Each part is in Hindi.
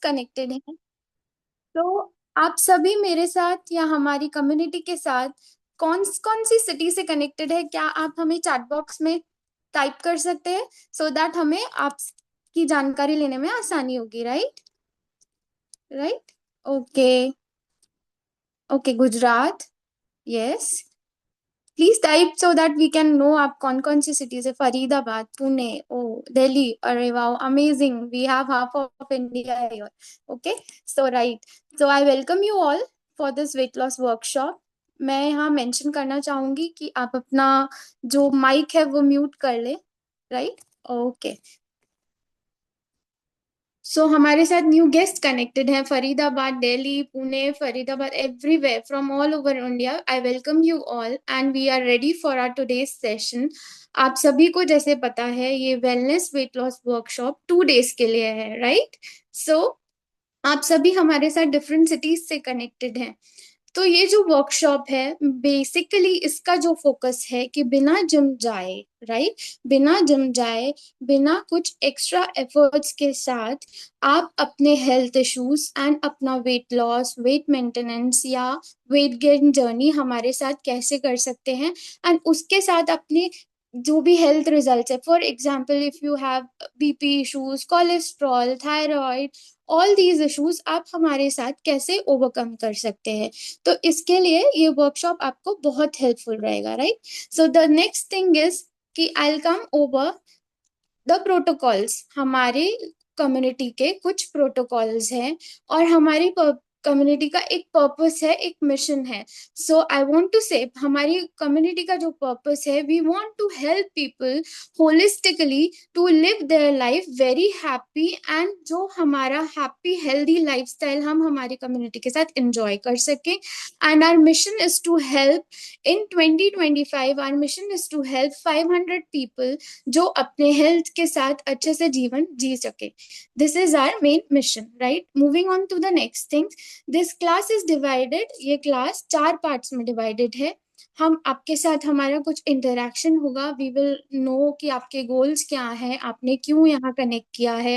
कनेक्टेड हैं। तो आप सभी मेरे साथ या हमारी कम्युनिटी के साथ कौन कौन सी सिटी से कनेक्टेड है, क्या आप हमें चैट बॉक्स में टाइप कर सकते हैं, सो दैट हमें आपकी जानकारी लेने में आसानी होगी। Right. Right. Okay. Okay, Gujarat. Yes. Please type so that we can know आप कौन कौन सी सिटीज है। फरीदाबाद, पुणे, ओ, दिल्ली। अरे wow, amazing, we have half of India here. Okay. So right. So I welcome you all for this weight loss workshop. मैं यहाँ मेंशन करना चाहूंगी कि आप अपना जो माइक है वो म्यूट कर ले। राइट। ओके। सो हमारे साथ न्यू गेस्ट कनेक्टेड हैं, Faridabad, Delhi, Pune, Faridabad, everywhere from all over India. I welcome you all and we are ready for our today's session. आप सभी को जैसे पता है ये wellness weight loss workshop 2 days के लिए है। राइट। सो आप सभी हमारे साथ डिफरेंट सिटीज से कनेक्टेड हैं। तो ये जो वर्कशॉप है, बेसिकली इसका जो फोकस है कि बिना जिम जाए, राइट, बिना जिम जाए, बिना कुछ एक्स्ट्रा एफर्ट्स के साथ आप अपने हेल्थ इश्यूज एंड अपना वेट लॉस, वेट मेंटेनेंस या वेट गेन जर्नी हमारे साथ कैसे कर सकते हैं। एंड उसके साथ अपने जो भी हेल्थ रिजल्ट्स है, for example if you have BP issues, cholesterol, thyroid, all these issues आप हमारे साथ कैसे ओवरकम कर सकते हैं। तो इसके लिए ये वर्कशॉप आपको बहुत हेल्पफुल रहेगा। Right. So the next thing is कि I will come over the protocols. हमारे कम्युनिटी के कुछ प्रोटोकॉल्स हैं और हमारी कम्युनिटी का एक पर्पस है, एक मिशन है। सो आई वांट टू से हमारी कम्युनिटी का जो पर्पस है, we want to help people holistically to live their life very happy, and जो हमारा हैप्पी हेल्दी लाइफस्टाइल हम हमारी कम्युनिटी के साथ एंजॉय कर सकें। And our mission is to help in 2025, our mission is to help 500 people जो अपने हेल्थ के साथ अच्छे से जीवन जी सके। This is our main mission. Right. Moving on to the next thing, this class is divided, ये क्लास 4 पार्ट्स में डिवाइडेड है। हम आपके साथ हमारा कुछ इंटरेक्शन होगा, वी विल नो कि आपके गोल्स क्या हैं, आपने क्यों यहाँ कनेक्ट किया है,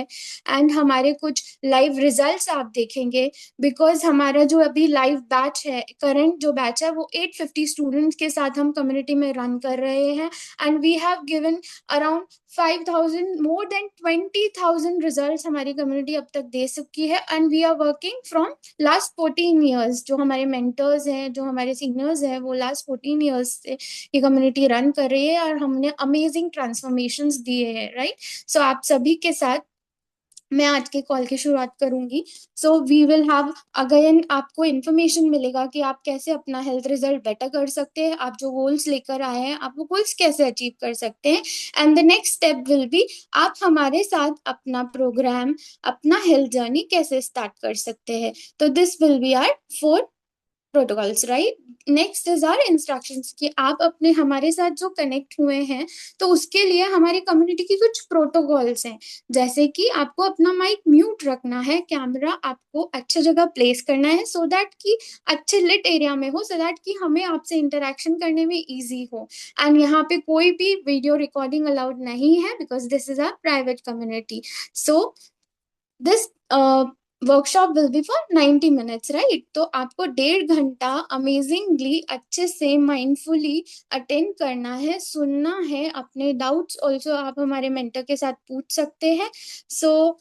एंड हमारे कुछ लाइव रिजल्ट्स आप देखेंगे। बिकॉज हमारा जो अभी लाइव बैच है, करंट जो बैच है, वो 850 स्टूडेंट्स के साथ हम कम्युनिटी में रन कर रहे हैं। And we have given around 5,000, more than 20,000 results हमारी कम्युनिटी अब तक दे चुकी है। And we are working from last 14 years. जो हमारे मेंटर्स हैं, जो हमारे सीनियर्स हैं, वो लास्ट 14 ईयर्स से ये कम्युनिटी रन कर रही है और हमने अमेजिंग ट्रांसफॉर्मेशंस दिए हैं। राइट। सो आप सभी के साथ मैं आज के कॉल की शुरुआत करूंगी। So we will have again, आपको इन्फॉर्मेशन मिलेगा कि आप कैसे अपना हेल्थ रिजल्ट बेटर कर सकते हैं, आप जो गोल्स लेकर आए हैं आप वो गोल्स कैसे अचीव कर सकते हैं। And the next step will be आप हमारे साथ अपना प्रोग्राम, अपना हेल्थ जर्नी कैसे स्टार्ट कर सकते हैं। तो this will be our 4 protocols. Right. Next is our instructions कि आप अपने हमारे साथ जो कनेक्ट हुए हैं, तो उसके लिए हमारी कम्युनिटी की कुछ प्रोटोकॉल्स हैं। जैसे कि आपको अपना माइक म्यूट रखना है, कैमरा आपको अच्छी जगह प्लेस करना है, सो दैट कि अच्छे लिट एरिया में हो, सो दैट कि हमें आपसे इंटरेक्शन करने में इजी हो। एंड यहाँ पे कोई भी वीडियो रिकॉर्डिंग अलाउड नहीं है, because this is a private community. So this workshop will be for 90 minutes. Right. तो आपको 1.5 घंटा अमेजिंगली अच्छे से माइंडफुली अटेंड करना है, सुनना है। अपने डाउट्स ऑल्सो आप हमारे मेंटर के साथ पूछ सकते हैं। So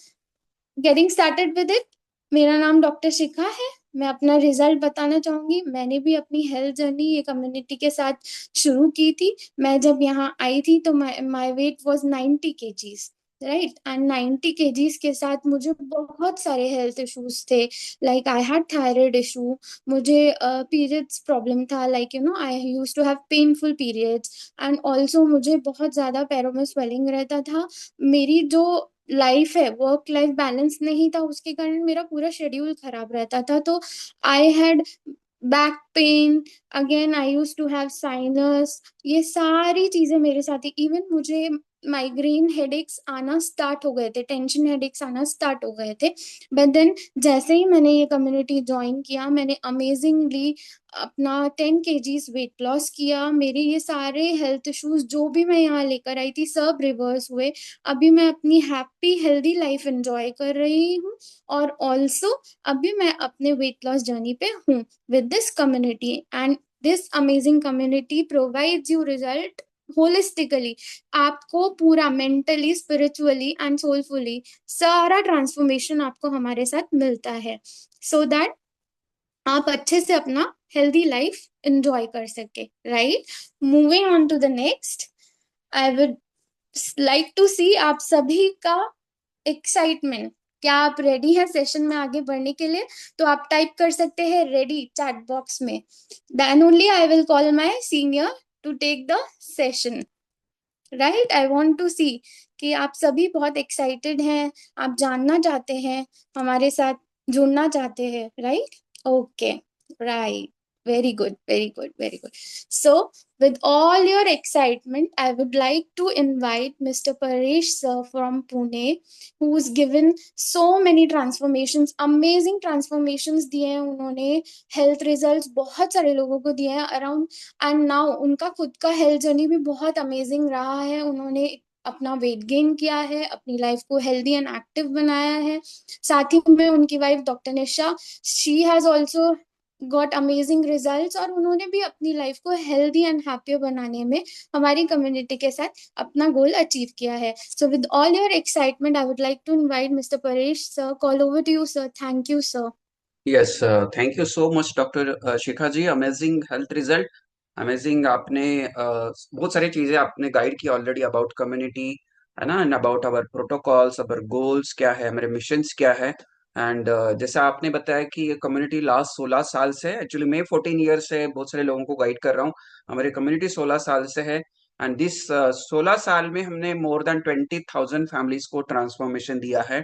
getting started with it, मेरा नाम डॉक्टर शिखा है। मैं अपना रिजल्ट बताना चाहूंगी। मैंने भी अपनी हेल्थ जर्नी ये कम्युनिटी के साथ शुरू की थी। मैं जब यहाँ आई थी तो my weight was 90 kgs। Right. And 90 kgs के साथ मुझे बहुत सारे हेल्थ इश्यूज थे। Like I had thyroid issue, मुझे पीरियड्स प्रॉब्लम था, like you know I use to have painful periods. And also मुझे बहुत ज्यादा पैरों में स्वेलिंग रहता था। मेरी जो लाइफ है, वर्क लाइफ बैलेंस नहीं था, उसके कारण मेरा पूरा शेड्यूल खराब रहता था। तो I had back pain, again I use to have sinus, ये सारी चीजें मेरे साथ थी। इवन मुझे माइग्रेन हेडेक्स आना स्टार्ट हो गए थे, टेंशन हेडेक्स आना स्टार्ट हो गए थे। बट देन जैसे ही मैंने ये कम्युनिटी ज्वाइन किया, मैंने अमेजिंगली अपना 10 kgs वेट लॉस किया। मेरे ये सारे हेल्थ इश्यूज जो भी मैं यहाँ लेकर आई थी सब रिवर्स हुए। अभी मैं अपनी हैप्पी हेल्दी लाइफ एंजॉय कर रही हूँ, और ऑल्सो अभी मैं अपने वेट लॉस जर्नी पे हूँ with this community. And this amazing community provides you result holistically. आपको पूरा मेंटली, स्पिरिचुअली एंड सोलफुली सारा ट्रांसफॉर्मेशन आपको हमारे साथ मिलता है, सो दैट आप अच्छे से अपना हेल्दी लाइफ एंजॉय कर सके, right. Moving on to the next, I would like to see आप सभी का एक्साइटमेंट। क्या आप रेडी हैं सेशन में आगे बढ़ने के लिए? तो आप टाइप कर सकते हैं रेडी चैट बॉक्स में। Then only I will call my senior to take the session, right. I want to see कि आप सभी बहुत एक्साइटेड हैं, आप जानना चाहते हैं, हमारे साथ जुड़ना चाहते हैं, right. Okay, right, very good, very good, very good. So with all your excitement, I would like to invite Mr. Paresh sir from Pune, who's given so many transformations, amazing transformations दिए हैं उन्होंने, health results बहुत सारे लोगों को दिए हैं अराउंड। एंड नाउ उनका खुद का हेल्थ जर्नी भी बहुत अमेजिंग रहा है। उन्होंने अपना वेट गेन किया है, अपनी लाइफ को हेल्दी एंड एक्टिव बनाया है। साथ ही में उनकी wife doctor Nisha, she has also got amazing results, और उन्होंने भी अपनी लाइफ को हेल्दी एंड हैप्पियर बनाने में हमारी कम्युनिटी के साथ अपना गोल अचीव किया है। So with all your excitement, I would like to invite mister Paresh sir, call over to you sir. Thank you sir. Yes, thank you so much doctor Shikha ji. Amazing health result, amazing. आपने बहुत सारी चीजें आपने गाइड की ऑलरेडी अबाउट कम्युनिटी, है ना, and about our protocols, our goals क्या है, हमारे मिशंस क्या है। एंड जैसा आपने बताया कि ये कम्युनिटी लास्ट 16 साल से, एक्चुअली मैं 14 ईयर से बहुत सारे लोगों को गाइड कर रहा हूँ। हमारी कम्युनिटी 16 साल से है। एंड दिस 16 साल में हमने मोर देन 20,000 फैमिलीज को ट्रांसफॉर्मेशन दिया है।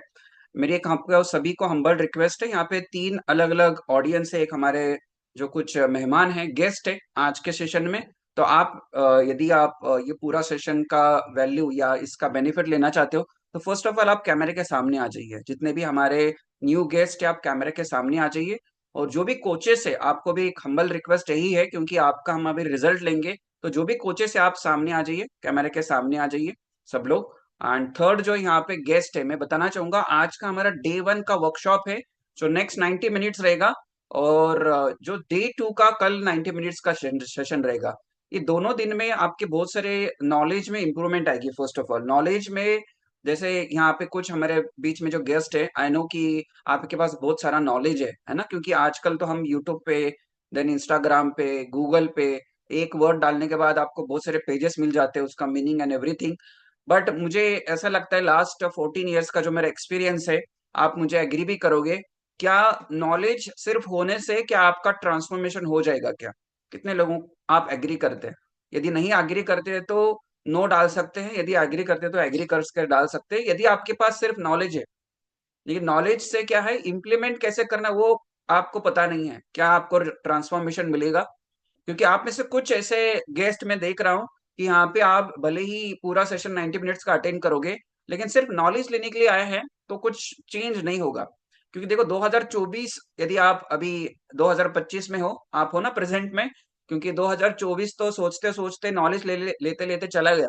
मेरी एक आपको सभी को हम्बल रिक्वेस्ट है, यहाँ पे 3 अलग अलग ऑडियंस है। एक हमारे जो कुछ मेहमान हैं, गेस्ट है आज के सेशन में। तो आप यदि आप ये पूरा सेशन का वैल्यू या इसका बेनिफिट लेना चाहते हो, तो फर्स्ट ऑफ ऑल आप कैमरे के सामने आ जाइए। जितने भी हमारे न्यू गेस्ट है, आप कैमरे के सामने आ जाइए। और जो भी कोचेस है, आपको भी एक हम्बल रिक्वेस्ट यही है, क्योंकि आपका हम अभी रिजल्ट लेंगे, तो जो भी कोचेस है आप सामने आ जाइए, कैमरे के सामने आ जाइए सब लोग। एंड थर्ड जो यहाँ पे गेस्ट है, मैं बताना चाहूंगा आज का हमारा डे 1 का वर्कशॉप है जो नेक्स्ट 90 मिनट्स रहेगा। और जो डे 2 का कल 90 मिनट्स का सेशन रहेगा। ये दोनों दिन में आपके बहुत सारे नॉलेज में इंप्रूवमेंट आएगी। फर्स्ट ऑफ ऑल नॉलेज में, जैसे यहाँ पे कुछ हमारे बीच में जो गेस्ट है, आई नो कि आपके पास बहुत सारा नॉलेज है ना, क्योंकि आजकल तो हम यूट्यूब पे, देन इंस्टाग्राम पे, गूगल पे एक वर्ड डालने के बाद आपको बहुत सारे पेजेस मिल जाते हैं, उसका मीनिंग एंड एवरीथिंग। बट मुझे ऐसा लगता है लास्ट 14 ईयर्स का जो मेरा एक्सपीरियंस है, आप मुझे एग्री भी करोगे, क्या नॉलेज सिर्फ होने से क्या आपका ट्रांसफॉर्मेशन हो जाएगा क्या? कितने लोगों आप एग्री करते हैं? यदि नहीं एग्री करते हैं तो नो डाल सकते हैं, यदि एग्री करते हैं तो एग्री कर डाल सकते हैं। यदि आपके पास सिर्फ नॉलेज है, लेकिन नॉलेज से क्या है, इम्प्लीमेंट कैसे करना वो आपको पता नहीं है, क्या आपको ट्रांसफॉर्मेशन मिलेगा? क्योंकि आप में से कुछ ऐसे गेस्ट मैं देख रहा हूँ कि यहाँ पे आप भले ही पूरा सेशन 90 मिनट्स का अटेंड करोगे, लेकिन सिर्फ नॉलेज लेने के लिए आए हैं, तो कुछ चेंज नहीं होगा। क्योंकि देखो 2024, यदि आप अभी 2025 में हो, आप हो ना प्रेजेंट में, क्योंकि 2024 तो सोचते सोचते नॉलेज लेते लेते चला गया।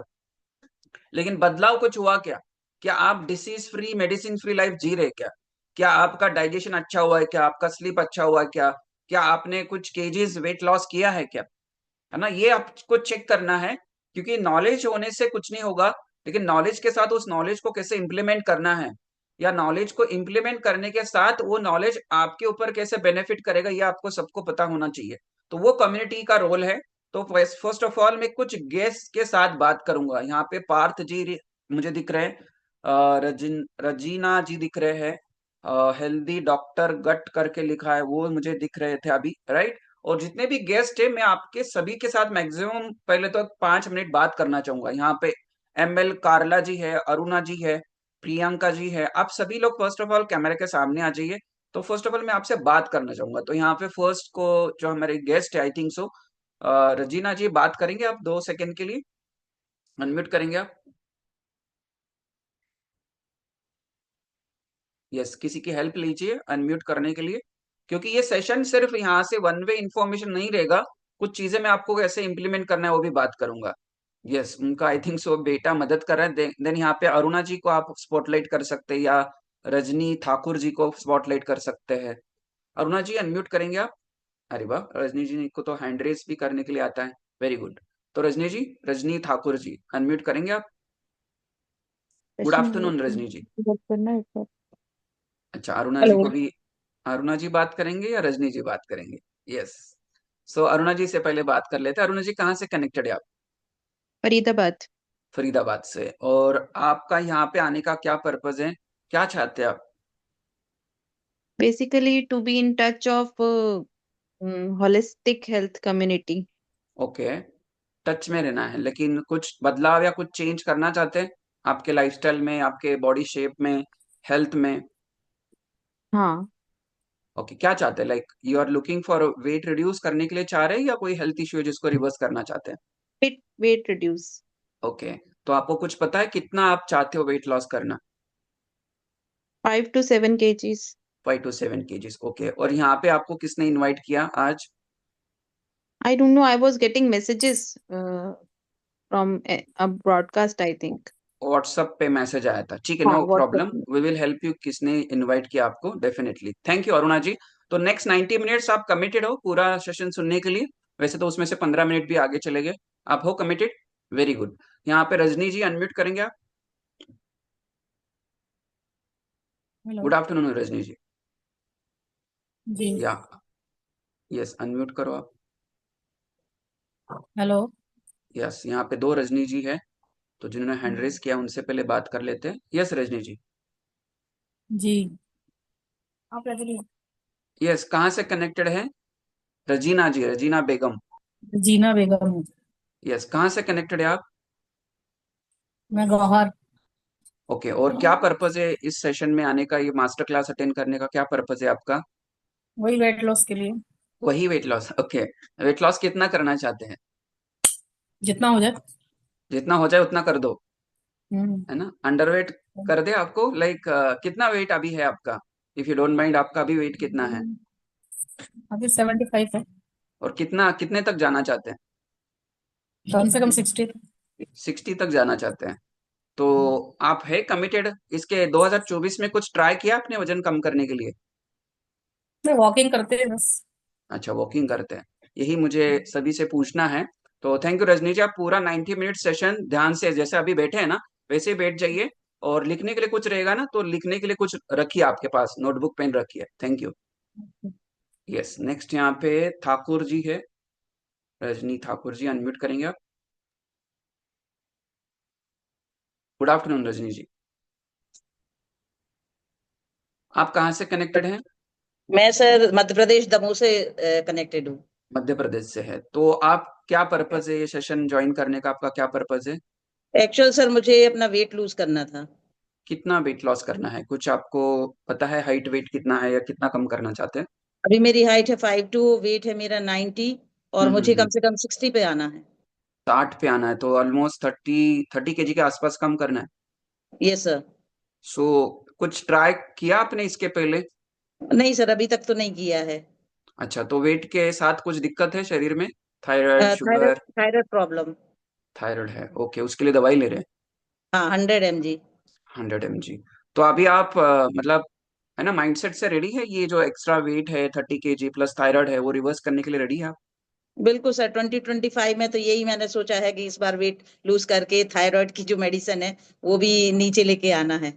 लेकिन बदलाव कुछ हुआ क्या? क्या आप disease free, medicine free life जी रहे क्या? क्या आपका डाइजेशन अच्छा हुआ है? क्या आपका स्लीप अच्छा हुआ है क्या? क्या आपने कुछ केजीज वेट लॉस किया है क्या? है ना, ये आपको चेक करना है। क्योंकि नॉलेज होने से कुछ नहीं होगा, लेकिन नॉलेज के साथ उस नॉलेज को कैसे इंप्लीमेंट करना है, या नॉलेज को इंप्लीमेंट करने के साथ वो नॉलेज आपके ऊपर कैसे बेनिफिट करेगा, ये आपको सबको पता होना चाहिए। तो वो कम्युनिटी का रोल है। तो फर्स्ट ऑफ ऑल मैं कुछ गेस्ट के साथ बात करूंगा। यहाँ पे पार्थ जी मुझे दिख रहे हैं, रजीना जी दिख रहे हैं, हेल्दी डॉक्टर गट करके लिखा है वो मुझे दिख रहे थे अभी, राइट। और जितने भी गेस्ट है, मैं आपके सभी के साथ मैक्सिमम पहले तो 5 मिनट बात करना चाहूंगा। यहाँ पे ML कारला जी है, अरुणा जी है, प्रियंका जी है। आप सभी लोग फर्स्ट ऑफ ऑल कैमरे के सामने आ जाइए। तो फर्स्ट ऑफ ऑल मैं आपसे बात करना चाहूंगा। तो यहाँ पे फर्स्ट को जो हमारे गेस्ट है, आई थिंक सो रजीना जी बात करेंगे आप 2 सेकंड के लिए, अनम्यूट करेंगे आप? यस, किसी की हेल्प लीजिए अनम्यूट करने के लिए, क्योंकि ये सेशन सिर्फ यहाँ से वन वे इंफॉर्मेशन नहीं रहेगा। कुछ चीजें मैं आपको कैसे इंप्लीमेंट करना है वो भी बात करूंगा। यस, उनका आई थिंक सो बेटा मदद कर रहा है। देन यहाँ पे अरुणा जी को आप स्पॉटलाइट कर सकते हैं, या रजनी ठाकुर जी को स्पॉटलाइट कर सकते हैं। अरुणा जी अनम्यूट करेंगे आप? अरे वाह, रजनी जी को तो हैंड रेस भी करने के लिए आता है। Very good. तो रजनी जी, रजनी ठाकुर जी अनम्यूट करेंगे आप? गुड सेशन आफ्टरनून रजनी जी। बात करना है सर। अच्छा, अरुणा जी हेलो। को भी, अरुणा जी बात करेंगे या रजनी जी बात करेंगे? यस। सो अरुणा जी से पहले बात कर लेते हैं। अरुणा जी कहाँ से कनेक्टेड है आप? फरीदाबाद। फरीदाबाद से। और आपका यहाँ पे आने का क्या पर्पज है, क्या चाहते हैं आप? Basically to be in touch of holistic health community. Okay, touch में रहना है, लेकिन कुछ बदलाव या कुछ चेंज करना चाहते हैं आपके लाइफस्टाइल में, आपके बॉडी शेप में, हेल्थ में? हाँ। ओके, क्या चाहते हैं? Like you are looking for weight reduce करने के लिए चाह रहे हैं, या कोई हेल्थ इश्यू है जिसको रिवर्स करना चाहते हैं? Weight reduce. ओके, तो आपको कुछ पता है कितना आप चाहते हो वेट लॉस करना? 5 to 7 kgs। 5 to 7 kgs। Okay, और यहाँ पे आपको किसने इनवाइट किया आज? I don't know, I was getting messages from a broadcast I think. WhatsApp पे मैसेज आया था, ठीक है, हाँ, नो व्हाट्सएप प्रॉब्लम, में। We will help you. किसने इनवाइट किया आपको? Definitely, thank you Aruna ji. तो नेक्स्ट 90 मिनट्स आप कमिटेड हो पूरा सेशन सुनने के लिए? वैसे तो उसमें से 15 मिनट भी आगे चले गए, आप हो कमिटेड? Very good. यहाँ पे रजनी जी अनम्यूट करेंगे आप? हेलो गुड आफ्टरनून रजनी जी। जी। या, यस, अनम्यूट करो आप। हेलो यस, यहाँ पे दो रजनी जी है, तो जिन्होंने हैंड रेस किया उनसे पहले बात कर लेते हैं। यस रजनी जी। जी। आप रजनी? यस, कहाँ से कनेक्टेड है? रजीना जी, रजीना बेगम। जीना बेगम हूँ। यस, कहाँ से कनेक्टेड है आप? मैं गौहर। ओके, और क्या पर्पज है इस सेशन में आने का, ये मास्टर क्लास अटेंड करने का क्या पर्पज है आपका? वही वेट लॉस के लिए। वही weight loss, okay. Weight loss कितना करना चाहते हैं? जितना हो जाए। जितना हो जाए उतना कर दो, हम्म। है ना? अंडरवेट कर दे आपको? लाइक कितना वेट अभी है आपका, इफ यू डोंट माइंड, आपका अभी वेट कितना है? अभी 75 है। और कितना, कितने तक जाना चाहते हैं? कम से कम 60। 60 तक जाना चाहते हैं? तो आप है कमिटेड इसके? 2024 में कुछ ट्राई किया आपने वजन कम करने के लिए? मैं वॉकिंग करते हैं बस। अच्छा, वॉकिंग करते हैं, यही मुझे सभी से पूछना है। तो थैंक यू रजनी जी, आप पूरा 90 मिनट सेशन ध्यान से, जैसे अभी बैठे हैं ना वैसे ही बैठ जाइए। और लिखने के लिए कुछ रहेगा ना, तो लिखने के लिए कुछ रखिए आपके पास, नोटबुक पेन रखिए। Thank you. यस, नेक्स्ट यहाँ पे ठाकुर जी है, रजनी ठाकुर जी अनम्यूट करेंगे आप? गुड आफ्टरनून रजनी जी। आप कहाँ से कनेक्टेड हैं? मैं सर मध्य प्रदेश दमोह से कनेक्टेड हूँ। मध्य प्रदेश से है, तो आप क्या पर्पज है ये सेशन ज्वाइन करने का, आपका क्या पर्पज है? एक्चुअल सर मुझे अपना वेट लूज करना था। कितना वेट लॉस करना है, कुछ आपको पता है? हाइट वेट कितना है, या कितना कम करना चाहते हैं? अभी मेरी हाइट है 5'2", वेट है मेरा 90, और मुझे हम्म। कम से कम 60 पे आना है। 60 पे आना है, तो ऑलमोस्ट 30 केजी के आसपास कम करना है। Yes sir. सो कुछ ट्राई किया आपने इसके पहले? नहीं सर, अभी तक तो नहीं किया है। अच्छा, तो वेट के साथ कुछ दिक्कत है शरीर में? Thyroid, thyroid sugar? Thyroid problem. Thyroid है, ओके, उसके लिए दवाई ले रहे हैं? हाँ, 100 mg। 100 mg। तो अभी आप मतलब, है ना, माइंडसेट से रेडी है? ये जो एक्स्ट्रा वेट है 30 kg प्लस थायराइड है, वो रिवर्स करने के लिए रेडी है आप? बिल्कुल सर, 2025 में तो यही मैंने सोचा है कि इस बार वेट लूज करके थायराइड की जो मेडिसिन है वो भी नीचे लेके आना है।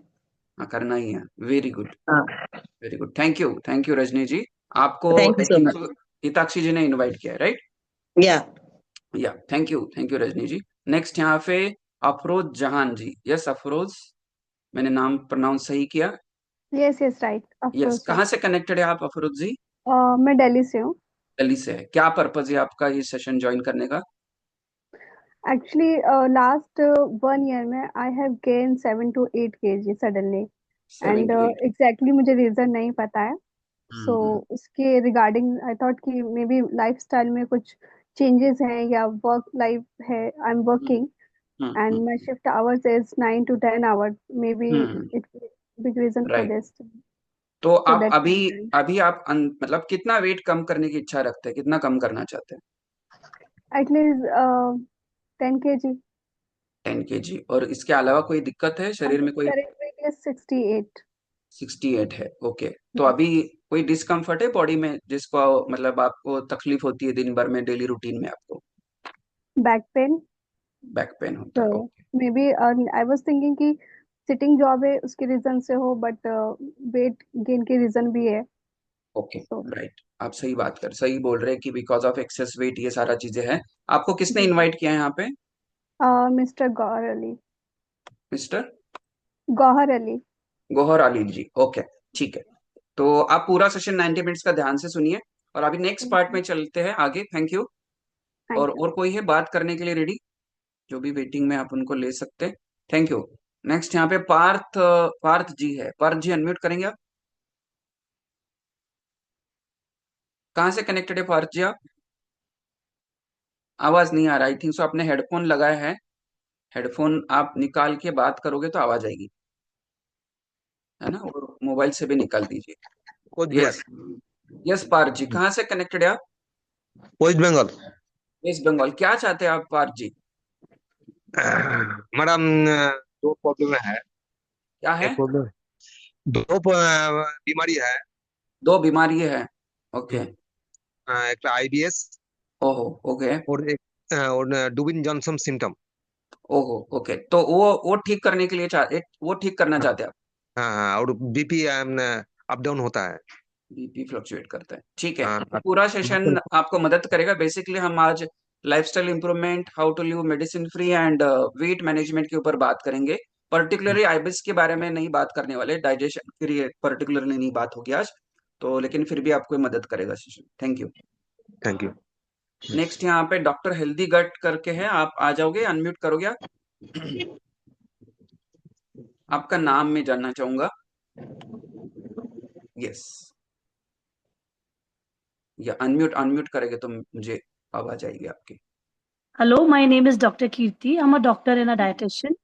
हाँ, करना ही है। वेरी गुड, हाँ। Very good, thank you Rajni ji. आपको thank you I so think much. So Hitakshi ji ने इनवाइट किया है, right? Yeah. Yeah, thank you Rajni ji. Next यहाँ पे अफरोज जहान जी। यस अफरोज, मैंने नाम प्रोनाउंस सही किया? Yes yes right yes, Afroz sir. कहाँ से कनेक्टेड है आप अफरोज जी? मैं दिल्ली से हूँ। दिल्ली से है। क्या पर्पज है आपका ये सेशन ज्वाइन करने का? एक्चुअली लास्ट 1 ईयर में I have gain 7 to 8 kg suddenly. 7 and to 8? Exactly मुझे रीजन नहीं पता है। सो हम्म उसके रिगार्डिंग आई थॉट कि मे बी लाइफस्टाइल में कुछ चेंजेस हैं या वर्क लाइफ है। I am hmm working hmm and hmm my shift hours is 9 to 10 hours may be hmm it big reason for right. this. तो So आप that's अभी my plan. अभी आप मतलब कितना वेट कम करने की इच्छा रखते हैं, कितना कम करना चाहते हैं? At least 10 kg. 10 kg। और इसके अलावा कोई दिक्कत है शरीर में? कोई Current weight is 68. 68 है, ओके। तो अभी कोई डिस्कम्फर्ट है बॉडी में जिसको मतलब आपको तकलीफ होती है दिन भर में, डेली रूटीन में आपको Back pain. बैक पेन होता है? So okay maybe I was thinking कि सिटिंग जॉब है उसके रीजन से हो, बट वेट गेन के रीजन भी है. Okay So right. आप सही बोल रहे हैं कि बिकॉज ऑफ एक्सेस वेट ये सारा चीजें हैं। आपको किसने इनवाइट किया है यहाँ पे? मिस्टर गौहर अली. मिस्टर गौहर अली. गोहर अली जी, ओके ठीक है। तो आप पूरा सेशन 90 मिनट्स का ध्यान से सुनिए और अभी नेक्स्ट पार्ट में चलते हैं आगे। Thank you. Thank you. और कोई है बात करने के लिए रेडी? जो भी वेटिंग में आप उनको ले सकते हैं। Thank you. नेक्स्ट यहाँ पे पार्थ जी है। पार्थ जी अनम्यूट करेंगे आप? कहाँ से कनेक्टेड है पार्थ जी आप? आवाज नहीं आ रहा। आई थिंक सो आपने हेडफोन लगाया है। हेडफोन आप निकाल के बात करोगे तो आवाज आएगी, है ना? और मोबाइल से भी निकाल दीजिए। कोच बिहार, यस यस पार्थ जी, कहाँ से कनेक्टेड है आप? वेस्ट बंगाल। वेस्ट बंगाल। क्या चाहते हैं आप पार्थ जी? मैडम, दो प्रॉब्लम है। क्या है? एक प्रॉब्लम, दो बीमारी है। दो बीमारी है, ओके। एक आईबीएस ओहो ओके। और और डुबिन जॉनसन सिम्टम। ओहो ओके। तो वो ठीक करने के लिए वो ठीक करना चाहते हैं आप? हाँ हाँ, और बीपी अप डाउन होता है। बीपी फ्लक्चुएट करता है, ठीक है। हाँ, पूरा सेशन आपको मदद करेगा। बेसिकली हम आज lifestyle improvement, how to live medicine free and weight management के ऊपर बात करेंगे। पर्टिकुलरली आईबिस के बारे में नहीं बात करने वाले, डाइजेशन के लिए पर्टिकुलरली नहीं बात होगी आज तो, लेकिन फिर भी आपको मदद करेगा session. Thank you. Thank you. Next यहाँ पे डॉक्टर हेल्दी गट करके है, आप आ जाओगे? अनम्यूट करोगे आप? आपका नाम मैं जानना चाहूंगा। यस, या अनम्यूट अनम्यूट करेंगे तो मुझे आवाज आएगी आपकी। Hello, my name is Dr. Kirti. I'm a doctor and a dietitian.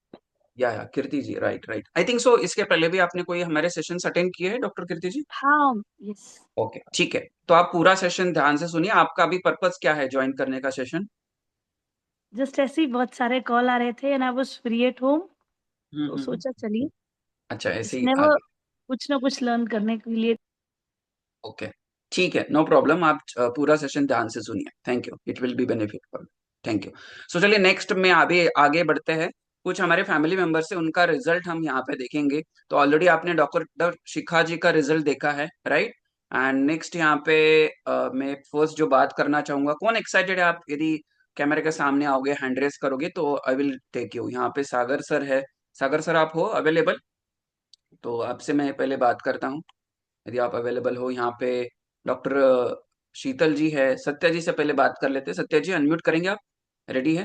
Yeah Kirti ji, right right. I think so इसके पहले भी आपने कोई हमारे सेशन अटेंड किए हैं डॉक्टर कीर्ति जी? हाँ, yes. ओके ठीक है। तो आप पूरा सेशन ध्यान से सुनिए। आपका भी पर्पस क्या है ज्वाइन करने का सेशन? Just ऐसे ही बहुत सारे कॉल आ रहे थे and I was free at home. तो सोचा चलिए अच्छा, ऐसे ही never आगे। कुछ ना कुछ लर्न करने के लिए. ओके ठीक है, नो प्रॉब्लम। आप पूरा सेशन ध्यान से सुनिए। Thank you, it will be benefit. Thank you. So चलिए नेक्स्ट में अभी आगे बढ़ते हैं। कुछ हमारे फैमिली मेंबर्स से उनका रिजल्ट हम यहाँ पे देखेंगे। तो ऑलरेडी आपने डॉक्टर शिखा जी का रिजल्ट देखा है, राइट? एंड नेक्स्ट यहाँ पे मैं फर्स्ट जो बात करना चाहूंगा, कौन एक्साइटेड है? आप यदि कैमरे के सामने आओगे, हैंड रेस करोगे तो आई विल टेक यू। यहाँ पे सागर सर है। सागर सर आप हो अवेलेबल? तो आपसे मैं पहले बात करता हूँ, यदि आप अवेलेबल हो। यहाँ पे डॉक्टर शीतल जी है। सत्या जी से पहले बात कर लेते हैं। सत्या जी अनम्यूट करेंगे आप? रेडी है?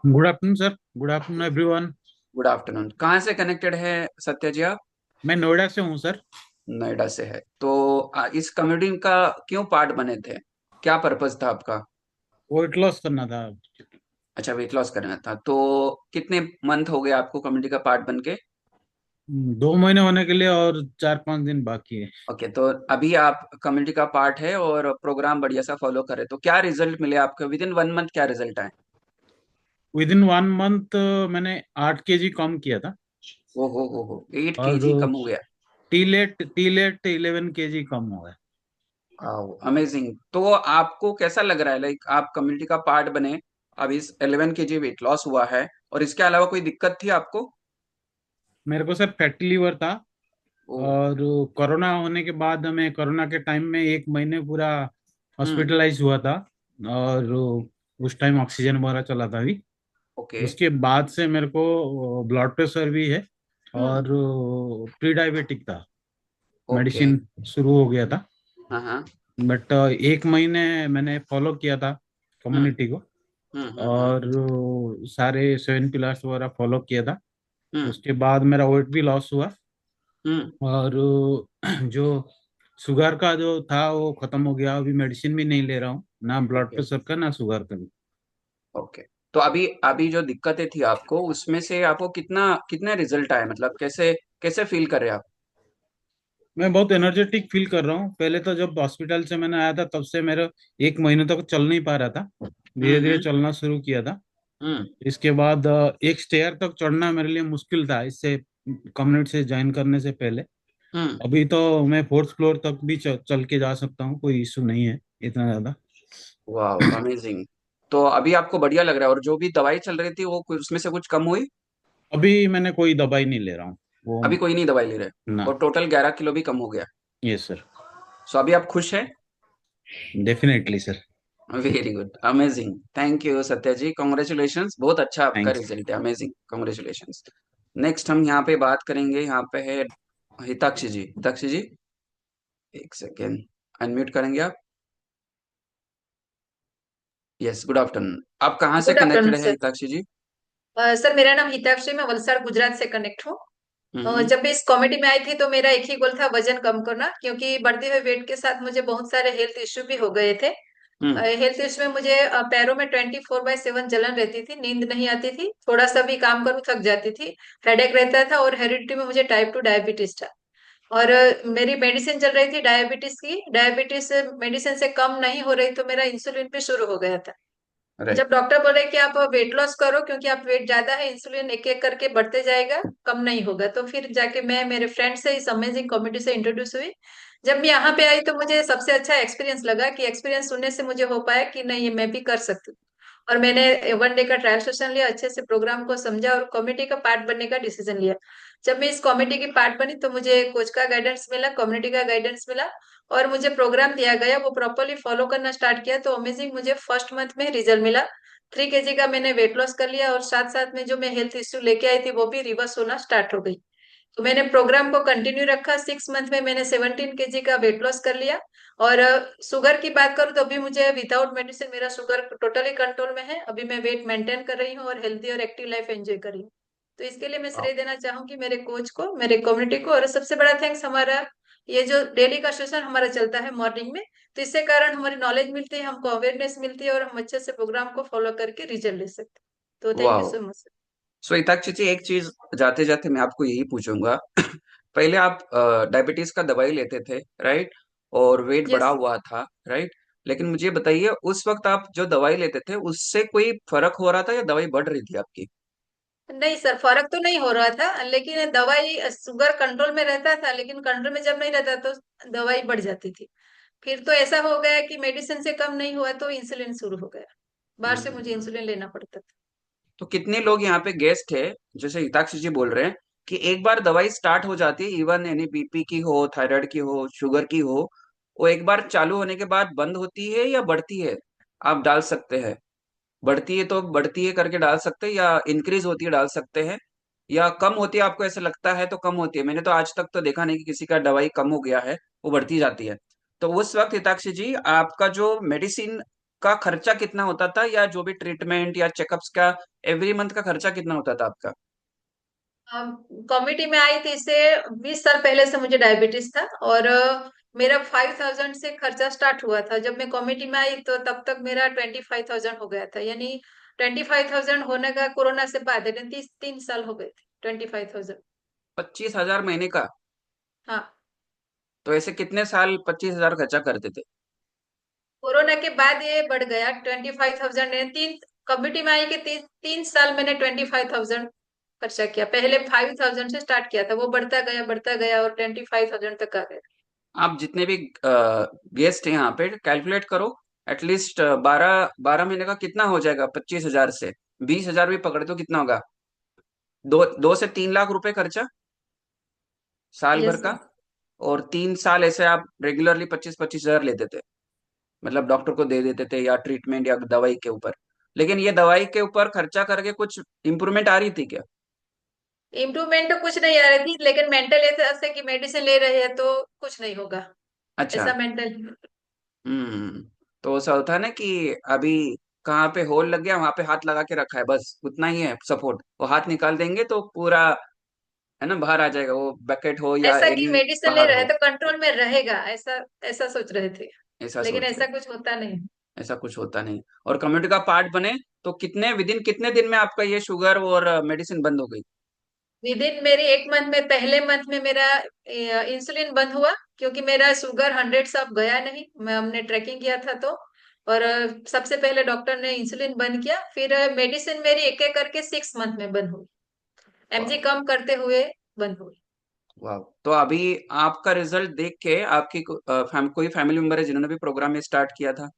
Good afternoon sir. Good afternoon everyone. Good afternoon. कहाँ से कनेक्टेड है सत्या जी आप? मैं नोएडा से हूँ सर। नोएडा से है। तो इस कम्युनिटी का क्यों पार्ट बने थे? क्या पर्पस था आपका? वेट लॉस करना था। अच्छा, वेट लॉस करना था। तो कितने मंथ हो गए आपको कम्युनिटी का पार्ट बन के? 2 महीने होने के लिए और 4-5 दिन बाकी है। ओके, तो अभी आप कम्युनिटी का पार्ट है और प्रोग्राम बढ़िया सा फॉलो करे। तो क्या रिजल्ट मिले आपको विद इन 1 मंथ? क्या रिजल्ट आए? विद इन 1 मंथ मैंने 8 kg कम किया था। ओ हो 8 और kg कम हो गया। टी लेट 11 kg कम हो गया। अमेजिंग। तो आपको कैसा लग रहा है? लाइक आप कम्युनिटी का पार्ट बने, अब इस 11 kg वेट लॉस हुआ है, और इसके अलावा कोई दिक्कत थी आपको? मेरे को सर फैटी लीवर था। ओ, और कोरोना होने के बाद मैं कोरोना के टाइम में 1 महीने पूरा हम्म, हॉस्पिटलाइज हुआ था। और उस टाइम ऑक्सीजन वगैरह चला था अभी। ओके, उसके बाद से मेरे को ब्लड प्रेशर भी है हम्म, और प्री डायबिटिक था। ओके, मेडिसिन शुरू हो गया था। हाँ हाँ, बट 1 महीने मैंने फॉलो किया था हम्म, कम्युनिटी को। हम्म, और सारे 7 पिलर्स वगैरह फॉलो किया था। हम्म, उसके बाद मेरा वेट भी लॉस हुआ। हम्म, और जो शुगर का जो था वो खत्म हो गया। अभी मेडिसिन भी नहीं ले रहा हूँ, ना ब्लड ओके, प्रेशर का ना शुगर का भी। ओके। तो अभी अभी जो दिक्कतें थी आपको, उसमें से आपको कितना कितने रिजल्ट आए? मतलब कैसे कैसे फील कर रहे हैं आप? मैं बहुत एनर्जेटिक फील कर रहा हूँ। पहले तो जब हॉस्पिटल से मैंने आया था तब से मेरा 1 महीने तक चल नहीं पा रहा था, धीरे धीरे हम्म। चलना शुरू किया था। हम्म। इसके बाद एक स्टेयर तक चढ़ना मेरे लिए मुश्किल था इससे, कम्युनिटी से ज्वाइन करने से पहले। हम्म। अभी तो मैं 4th फ्लोर तक भी चल के जा सकता हूँ, कोई इशू नहीं है इतना ज्यादा। वाह, अमेजिंग। तो अभी आपको बढ़िया लग रहा है, और जो भी दवाई चल रही थी वो उसमें से कुछ कम हुई? अभी मैंने कोई दवाई नहीं ले रहा हूँ वो। अभी कोई नहीं दवाई ले रहे? ना। और टोटल 11 किलो भी कम हो गया? Yes sir. सो अभी आप खुश हैं? Definitely sir. Very good, amazing. Thank you Satya ji, congratulation, बहुत अच्छा आपका थैंक यू। रिजल्ट है, अमेजिंग, कॉन्ग्रेचुलेशन। नेक्स्ट हम यहाँ पे बात करेंगे, यहाँ पे है हिताक्षी जी। हिताक्षी जी, एक सेकेंड, अनम्यूट करेंगे आप? Yes, good afternoon. आप कहाँ से गुड आफ्टरनून कनेक्टेड है सर। हिताक्षी जी? सर मेरा नाम हिताक्षी, मैं वलसाड़ गुजरात से कनेक्ट हूँ। हम्म। जब मैं इस कॉमेडी में आई थी तो मेरा एक ही गोल था, वजन कम करना, क्योंकि बढ़ते हुए वेट के साथ मुझे बहुत सारे हेल्थ इश्यू भी हो गए थे। हम्म। हेल्थ इश्यू में मुझे पैरों में 24/7 जलन रहती थी, नींद नहीं आती थी, थोड़ा सा भी काम करूँ थक जाती थी, हेडेक रहता था, और हेरिडिटी में मुझे टाइप 2 डायबिटीज था। और मेरी मेडिसिन चल रही थी डायबिटीज की, डायबिटीज मेडिसिन से कम नहीं हो रही तो मेरा इंसुलिन भी शुरू हो गया था। राइट। जब डॉक्टर बोले कि आप वेट लॉस करो क्योंकि आप वेट ज्यादा है, इंसुलिन एक एक करके बढ़ते जाएगा, कम नहीं होगा, तो फिर जाके मैं मेरे फ्रेंड से इस अमेजिंग कॉमेडी से इंट्रोड्यूस हुई। जब मैं यहाँ पे आई तो मुझे सबसे अच्छा एक्सपीरियंस लगा कि एक्सपीरियंस सुनने से मुझे हो पाया कि नहीं, ये मैं भी कर सकती हूँ। और मैंने 1 डे का ट्रायल सेशन लिया, अच्छे से प्रोग्राम को समझा और कॉमेडी का पार्ट बनने का डिसीजन लिया। जब मैं इस कॉमेडी की पार्ट बनी तो मुझे कोच का गाइडेंस मिला, कम्युनिटी का गाइडेंस मिला, और मुझे प्रोग्राम दिया गया, वो प्रॉपरली फॉलो करना स्टार्ट किया तो अमेजिंग मुझे फर्स्ट मंथ में रिजल्ट मिला। 3 kg का मैंने वेट लॉस कर लिया, और साथ साथ में जो मैं हेल्थ इश्यू लेके आई थी वो भी रिवर्स होना स्टार्ट हो गई। तो मैंने प्रोग्राम को कंटिन्यू रखा, 6 मंथ में मैंने 17 kg का वेट लॉस कर लिया। और शुगर की बात करूँ तो अभी मुझे विदाउट मेडिसिन मेरा शुगर टोटली कंट्रोल में है, अभी मैं वेट मेंटेन कर रही हूँ और हेल्दी और एक्टिव लाइफ एंजॉय कर रही हूँ। तो इसके लिए मैं श्रेय देना चाहूंगी मेरे कोच को, मेरे कम्युनिटी को, और सबसे बड़ा थैंक्स हमारा ये जो डेली का सेशन हमारा चलता है मॉर्निंग में, तो इससे कारण हमारी नॉलेज मिलती है, हमको अवेयरनेस मिलती है, और हम अच्छे से प्रोग्राम को फॉलो करके रिजल्ट ले सकते हैं। तो थैंक यू वाह। So much. सो हिताक्षी जी, एक चीज जाते जाते मैं आपको यही पूछूंगा। पहले आप डायबिटीज का दवाई लेते थे, राइट? और वेट बढ़ा यस। हुआ था, राइट? लेकिन मुझे बताइए, उस वक्त आप जो दवाई लेते थे उससे कोई फर्क हो रहा था या दवाई बढ़ रही थी आपकी? नहीं सर, फर्क तो नहीं हो रहा था, लेकिन दवाई शुगर कंट्रोल में रहता था, लेकिन कंट्रोल में जब नहीं रहता तो दवाई बढ़ जाती थी। फिर तो ऐसा हो गया कि मेडिसिन से कम नहीं हुआ तो इंसुलिन शुरू हो गया, बाहर से मुझे हम्म। इंसुलिन लेना पड़ता था। तो कितने लोग यहाँ पे गेस्ट है, जैसे हिताक्षी जी बोल रहे हैं कि एक बार दवाई स्टार्ट हो जाती है, इवन यानी बीपी की हो, थायराइड की हो, शुगर की हो, वो एक बार चालू होने के बाद बंद होती है या बढ़ती है? आप डाल सकते हैं, बढ़ती है तो बढ़ती है करके डाल सकते हैं, या इंक्रीज होती है डाल सकते हैं, या कम होती है आपको ऐसा लगता है तो कम होती है? मैंने तो आज तक तो देखा नहीं कि किसी का दवाई कम हो गया है, वो बढ़ती जाती है। तो उस वक्त हिताक्षी जी, आपका जो मेडिसिन का खर्चा कितना होता था, या जो भी ट्रीटमेंट या चेकअप्स का एवरी मंथ का खर्चा कितना होता था आपका? कॉमेडी में आई थी इससे 20 साल पहले से मुझे डायबिटीज था, और मेरा 5,000 से खर्चा स्टार्ट हुआ था। जब मैं कॉमेडी में आई तो तब तक मेरा 25,000 हो गया था, यानी 25,000 होने का कोरोना से बाद है, 3 साल हो गए थे 25,000। 25,000 महीने का? हाँ। तो ऐसे कितने साल 25,000 खर्चा करते थे? कोरोना के बाद ये बढ़ गया 25,000 है, तीन कम्युनिटी में आई कि 3 साल मैंने 25,000 खर्चा किया। पहले 5,000 से स्टार्ट किया था, वो बढ़ता गया और 25,000 तक आ गया। आप जितने भी गेस्ट हैं यहाँ पे कैलकुलेट करो, एटलीस्ट 12 महीने का कितना हो जाएगा 25,000 से? 20,000 भी पकड़ दो, कितना होगा? 2 से 3 लाख रुपए खर्चा साल भर यस का। सर। और 3 साल ऐसे आप रेगुलरली 25-25 हजार लेते थे, मतलब डॉक्टर को दे देते थे, या ट्रीटमेंट या दवाई के ऊपर। लेकिन ये दवाई के ऊपर खर्चा करके कुछ इम्प्रूवमेंट आ रही थी क्या? इम्प्रूवमेंट तो कुछ नहीं आ रही थी, लेकिन मेंटल ऐसे कि मेडिसिन ले रहे हैं तो कुछ नहीं होगा, अच्छा। ऐसा मेंटल। हम्म। तो ऐसा होता है ना कि अभी कहाँ पे होल लग गया वहां पे हाथ लगा के रखा है, बस उतना ही है सपोर्ट, वो हाथ निकाल देंगे तो पूरा, है ना, बाहर आ जाएगा, वो बकेट हो या ऐसा कि एनी मेडिसिन ले बाहर रहे हैं हो। तो कंट्रोल में रहेगा, ऐसा ऐसा सोच रहे थे, ऐसा लेकिन सोच रहे, ऐसा कुछ होता नहीं। ऐसा कुछ होता नहीं। और कम्युनिटी का पार्ट बने तो कितने दिन में आपका ये शुगर और मेडिसिन बंद हो गई? विद इन मेरी 1 मंथ में, पहले मंथ में मेरा इंसुलिन बंद हुआ, क्योंकि मेरा शुगर 100 सब गया नहीं, मैं हमने ट्रैकिंग किया था तो। और सबसे पहले डॉक्टर ने इंसुलिन बंद किया, फिर मेडिसिन मेरी एक एक करके 6 मंथ में बंद हुई, एमजी वाह कम करते हुए बंद हुई। वाह। तो अभी आपका रिजल्ट देख के आपकी कोई फैमिली मेंबर है जिन्होंने भी प्रोग्राम में स्टार्ट किया था?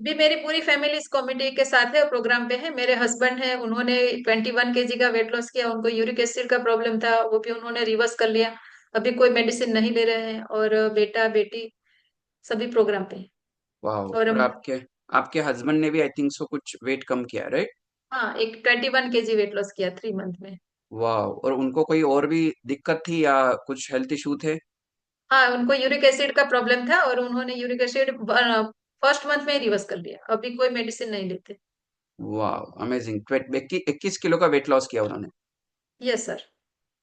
भी मेरी पूरी फैमिली इस कॉमेडी के साथ है, प्रोग्राम पे है। मेरे हस्बैंड है, उन्होंने 21 kg का वेट लॉस किया, उनको यूरिक एसिड का प्रॉब्लम था, वो भी उन्होंने रिवर्स कर लिया, अभी कोई मेडिसिन नहीं ले रहे हैं। और बेटा बेटी सभी प्रोग्राम पे हैं। वाह। और और आपके आपके हस्बैंड ने भी आई थिंक सो कुछ वेट कम किया, राइट? हाँ, एक 21 kg वेट लॉस किया 3 मंथ में। वाह। और उनको कोई और भी दिक्कत थी या कुछ हेल्थ इशू थे? हाँ, उनको यूरिक एसिड का प्रॉब्लम था, और उन्होंने यूरिक एसिड फर्स्ट मंथ में ही रिवर्स कर लिया, अभी कोई मेडिसिन नहीं लेते। वाह अमेजिंग। 21 किलो का वेट लॉस किया उन्होंने। Yes sir.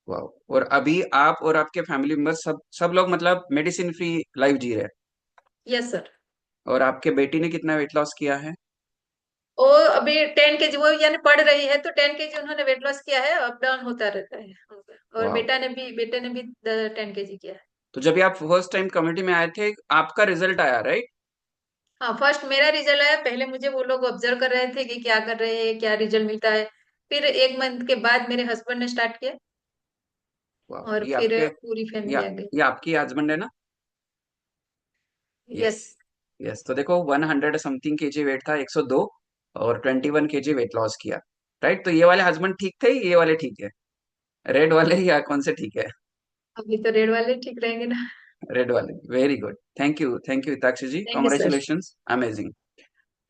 वाह। और अभी आप और आपके फैमिली मेंबर सब सब लोग मतलब मेडिसिन फ्री लाइफ जी रहे हैं। Yes sir. और और आपके बेटी ने कितना वेट लॉस किया है? वो अभी 10 kg, वो यानी पढ़ रही है तो 10 kg उन्होंने वेट लॉस किया है, अप डाउन होता रहता है उनका। और वाह। बेटे ने भी 10 kg किया है। तो जब भी आप फर्स्ट टाइम कम्युनिटी में आए थे आपका रिजल्ट आया, राइट? हाँ, फर्स्ट मेरा रिजल्ट आया, पहले मुझे वो लोग ऑब्जर्व कर रहे थे कि क्या कर रहे हैं, क्या रिजल्ट मिलता है। फिर 1 मंथ के बाद मेरे हस्बैंड ने स्टार्ट किया, वाह। और ये फिर आपके पूरी या फैमिली आ गई। ये आपकी हस्बैंड है ना? यस। यस। यस। तो देखो 100 समथिंग केजी वेट था, 102, और 21 kg वेट लॉस किया, राइट? तो ये वाले हस्बैंड ठीक थे, ये वाले ठीक है? रेड वाले या कौन से ठीक है? अभी तो रेड वाले ठीक रहेंगे ना। रेड वाले। Very good. Thank you Hitakshi ji, thank you sir. Congratulations, amazing.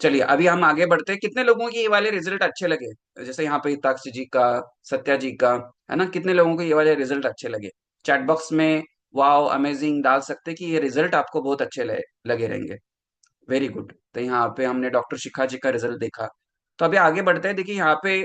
चलिए अभी हम आगे बढ़ते हैं। कितने लोगों के ये वाले रिजल्ट अच्छे लगे? जैसे यहाँ पे हिताक्षी जी का, सत्या जी का, है ना? कितने लोगों को ये वाले रिजल्ट अच्छे लगे? चैट बॉक्स में वाओ अमेजिंग डाल सकते हैं कि ये रिजल्ट आपको बहुत अच्छे लगे रहेंगे। Very good. तो यहाँ पे हमने डॉक्टर शिखा जी का रिजल्ट देखा। तो अभी आगे बढ़ते हैं। देखिए यहाँ पे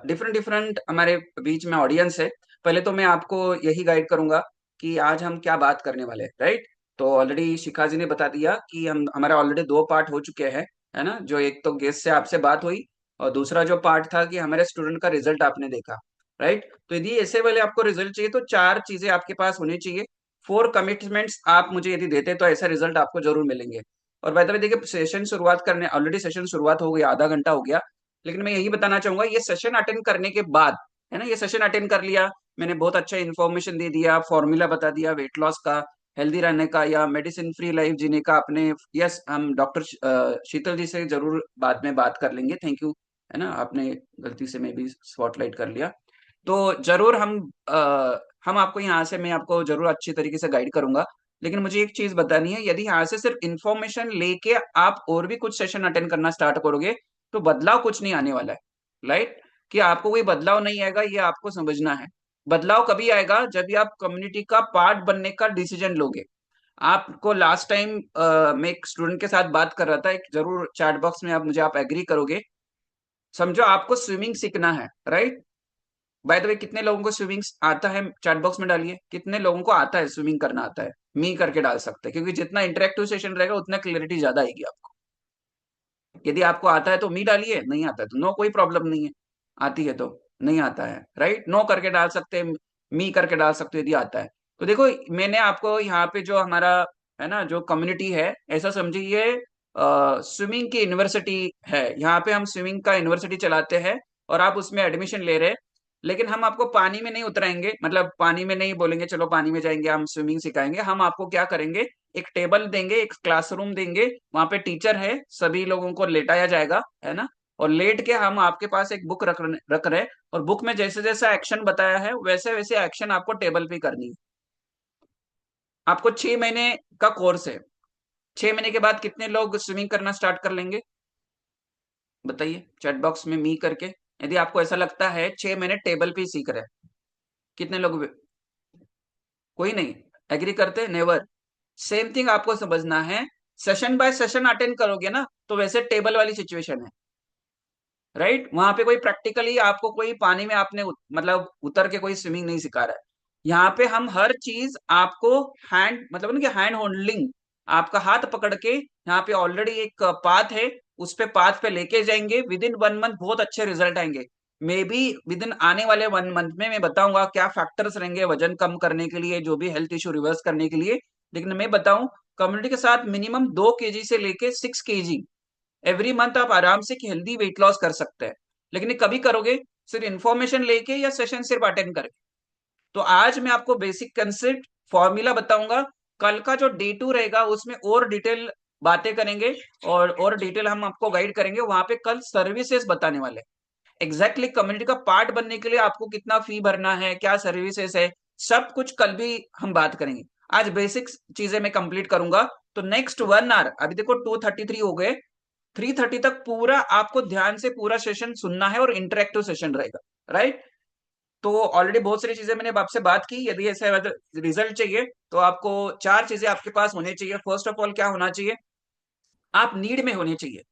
डिफरेंट डिफरेंट हमारे बीच में ऑडियंस है। पहले तो मैं आपको यही गाइड करूंगा कि आज हम क्या बात करने वाले हैं, राइट? तो ऑलरेडी शिखा जी ने बता दिया कि हम हमारा ऑलरेडी 2 पार्ट हो चुके हैं, है ना? जो एक तो गेस्ट से आपसे बात हुई, और दूसरा जो पार्ट था कि हमारे स्टूडेंट का रिजल्ट आपने देखा, राइट? तो यदि ऐसे वाले आपको रिजल्ट चाहिए तो 4 चीजें आपके पास होनी चाहिए। 4 कमिटमेंट्स आप मुझे यदि देते तो ऐसा रिजल्ट आपको जरूर मिलेंगे। और बाय द वे देखिए, सेशन शुरुआत करने ऑलरेडी सेशन शुरुआत हो गई, आधा घंटा हो गया। लेकिन मैं यही बताना चाहूंगा, ये सेशन अटेंड करने के बाद, है ना, ये सेशन अटेंड कर लिया, मैंने बहुत अच्छा इन्फॉर्मेशन दे दिया, फॉर्मूला बता दिया वेट लॉस का, हेल्दी रहने का, या मेडिसिन फ्री लाइफ जीने का आपने। यस, हम डॉक्टर शीतल जी से जरूर बाद में बात कर लेंगे, थैंक यू, है ना? आपने गलती से मैं भी स्पॉटलाइट कर लिया। तो जरूर हम आपको यहाँ से, मैं आपको जरूर अच्छी तरीके से गाइड करूंगा। लेकिन मुझे एक चीज बतानी है, यदि यहाँ से सिर्फ इन्फॉर्मेशन लेके आप और भी कुछ सेशन अटेंड करना स्टार्ट करोगे तो बदलाव कुछ नहीं आने वाला है, राइट? कि आपको कोई बदलाव नहीं आएगा, ये आपको समझना है। बदलाव कभी आएगा जब भी आप कम्युनिटी का पार्ट बनने का डिसीजन लोगे। आपको लास्ट टाइम मैं एक स्टूडेंट के साथ बात कर रहा था, एक जरूर चैट बॉक्स में आप एग्री करोगे। समझो आपको स्विमिंग सीखना है, राइट? बाय द वे कितने लोगों को स्विमिंग आता है? चैट बॉक्स में डालिए, कितने लोगों को आता है, स्विमिंग करना आता है? मी करके डाल सकते हैं, क्योंकि जितना इंटरेक्टिव सेशन रहेगा उतना क्लियरिटी ज्यादा आएगी आपको। यदि आपको आता है तो मी डालिए, नहीं आता है तो नो, कोई प्रॉब्लम नहीं है। आती है तो, नहीं आता है, राइट? नो करके डाल सकते हैं, मी करके डाल सकते हो यदि आता है तो। देखो मैंने आपको यहाँ पे जो हमारा, है ना, जो कम्युनिटी है, ऐसा समझिए स्विमिंग की यूनिवर्सिटी है। यहाँ पे हम स्विमिंग का यूनिवर्सिटी चलाते हैं, और आप उसमें एडमिशन ले रहे हैं। लेकिन हम आपको पानी में नहीं उतराएंगे, मतलब पानी में नहीं बोलेंगे चलो पानी में जाएंगे, हम स्विमिंग सिखाएंगे। हम आपको क्या करेंगे, एक टेबल देंगे, एक क्लासरूम देंगे, वहां पे टीचर है, सभी लोगों को लेटाया जाएगा, है ना? और लेट के हम आपके पास एक बुक रख रहे हैं, और बुक में जैसे जैसा एक्शन बताया है वैसे वैसे एक्शन आपको टेबल पे करनी है। आपको 6 महीने का कोर्स है। 6 महीने के बाद कितने लोग स्विमिंग करना स्टार्ट कर लेंगे? बताइए चैट बॉक्स में मी करके। यदि आपको ऐसा लगता है 6 महीने टेबल पे ही सीख रहे हैं, कितने लोग? कोई नहीं एग्री करते, नेवर। सेम थिंग आपको समझना है, सेशन बाय सेशन अटेंड करोगे ना तो वैसे टेबल वाली सिचुएशन है, राइट? वहां पे कोई प्रैक्टिकली आपको कोई पानी में आपने मतलब उतर के कोई स्विमिंग नहीं सिखा रहा है। यहाँ पे हम हर चीज आपको हैंड, मतलब ना कि हैंड होल्डिंग, आपका हाथ पकड़ के यहाँ पे ऑलरेडी एक पाथ है, उस पे पाथ पे लेके जाएंगे। विद इन 1 मंथ बहुत अच्छे रिजल्ट आएंगे। मे बी विद इन आने वाले 1 मंथ में मैं बताऊंगा क्या फैक्टर्स रहेंगे वजन कम करने के लिए, जो भी हेल्थ इश्यू रिवर्स करने के लिए। लेकिन मैं बताऊं, कम्युनिटी के साथ मिनिमम 2 kg से लेके 6 kg एवरी मंथ आप आराम से हेल्दी वेट लॉस कर सकते हैं। लेकिन ये कभी करोगे? सिर्फ इन्फॉर्मेशन लेके या सेशन सिर्फ अटेंड करके? तो आज मैं आपको बेसिक कंसेप्ट फॉर्मूला बताऊंगा। कल का जो डे 2 रहेगा उसमें और डिटेल बातें करेंगे और डिटेल हम आपको गाइड करेंगे। वहां पे कल सर्विसेज बताने वाले, एग्जैक्टली कम्युनिटी का पार्ट बनने के लिए आपको कितना फी भरना है, क्या सर्विसेज है, सब कुछ कल भी हम बात करेंगे। आज बेसिक चीजें मैं कंप्लीट करूंगा। तो नेक्स्ट 1 आवर, अभी देखो 2:33 हो गए, 3:30 तक पूरा आपको ध्यान से पूरा सेशन सुनना है और इंटरेक्टिव सेशन रहेगा, राइट। तो ऑलरेडी बहुत सारी चीजें मैंने आपसे बात की। यदि ऐसे रिजल्ट चाहिए तो आपको 4 चीजें आपके पास होनी चाहिए। फर्स्ट ऑफ ऑल क्या होना चाहिए? आप नीड में होने चाहिए,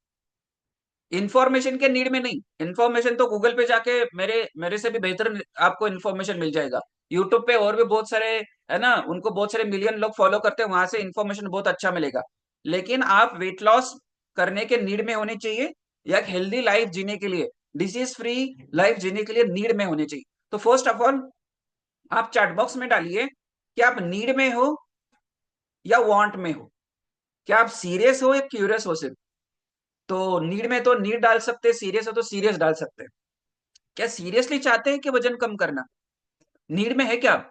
इंफॉर्मेशन के नीड में नहीं। इंफॉर्मेशन तो गूगल पे जाके मेरे से भी बेहतर आपको इंफॉर्मेशन मिल जाएगा। यूट्यूब पे और भी बहुत सारे है ना, उनको बहुत सारे मिलियन लोग फॉलो करते हैं, वहां से इंफॉर्मेशन बहुत अच्छा मिलेगा। लेकिन आप वेट लॉस करने के नीड में होने चाहिए या एक हेल्दी लाइफ जीने के लिए, डिजीज फ्री लाइफ जीने के लिए नीड में होने चाहिए। तो फर्स्ट ऑफ ऑल आप चैट बॉक्स में डालिए कि आप नीड में हो या वांट में हो, क्या आप सीरियस हो या क्यूरियस हो सिर्फ। तो नीड में तो नीड डाल सकते हैं, सीरियस हो तो सीरियस डाल सकते हैं। क्या सीरियसली चाहते हैं कि वजन कम करना? नीड में है क्या आप?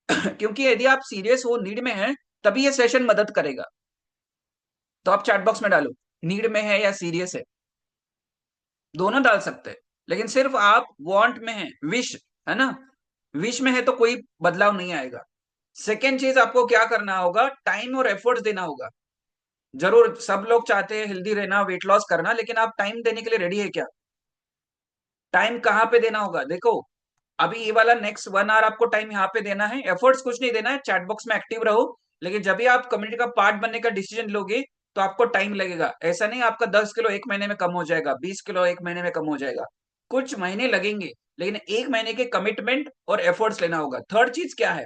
क्योंकि यदि आप सीरियस हो, नीड में है, तभी ये सेशन मदद करेगा। तो आप चैट बॉक्स में डालो नीड में है या सीरियस है, दोनों डाल सकते हैं। लेकिन सिर्फ आप वांट में है, विश है ना, विश में है तो कोई बदलाव नहीं आएगा। सेकेंड चीज आपको क्या करना होगा, टाइम और एफर्ट्स देना होगा। जरूर सब लोग चाहते हैं हेल्दी रहना, वेट लॉस करना, लेकिन आप टाइम देने के लिए रेडी है क्या? टाइम कहाँ पे देना होगा? देखो अभी ये वाला नेक्स्ट 1 आवर आपको टाइम यहाँ पे देना है, एफर्ट्स कुछ नहीं देना है, चैट बॉक्स में एक्टिव रहो। लेकिन जब भी आप कम्युनिटी का पार्ट बनने का डिसीजन लोगे तो आपको टाइम लगेगा। ऐसा नहीं आपका 10 किलो 1 महीने में कम हो जाएगा, 20 किलो 1 महीने में कम हो जाएगा, कुछ महीने लगेंगे। लेकिन 1 महीने के कमिटमेंट और एफर्ट्स लेना होगा। थर्ड चीज क्या है,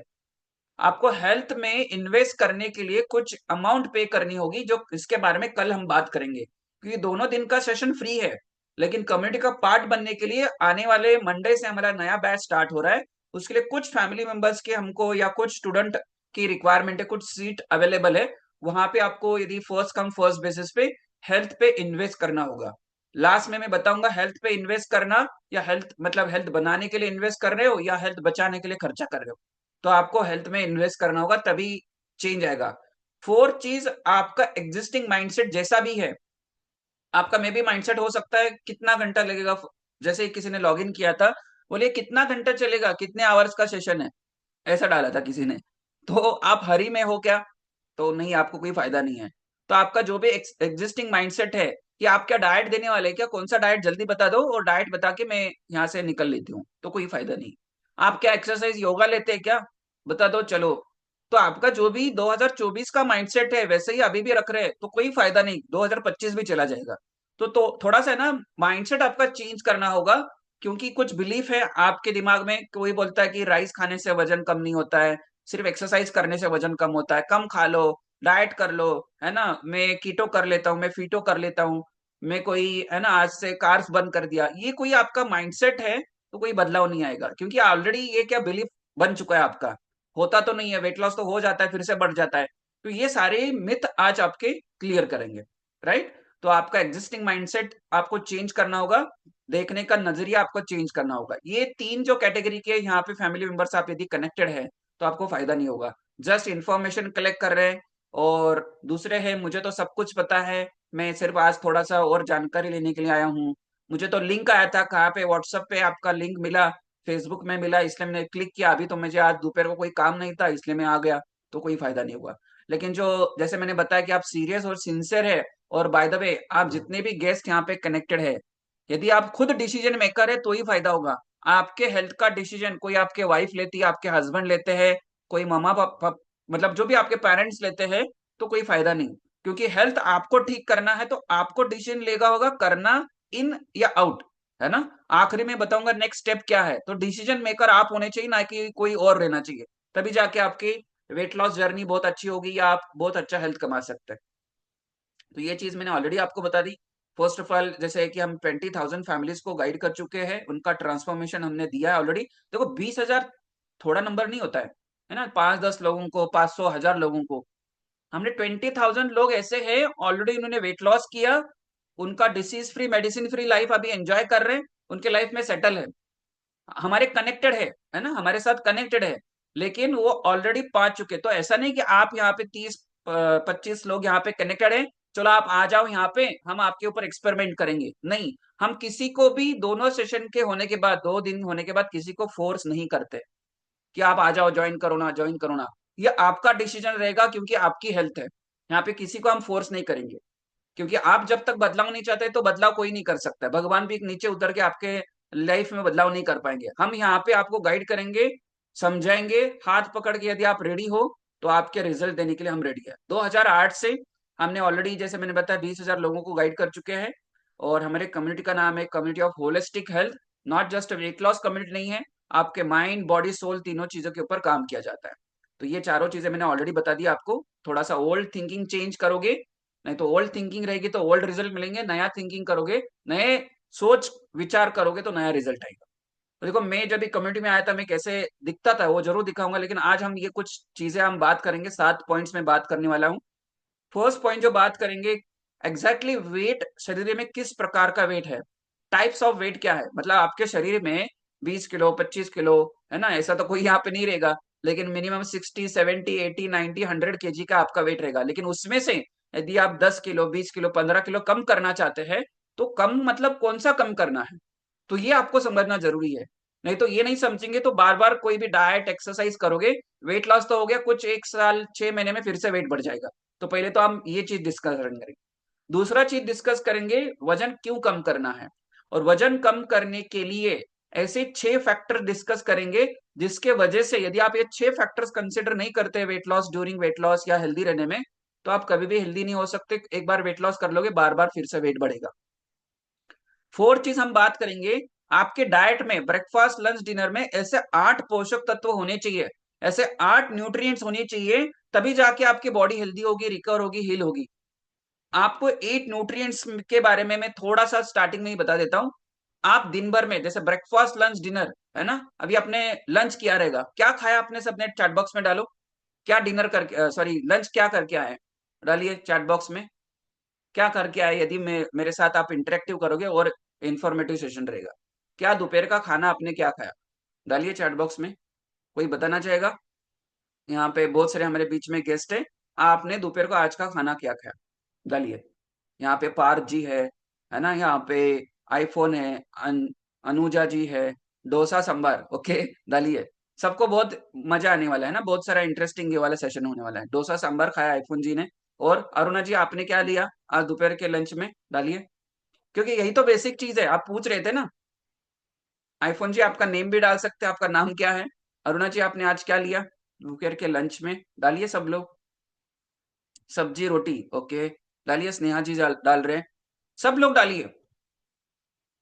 आपको हेल्थ में इन्वेस्ट करने के लिए कुछ अमाउंट पे करनी होगी, जो इसके बारे में कल हम बात करेंगे। क्योंकि दोनों दिन का सेशन फ्री है, लेकिन कम्युनिटी का पार्ट बनने के लिए आने वाले मंडे से हमारा नया बैच स्टार्ट हो रहा है। उसके लिए कुछ फैमिली मेंबर्स के हमको या कुछ स्टूडेंट की रिक्वायरमेंट है, कुछ सीट अवेलेबल है। वहां पे आपको यदि फर्स्ट कम फर्स्ट बेसिस पे हेल्थ पे इन्वेस्ट करना होगा। लास्ट में मैं बताऊंगा हेल्थ पे इन्वेस्ट करना या हेल्थ मतलब हेल्थ बनाने के लिए इन्वेस्ट कर रहे हो या हेल्थ बचाने के लिए खर्चा कर रहे हो। तो आपको हेल्थ में इन्वेस्ट करना होगा, तभी चेंज आएगा। फोर्थ चीज, आपका एग्जिस्टिंग माइंडसेट जैसा भी है, आपका मे भी माइंडसेट हो सकता है कितना घंटा लगेगा। जैसे किसी ने लॉगिन किया था, बोले कितना घंटा चलेगा, कितने आवर्स का सेशन है, ऐसा डाला था किसी ने। तो आप हरी में हो क्या? तो नहीं, आपको कोई फायदा नहीं है। तो आपका जो भी एग्जिस्टिंग माइंडसेट है कि आप क्या डाइट देने वाले हैं, क्या कौन सा डाइट जल्दी बता दो और डाइट बता के मैं यहाँ से निकल लेती हूँ, तो कोई फायदा नहीं। आप क्या एक्सरसाइज योगा लेते हैं क्या, बता दो चलो। तो आपका जो भी 2024 का माइंडसेट है वैसे ही अभी भी रख रहे हैं तो कोई फायदा नहीं, 2025 भी चला जाएगा। तो थोड़ा सा ना माइंडसेट आपका चेंज करना होगा। क्योंकि कुछ बिलीफ है आपके दिमाग में, कोई बोलता है कि राइस खाने से वजन कम नहीं होता है, सिर्फ एक्सरसाइज करने से वजन कम होता है, कम खा लो, डाइट कर लो, है ना, मैं कीटो कर लेता हूँ, मैं फीटो कर लेता हूँ, मैं कोई है ना आज से कार्ब्स बंद कर दिया। ये कोई आपका माइंडसेट है तो कोई बदलाव नहीं आएगा, क्योंकि ऑलरेडी ये क्या बिलीफ बन चुका है आपका। होता तो नहीं है, वेट लॉस तो हो जाता है फिर से बढ़ जाता है। तो ये सारे मिथ आज आपके क्लियर करेंगे, राइट। तो आपका एग्जिस्टिंग माइंडसेट आपको चेंज करना होगा, देखने का नजरिया आपको चेंज करना होगा। ये 3 जो कैटेगरी के यहाँ पे फैमिली मेंबर्स आप यदि कनेक्टेड है तो आपको फायदा नहीं होगा। जस्ट इंफॉर्मेशन कलेक्ट कर रहे हैं और दूसरे है मुझे तो सब कुछ पता है, मैं सिर्फ आज थोड़ा सा और जानकारी लेने के लिए आया हूँ, मुझे तो लिंक आया था, कहाँ पे, व्हाट्सएप पे आपका लिंक मिला, फेसबुक में मिला, इसलिए मैंने क्लिक किया, अभी तो मुझे आज दोपहर को कोई काम नहीं था इसलिए मैं आ गया, तो कोई फायदा नहीं हुआ। लेकिन जो जैसे मैंने बताया कि आप सीरियस और सिंसियर है, और बाय द वे आप जितने भी गेस्ट यहाँ पे कनेक्टेड है, यदि आप खुद डिसीजन मेकर है तो ही फायदा होगा। आपके हेल्थ का डिसीजन कोई आपके वाइफ लेती है, आपके हस्बैंड लेते हैं, कोई मामा पापा मतलब जो भी आपके पेरेंट्स लेते हैं, तो कोई फायदा नहीं। क्योंकि हेल्थ आपको ठीक करना है तो आपको डिसीजन लेगा होगा करना इन या आउट, है ना। आखिरी में बताऊंगा नेक्स्ट स्टेप क्या है। तो डिसीजन मेकर आप होने चाहिए, ना कि कोई और रहना चाहिए, तभी जाके आपकी वेट लॉस जर्नी बहुत अच्छी होगी या आप बहुत अच्छा हेल्थ कमा सकते हैं। तो ये चीज मैंने ऑलरेडी आपको बता दी। फर्स्ट ऑफ ऑल जैसे कि हम 20,000 फैमिलीज को गाइड कर चुके हैं, उनका ट्रांसफॉर्मेशन हमने दिया है ऑलरेडी। देखो 20,000 थोड़ा नंबर नहीं होता है ना, 5-10 लोगों को, 500 1000 लोगों को, हमने 20,000 लोग ऐसे हैं ऑलरेडी, उन्होंने वेट लॉस किया, उनका disease free medicine free life अभी एंजॉय कर रहे हैं, उनके लाइफ में सेटल है, हमारे कनेक्टेड है ना, हमारे साथ कनेक्टेड है, लेकिन वो ऑलरेडी पा चुके। तो ऐसा नहीं कि आप यहाँ पे 30-25 लोग यहाँ पे कनेक्टेड है, चलो आप आ जाओ यहाँ पे, हम आपके ऊपर एक्सपेरिमेंट करेंगे, नहीं। हम किसी को भी दोनों सेशन के होने के बाद, 2 दिन होने के बाद किसी को फोर्स नहीं करते कि आप आ जाओ, ज्वाइन करो ना, ज्वाइन करो ना। ये आपका डिसीजन रहेगा, क्योंकि आपकी हेल्थ है। यहाँ पे किसी को हम फोर्स नहीं करेंगे, क्योंकि आप जब तक बदलाव नहीं चाहते तो बदलाव कोई नहीं कर सकता। भगवान भी नीचे उतर के आपके लाइफ में बदलाव नहीं कर पाएंगे। हम यहाँ पे आपको गाइड करेंगे, समझाएंगे, हाथ पकड़ के, यदि आप रेडी हो तो आपके रिजल्ट देने के लिए हम रेडी है। 2008 से हमने ऑलरेडी, जैसे मैंने बताया, 20,000 लोगों को गाइड कर चुके हैं, और हमारे कम्युनिटी का नाम है community of holistic health. Not just weight loss community नहीं है, आपके माइंड बॉडी सोल तीनों चीजों के ऊपर काम किया जाता है। तो ये चारों चीजें मैंने ऑलरेडी बता दी आपको। थोड़ा सा ओल्ड थिंकिंग चेंज करोगे, नहीं तो ओल्ड थिंकिंग रहेगी तो ओल्ड रिजल्ट मिलेंगे, नया थिंकिंग करोगे, नए सोच विचार करोगे तो नया रिजल्ट आएगा। तो देखो, मैं जब भी कम्युनिटी में आया था मैं कैसे दिखता था वो जरूर दिखाऊंगा, लेकिन आज हम ये कुछ चीजें हम बात करेंगे, 7 पॉइंट्स में बात करने वाला हूँ। फर्स्ट पॉइंट जो बात करेंगे, एग्जैक्टली वेट शरीर में किस प्रकार का वेट है, टाइप्स ऑफ वेट क्या है, मतलब आपके शरीर में 20 किलो 25 किलो है ना, ऐसा तो कोई यहाँ पे नहीं रहेगा, लेकिन मिनिमम 60 70 80 90 100 केजी का आपका वेट रहेगा। लेकिन उसमें से यदि आप 10 किलो 20 किलो 15 किलो कम करना चाहते हैं, तो कम मतलब कौन सा कम करना है, तो ये आपको समझना जरूरी है। नहीं तो ये नहीं समझेंगे तो बार बार कोई भी डाइट एक्सरसाइज करोगे, वेट लॉस तो हो गया, कुछ 1 साल 6 महीने में फिर से वेट बढ़ जाएगा। तो पहले तो हम ये चीज डिस्कस करेंगे। दूसरा चीज डिस्कस करेंगे, वजन क्यों कम करना है, और वजन कम करने के लिए ऐसे 6 फैक्टर डिस्कस करेंगे, जिसके वजह से यदि आप ये 6 फैक्टर्स कंसिडर नहीं करते weight loss, during weight loss या हेल्दी रहने में, तो आप कभी भी हेल्दी नहीं हो सकते। एक बार वेट लॉस कर लोगे, बार बार फिर से वेट बढ़ेगा। फोर्थ चीज हम बात करेंगे, आपके डाइट में ब्रेकफास्ट लंच डिनर में ऐसे 8 पोषक तत्व होने चाहिए, ऐसे 8 न्यूट्रिएंट्स होने चाहिए, तभी जाके आपकी बॉडी हेल्दी होगी, रिकवर होगी, हील होगी। आपको 8 न्यूट्रिएंट्स के बारे में मैं थोड़ा सा स्टार्टिंग में ही बता देता हूं। आप दिन भर में जैसे ब्रेकफास्ट लंच डिनर है ना, अभी आपने लंच किया रहेगा, क्या खाया आपने, सबने चैट बॉक्स में डालो, क्या डिनर करके, सॉरी लंच क्या करके आए, डालिए चैट बॉक्स में क्या करके आए। यदि मेरे साथ आप इंटरेक्टिव करोगे और इंफॉर्मेटिव सेशन रहेगा। क्या दोपहर का खाना आपने क्या खाया, डालिए चैट बॉक्स में, कोई बताना चाहेगा। यहाँ पे बहुत सारे हमारे बीच में गेस्ट है, आपने दोपहर को आज का खाना क्या खाया, डालिए। यहाँ पे पार्थ जी है ना, यहाँ पे आईफोन है, अनुजा जी है, डोसा सांबार, ओके डालिए। सबको बहुत मजा आने वाला है ना, बहुत सारा इंटरेस्टिंग ये वाला सेशन होने वाला है। डोसा सांबार खाया आईफोन जी ने, और अरुणा जी आपने क्या लिया आज दोपहर के लंच में, डालिए, क्योंकि यही तो बेसिक चीज है, आप पूछ रहे थे ना। आईफोन जी आपका नेम भी डाल सकते हैं, आपका नाम क्या है। अरुणा जी आपने आज क्या लिया दोपहर के लंच में, डालिए सब लोग। सब्जी रोटी, ओके डालिए। स्नेहा जी डाल रहे हैं, सब लोग डालिए।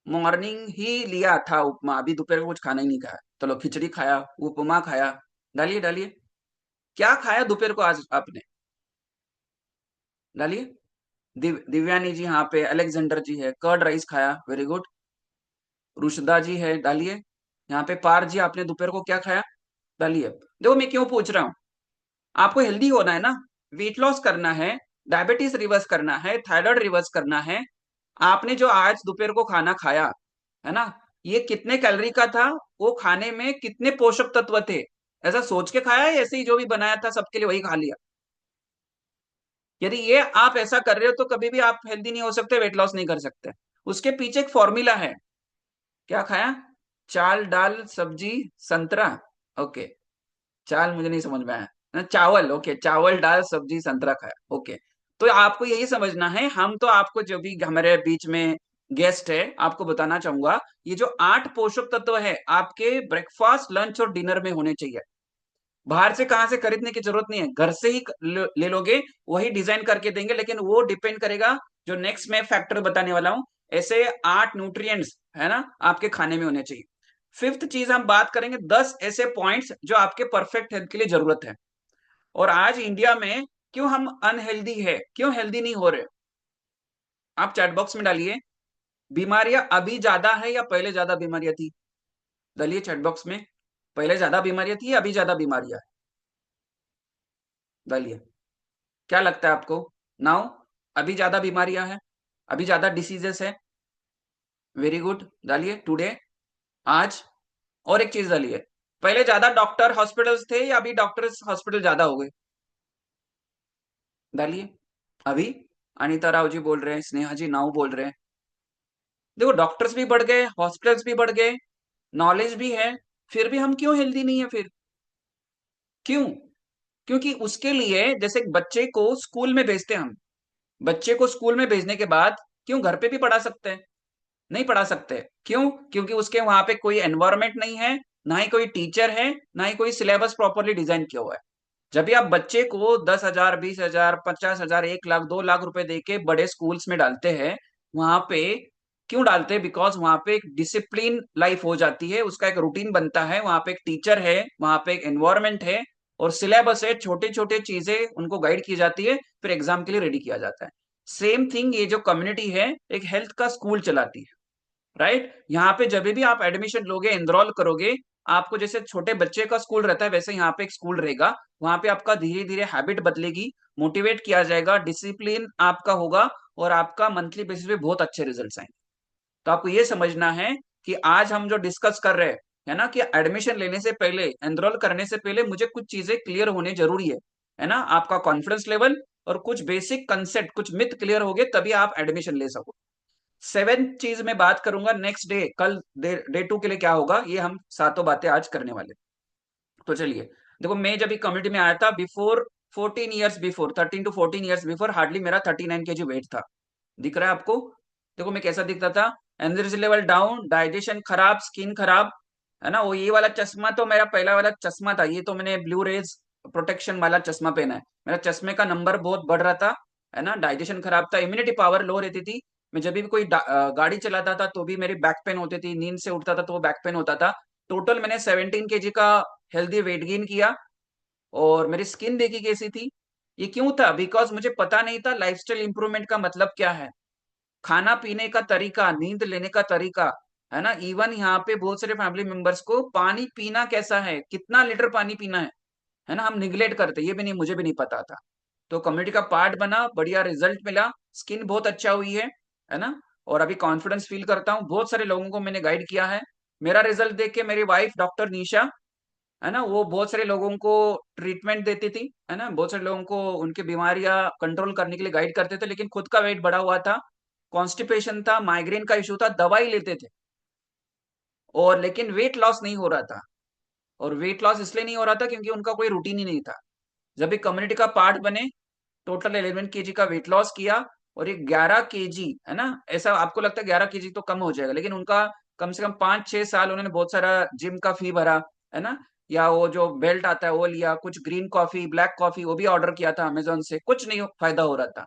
मॉर्निंग ही लिया था उपमा, अभी दोपहर को कुछ खाना ही नहीं खाया, चलो खिचड़ी खाया, उपमा खाया, डालिए डालिए। क्या खाया दोपहर को आज आपने, डालिए। दिव्यानी जी यहाँ पे, अलेक्जेंडर जी है, कर्ड राइस खाया, वेरी गुड। रुशदा जी है, डालिए। यहाँ पे पार जी आपने दोपहर को क्या खाया, डालिए। देखो मैं क्यों पूछ रहा हूँ, आपको हेल्दी होना है ना, वेट लॉस करना है, डायबिटीज रिवर्स करना है, थायराइड रिवर्स करना है। आपने जो आज दोपहर को खाना खाया है ना, ये कितने कैलोरी का था, वो खाने में कितने पोषक तत्व थे, ऐसा सोच के खाया है, ऐसे ही जो भी बनाया था सबके लिए वही खा लिया। यदि ये आप ऐसा कर रहे हो तो कभी भी आप हेल्दी नहीं हो सकते, वेट लॉस नहीं कर सकते। उसके पीछे एक फॉर्मूला है। क्या खाया, चाल दाल सब्जी संतरा, ओके। चाल मुझे नहीं समझ में आया ना, चावल, ओके, चावल दाल सब्जी संतरा खाया, ओके। तो आपको यही समझना है। हम तो आपको जो भी हमारे बीच में गेस्ट है आपको बताना चाहूंगा, ये जो 8 पोषक तत्व है आपके ब्रेकफास्ट लंच और डिनर में होने चाहिए। बाहर से कहां से खरीदने की जरूरत नहीं है, घर से ही ले लोगे, वही डिजाइन करके देंगे, लेकिन वो डिपेंड करेगा जो नेक्स्ट मैं फैक्टर बताने वाला हूं। ऐसे 8 न्यूट्रिएंट्स है ना आपके खाने में होने चाहिए। फिफ्थ चीज हम बात करेंगे 10 ऐसे पॉइंट्स जो आपके परफेक्ट हेल्थ के लिए जरूरत है। और आज इंडिया में क्यों हम अनहेल्दी है, क्यों हेल्दी नहीं हो रहे, आप चैट बॉक्स में डालिए, बीमारियां अभी ज्यादा है या पहले ज्यादा बीमारियां थी? डालिए चैट बॉक्स में, पहले ज्यादा बीमारियां थी या अभी ज्यादा बीमारियां है? डालिए, क्या लगता है आपको? नाउ अभी ज्यादा बीमारियां है, अभी ज्यादा डिसीजेस है। वेरी गुड, डालिए टुडे, आज। और एक चीज डालिए, पहले ज्यादा डॉक्टर हॉस्पिटल्स थे या अभी डॉक्टर्स हॉस्पिटल ज्यादा हो गए? डालिए अभी। अनीता राव जी बोल रहे हैं, स्नेहा जी नाउ बोल रहे हैं। देखो डॉक्टर्स भी बढ़ गए, हॉस्पिटल्स भी बढ़ गए, नॉलेज भी है, फिर भी हम क्यों हेल्दी नहीं है? फिर क्यों? क्योंकि उसके लिए जैसे बच्चे को स्कूल में भेजते हैं हम, बच्चे को स्कूल में भेजने के बाद क्यों घर पे भी पढ़ा सकते हैं? नहीं पढ़ा सकते। क्यों? क्योंकि उसके वहां पे कोई एनवायरमेंट नहीं है, ना ही कोई टीचर है, ना ही कोई सिलेबस प्रॉपरली डिजाइन किया हुआ है। जब भी आप बच्चे को 10,000, 20,000, 50,000, 1 लाख, 2 लाख रुपए देके बड़े स्कूल्स में डालते हैं, वहां पे क्यों डालते हैं? बिकॉज वहां पे एक डिसिप्लिन लाइफ हो जाती है, उसका एक रूटीन बनता है, वहां पे एक टीचर है, वहां पे एक एनवायरमेंट है और सिलेबस है, छोटे छोटे चीजें उनको गाइड की जाती है, फिर एग्जाम के लिए रेडी किया जाता है। सेम थिंग ये जो कम्युनिटी है एक हेल्थ का स्कूल चलाती है, राइट? यहाँ पे जब भी आप एडमिशन लोगे, एनरोल करोगे, आपको जैसे छोटे बच्चे का स्कूल रहता है वैसे यहाँ पे एक स्कूल रहेगा। वहां पे आपका धीरे धीरे हैबिट बदलेगी, मोटिवेट किया जाएगा, डिसिप्लिन आपका होगा और आपका मंथली बेसिस पे बहुत अच्छे रिजल्ट्स आएंगे। तो आपको ये समझना है कि आज हम जो डिस्कस कर रहे हैं, है ना, कि एडमिशन लेने से पहले, एनरोल करने से पहले मुझे कुछ चीजें क्लियर होने जरूरी है ना, आपका कॉन्फिडेंस लेवल और कुछ बेसिक कंसेप्ट, कुछ मिथ क्लियर हो गए तभी आप एडमिशन ले सको। 7th चीज में बात करूंगा नेक्स्ट डे, कल डे 2 के लिए क्या होगा, ये हम सातों बातें आज करने वाले। तो चलिए देखो, मैं जब कम्युनिटी में आया था before 14 years before, 13 to 14 years before, hardly मेरा 39 kg वेट था। दिख रहा है आपको? देखो मैं कैसा दिखता था, एनर्जी लेवल डाउन, डाइजेशन खराब, स्किन खराब, है ना। वो ये वाला चश्मा तो मेरा पहला वाला चश्मा था, ये तो मैंने ब्लू रेज प्रोटेक्शन वाला चश्मा पहना है। मेरा चश्मे का नंबर बहुत बढ़ रहा था, है ना। डाइजेशन खराब था, इम्यूनिटी पावर लो रहती थी। मैं जब भी कोई गाड़ी चलाता था तो भी मेरी बैक पेन होती थी, नींद से उठता था तो वो बैक पेन होता था। टोटल मैंने 17 kg का हेल्दी वेट गेन किया। और मेरी स्किन देखी कैसी थी? ये क्यों था? बिकॉज मुझे पता नहीं था लाइफस्टाइल इंप्रूवमेंट का मतलब क्या है, खाना पीने का तरीका, नींद लेने का तरीका, है ना। इवन यहाँ पे बहुत सारे फैमिली मेंबर्स को पानी पीना कैसा है, कितना लीटर पानी पीना है ना, हम निगलेक्ट करते, ये भी नहीं, मुझे भी नहीं पता था। तो कम्युनिटी का पार्ट बना, बढ़िया रिजल्ट मिला, स्किन बहुत अच्छा हुई है ना। और अभी कॉन्फिडेंस फील करता हूँ, बहुत सारे लोगों को मैंने गाइड किया है। मेरा रिजल्ट देख के मेरी वाइफ डॉक्टर निशा, है ना, वो बहुत सारे लोगों को ट्रीटमेंट देती थी, है ना, बहुत सारे लोगों को उनकी बीमारियां कंट्रोल करने के लिए गाइड करते थे, लेकिन खुद का वेट बढ़ा हुआ था, कॉन्स्टिपेशन था, माइग्रेन का इशू था, दवाई लेते थे और लेकिन वेट लॉस नहीं हो रहा था। और वेट लॉस इसलिए नहीं हो रहा था क्योंकि उनका कोई रूटीन ही नहीं था। जब भी कम्युनिटी का पार्ट बने, टोटल 11 kg का वेट लॉस किया और ये 11 kg, है ना। ऐसा आपको लगता है 11 kg तो कम हो जाएगा, लेकिन उनका कम से कम 5-6 साल उन्होंने बहुत सारा जिम का फी भरा, है ना। या वो जो बेल्ट आता है वो लिया, कुछ ग्रीन कॉफी, ब्लैक कॉफी वो भी ऑर्डर किया था अमेजोन से, कुछ नहीं फायदा हो रहा था।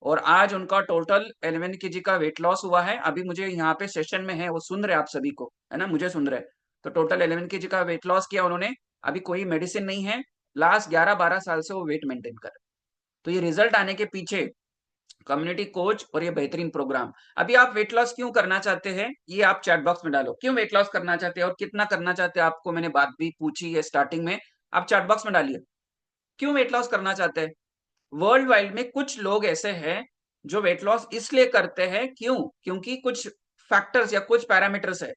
और आज उनका टोटल 11 kg का वेट लॉस हुआ है। अभी मुझे यहाँ पे सेशन में है, वो सुन रहे आप सभी को, है ना, मुझे सुन रहे। तो टोटल 11 kg का वेट लॉस किया उन्होंने, अभी कोई मेडिसिन नहीं है, लास्ट 11-12 साल से वो वेट मेंटेन कर रहे। तो ये रिजल्ट आने के पीछे कम्युनिटी कोच और ये बेहतरीन प्रोग्राम। अभी आप वेट लॉस क्यों करना चाहते हैं, ये आप चैट बॉक्स में डालो, क्यों वेट लॉस करना चाहते हैं और कितना करना चाहते हैं, आपको मैंने बात भी पूछी है स्टार्टिंग में, आप चैट बॉक्स में डालिए क्यों वेट लॉस करना चाहते हैं। वर्ल्ड वाइड में कुछ लोग ऐसे हैं जो वेट लॉस इसलिए करते हैं, क्यों? क्योंकि कुछ फैक्टर्स या कुछ पैरामीटर्स है।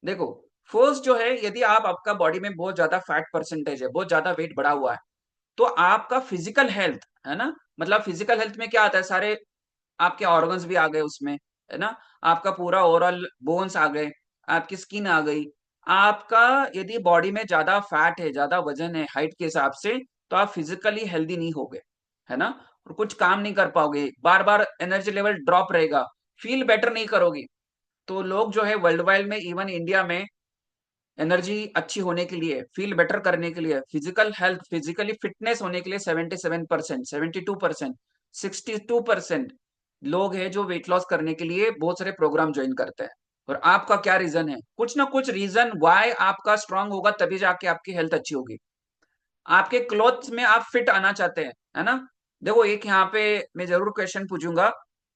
देखो, फर्स्ट जो है, यदि आप, आपका बॉडी में बहुत ज्यादा फैट परसेंटेज है, बहुत ज्यादा वेट बढ़ा हुआ है, तो आपका फिजिकल हेल्थ, है ना, मतलब फिजिकल हेल्थ में क्या आता है, सारे आपके ऑर्गन्स भी आ गए उसमें, है ना, आपका पूरा ओवरऑल बोन्स आ गए, आपकी स्किन आ गई। आपका यदि बॉडी में ज्यादा फैट है, ज्यादा वजन है हाइट के हिसाब से, तो आप फिजिकली हेल्दी नहीं होगे, है ना, और कुछ काम नहीं कर पाओगे, बार बार एनर्जी लेवल ड्रॉप रहेगा, फील बेटर नहीं करोगे। तो लोग जो है वर्ल्ड वाइड में, इवन इंडिया में, एनर्जी अच्छी होने के लिए, फील बेटर करने के लिए, फिजिकल हेल्थ, फिजिकली फिटनेस होने के लिए 77%, 72%, 62% लोग हैं जो वेट लॉस करने के लिए बहुत सारे प्रोग्राम ज्वाइन करते हैं। और आपका क्या रीजन है? कुछ ना कुछ रीजन वाई आपका स्ट्रांग होगा, तभी जाके आपकी हेल्थ अच्छी होगी। आपके क्लोथ्स में आप फिट आना चाहते हैं, है ना। देखो एक यहाँ पे मैं जरूर क्वेश्चन पूछूंगा,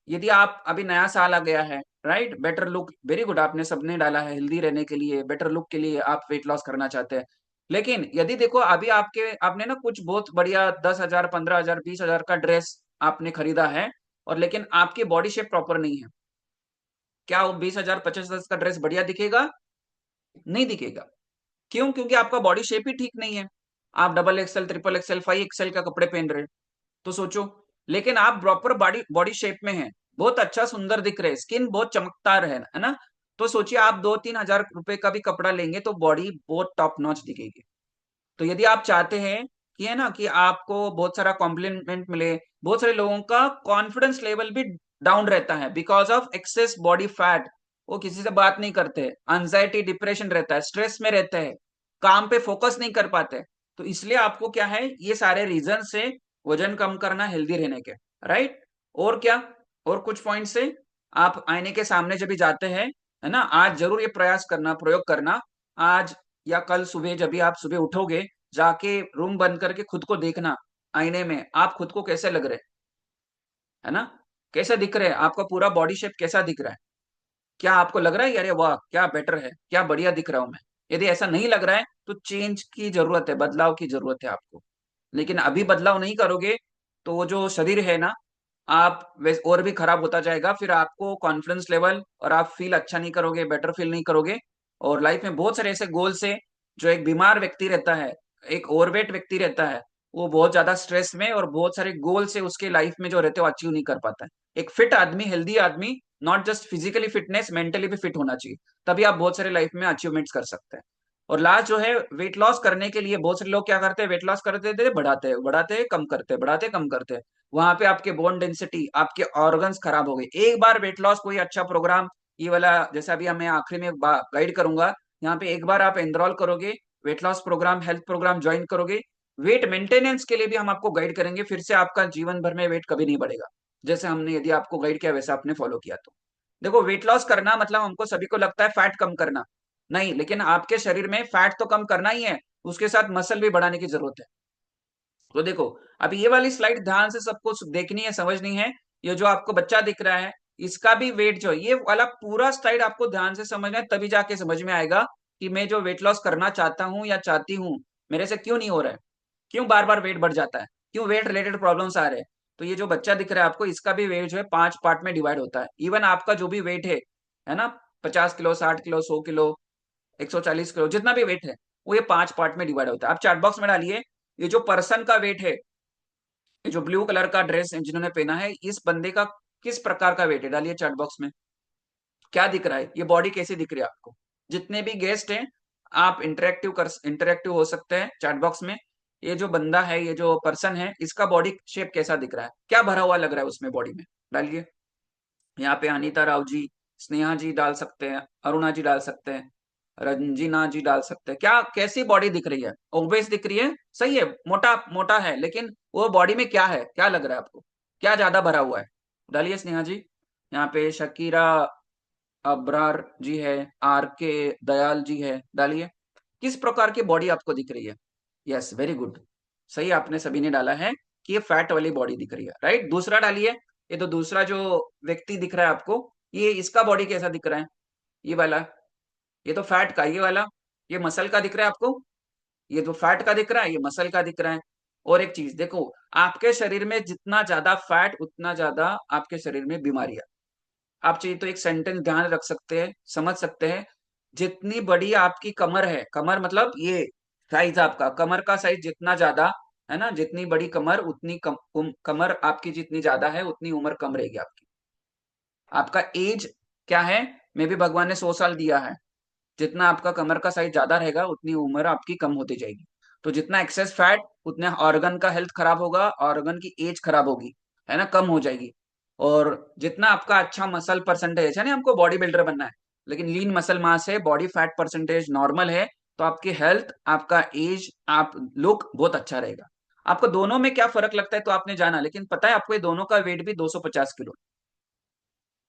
यदि आप अभी नया साल आ गया है, right, better look, very good, आपने सबने डाला है हेल्दी रहने के लिए, बेटर लुक के लिए आप वेट लॉस करना चाहते हैं। लेकिन यदि देखो अभी आपने ना कुछ बहुत बढ़िया 10,000, 15,000, 20,000 का ड्रेस आपने खरीदा है, और लेकिन आपकी बॉडी शेप प्रॉपर नहीं है, क्या वो 20,000, 25,000 का ड्रेस बढ़िया दिखेगा? नहीं दिखेगा। क्यों? क्योंकि आपका बॉडी शेप ही ठीक नहीं है। आप double XL, triple XL, 5 XL का कपड़े पहन रहे हैं, तो सोचो। लेकिन आप प्रॉपर बॉडी बॉडी शेप में हैं, बहुत अच्छा सुंदर दिख रहे हैं, स्किन बहुत चमकदार है ना? तो सोचिए आप 2-3 हजार रुपए का भी कपड़ा लेंगे तो बॉडी बहुत टॉप नॉच दिखेगी। तो यदि आप चाहते हैं कि है ना कि आपको बहुत सारा कॉम्प्लीमेंट मिले, बहुत सारे लोगों का कॉन्फिडेंस लेवल भी डाउन रहता है because of access body fat, वो किसी से बात नहीं करते, एंजाइटी डिप्रेशन रहता है, स्ट्रेस में रहते हैं, काम पे फोकस नहीं कर पाते। तो इसलिए आपको क्या है, ये सारे रीजन से वजन कम करना, हेल्दी रहने के, राइट। और क्या, और कुछ पॉइंट से आप आईने के सामने जब भी जाते हैं, है ना, आज जरूर ये प्रयास करना, प्रयोग करना, आज या कल सुबह जब भी आप सुबह उठोगे, जाके रूम बंद करके खुद को देखना आईने में, आप खुद को कैसे लग रहे है ना, कैसे दिख रहे हैं, आपका पूरा बॉडी शेप कैसा दिख रहा है, क्या आपको लग रहा है अरे वाह क्या बेटर है, क्या बढ़िया दिख रहा हूं मैं? यदि ऐसा नहीं लग रहा है तो चेंज की जरूरत है, बदलाव की जरूरत है आपको। लेकिन अभी बदलाव नहीं करोगे तो वो जो शरीर है ना, आप वैसे और भी खराब होता जाएगा, फिर आपको कॉन्फिडेंस लेवल और आप फील अच्छा नहीं करोगे, बेटर फील नहीं करोगे। और लाइफ में बहुत सारे ऐसे गोल्स है, जो एक बीमार व्यक्ति रहता है, एक ओवरवेट व्यक्ति रहता है, वो बहुत ज्यादा स्ट्रेस में और बहुत सारे गोल से उसके लाइफ में जो रहते हैं वो अचीव नहीं कर पाता है। एक फिट आदमी, हेल्दी आदमी, not just physically fitness, mentally भी फिट होना चाहिए, तभी आप बहुत सारे लाइफ में अचीवमेंट्स कर सकते हैं। और लास्ट जो है, वेट लॉस करने के लिए बहुत सारे लोग क्या करते हैं, वेट लॉस करते थे, बढ़ाते हैं, बढ़ाते हैं, कम करते हैं, बढ़ाते कम करते हैं, वहां पे आपके बोन डेंसिटी, आपके ऑर्गन्स खराब हो गए। एक बार वेट लॉस कोई अच्छा प्रोग्राम, ये वाला जैसा अभी मैं आखिरी में गाइड करूंगा, यहाँ पे एक बार आप एनरोल करोगे, weight loss program, health program join करोगे, वेट मेंटेनेंस के लिए भी हम आपको गाइड करेंगे, फिर से आपका जीवन भर में वेट कभी नहीं बढ़ेगा। जैसे हमने यदि आपको गाइड किया वैसा आपने फॉलो किया तो। देखो, वेट लॉस करना मतलब हमको सभी को लगता है फैट कम करना, नहीं, लेकिन आपके शरीर में फैट तो कम करना ही है, उसके साथ मसल भी बढ़ाने की जरूरत है। तो देखो, अभी ये वाली स्लाइड ध्यान से सबको देखनी है, समझनी है। ये जो आपको बच्चा दिख रहा है, इसका भी वेट जो है, ये वाला पूरा स्लाइड आपको ध्यान से समझना है, तभी जाके समझ में आएगा कि मैं जो वेट लॉस करना चाहता हूँ या चाहती हूँ, मेरे से क्यों नहीं हो रहा है, क्यों बार बार वेट बढ़ जाता है, क्यों वेट रिलेटेड प्रॉब्लम्स आ रहे हैं। तो ये जो बच्चा दिख रहा है आपको, इसका भी वेट जो है 5 पार्ट में डिवाइड होता है। इवन आपका जो भी वेट है ना, 50 किलो, 60 किलो, 100 किलो, 140 किलो, जितना भी वेट है, वो ये 5 पार्ट में डिवाइड होता है। आप चैट बॉक्स में डालिए, ये जो पर्सन का वेट है, ये जो ब्लू कलर का ड्रेस जिन्होंने पहना है, इस बंदे का किस प्रकार का वेट है, डालिए चैट बॉक्स में, क्या दिख रहा है, ये बॉडी कैसी दिख रही है आपको। जितने भी गेस्ट हैं, आप इंटरेक्टिव हो सकते हैं चैट बॉक्स में। ये जो बंदा है, ये जो पर्सन है, इसका बॉडी शेप कैसा दिख रहा है, क्या भरा हुआ लग रहा है उसमें बॉडी में, डालिए। यहाँ पे अनीता राव जी, स्नेहा जी डाल सकते हैं, अरुणा जी डाल सकते हैं, रंजीना जी डाल सकते हैं। क्या कैसी बॉडी दिख रही है, ओबेस दिख रही है, सही है, मोटा मोटा है, लेकिन वो बॉडी में क्या है, क्या लग रहा है आपको, क्या ज्यादा भरा हुआ है, डालिए स्नेहा जी। यहाँ पे शकीरा अब्रार जी है, आर के दयाल जी है, डालिए। किस प्रकार की बॉडी आपको दिख रही है? यस, वेरी गुड, सही आपने सभी ने डाला है कि ये फैट वाली बॉडी दिख रही है, राइट। दूसरा डालिए, ये तो दूसरा जो व्यक्ति दिख रहा है आपको, ये इसका बॉडी कैसा दिख रहा है, ये वाला, ये तो फैट का, ये वाला, ये मसल का दिख रहा है आपको, ये तो फैट का दिख रहा है, ये मसल का दिख रहा है। और एक चीज देखो, आपके शरीर में जितना ज्यादा फैट, उतना ज्यादा आपके शरीर में बीमारियां। आप चाहिए तो एक सेंटेंस ध्यान रख सकते हैं, समझ सकते हैं, जितनी बड़ी आपकी कमर है, कमर मतलब ये साइज, आपका कमर का साइज जितना ज्यादा है ना, जितनी बड़ी कमर उतनी कमर आपकी जितनी ज्यादा है, उतनी उम्र कम रहेगी आपकी। आपका एज क्या है, मे भी भगवान ने 100 साल दिया है, जितना आपका कमर का साइज ज्यादा रहेगा, उतनी उम्र आपकी कम होती जाएगी। तो जितना एक्सेस फैट, उतने ऑर्गन का हेल्थ खराब होगा, ऑर्गन की एज खराब होगी, है ना, कम हो जाएगी। और जितना आपका अच्छा मसल परसेंटेज है ना, हमको बॉडी बिल्डर बनना है, लेकिन लीन मसल मास है, बॉडी फैट परसेंटेज नॉर्मल है, तो आपकी हेल्थ, आपका एज, आप लुक बहुत अच्छा रहेगा। आपको दोनों में क्या फर्क लगता है तो आपने जाना, लेकिन पता है आपको ये दोनों का वेट भी 250 किलो।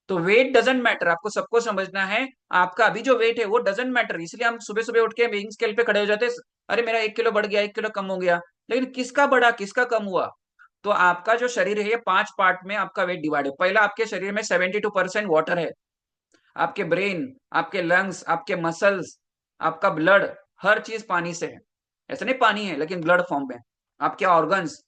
तो वेट डजेंट मैटर, आपको सबको समझना है, आपका अभी जो वेट है वो डजेंट मैटर। इसलिए हम सुबह सुबह उठ के वेइंग स्केल पे खड़े हो जाते हैं, अरे मेरा 1 किलो बढ़ गया, 1 किलो कम हो गया, लेकिन किसका बढ़ा, किसका कम हुआ? तो आपका जो शरीर है ये 5 पार्ट में आपका वेट डिवाइड है। पहला, आपके शरीर में 72% वाटर है। आपके ब्रेन, आपके लंग्स, आपके मसल्स, आपका ब्लड, हर चीज पानी से है। ऐसा नहीं पानी है लेकिन ब्लड फॉर्म में। आपके ऑर्गन्स,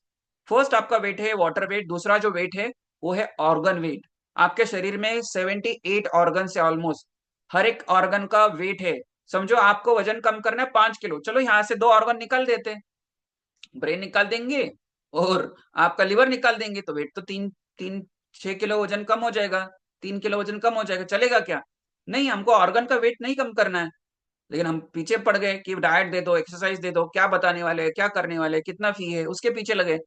फर्स्ट आपका वेट है वाटर वेट। दूसरा जो वेट है वो है ऑर्गन वेट। आपके शरीर में 78 ऑर्गन है ऑलमोस्ट। हर एक ऑर्गन का वेट है। समझो आपको वजन कम करना है 5 किलो, चलो यहाँ से 2 ऑर्गन निकाल देते हैं, ब्रेन निकाल देंगे और आपका लिवर निकाल देंगे, तो वेट तो 6 किलो वजन कम हो जाएगा, 3 किलो वजन कम हो जाएगा। चलेगा क्या? नहीं, हमको ऑर्गन का वेट नहीं कम करना है। लेकिन हम पीछे पड़ गए कि डाइट दे दो, एक्सरसाइज दे दो, क्या बताने वाले हैं, क्या करने वाले हैं, कितना फी है, उसके पीछे लगे।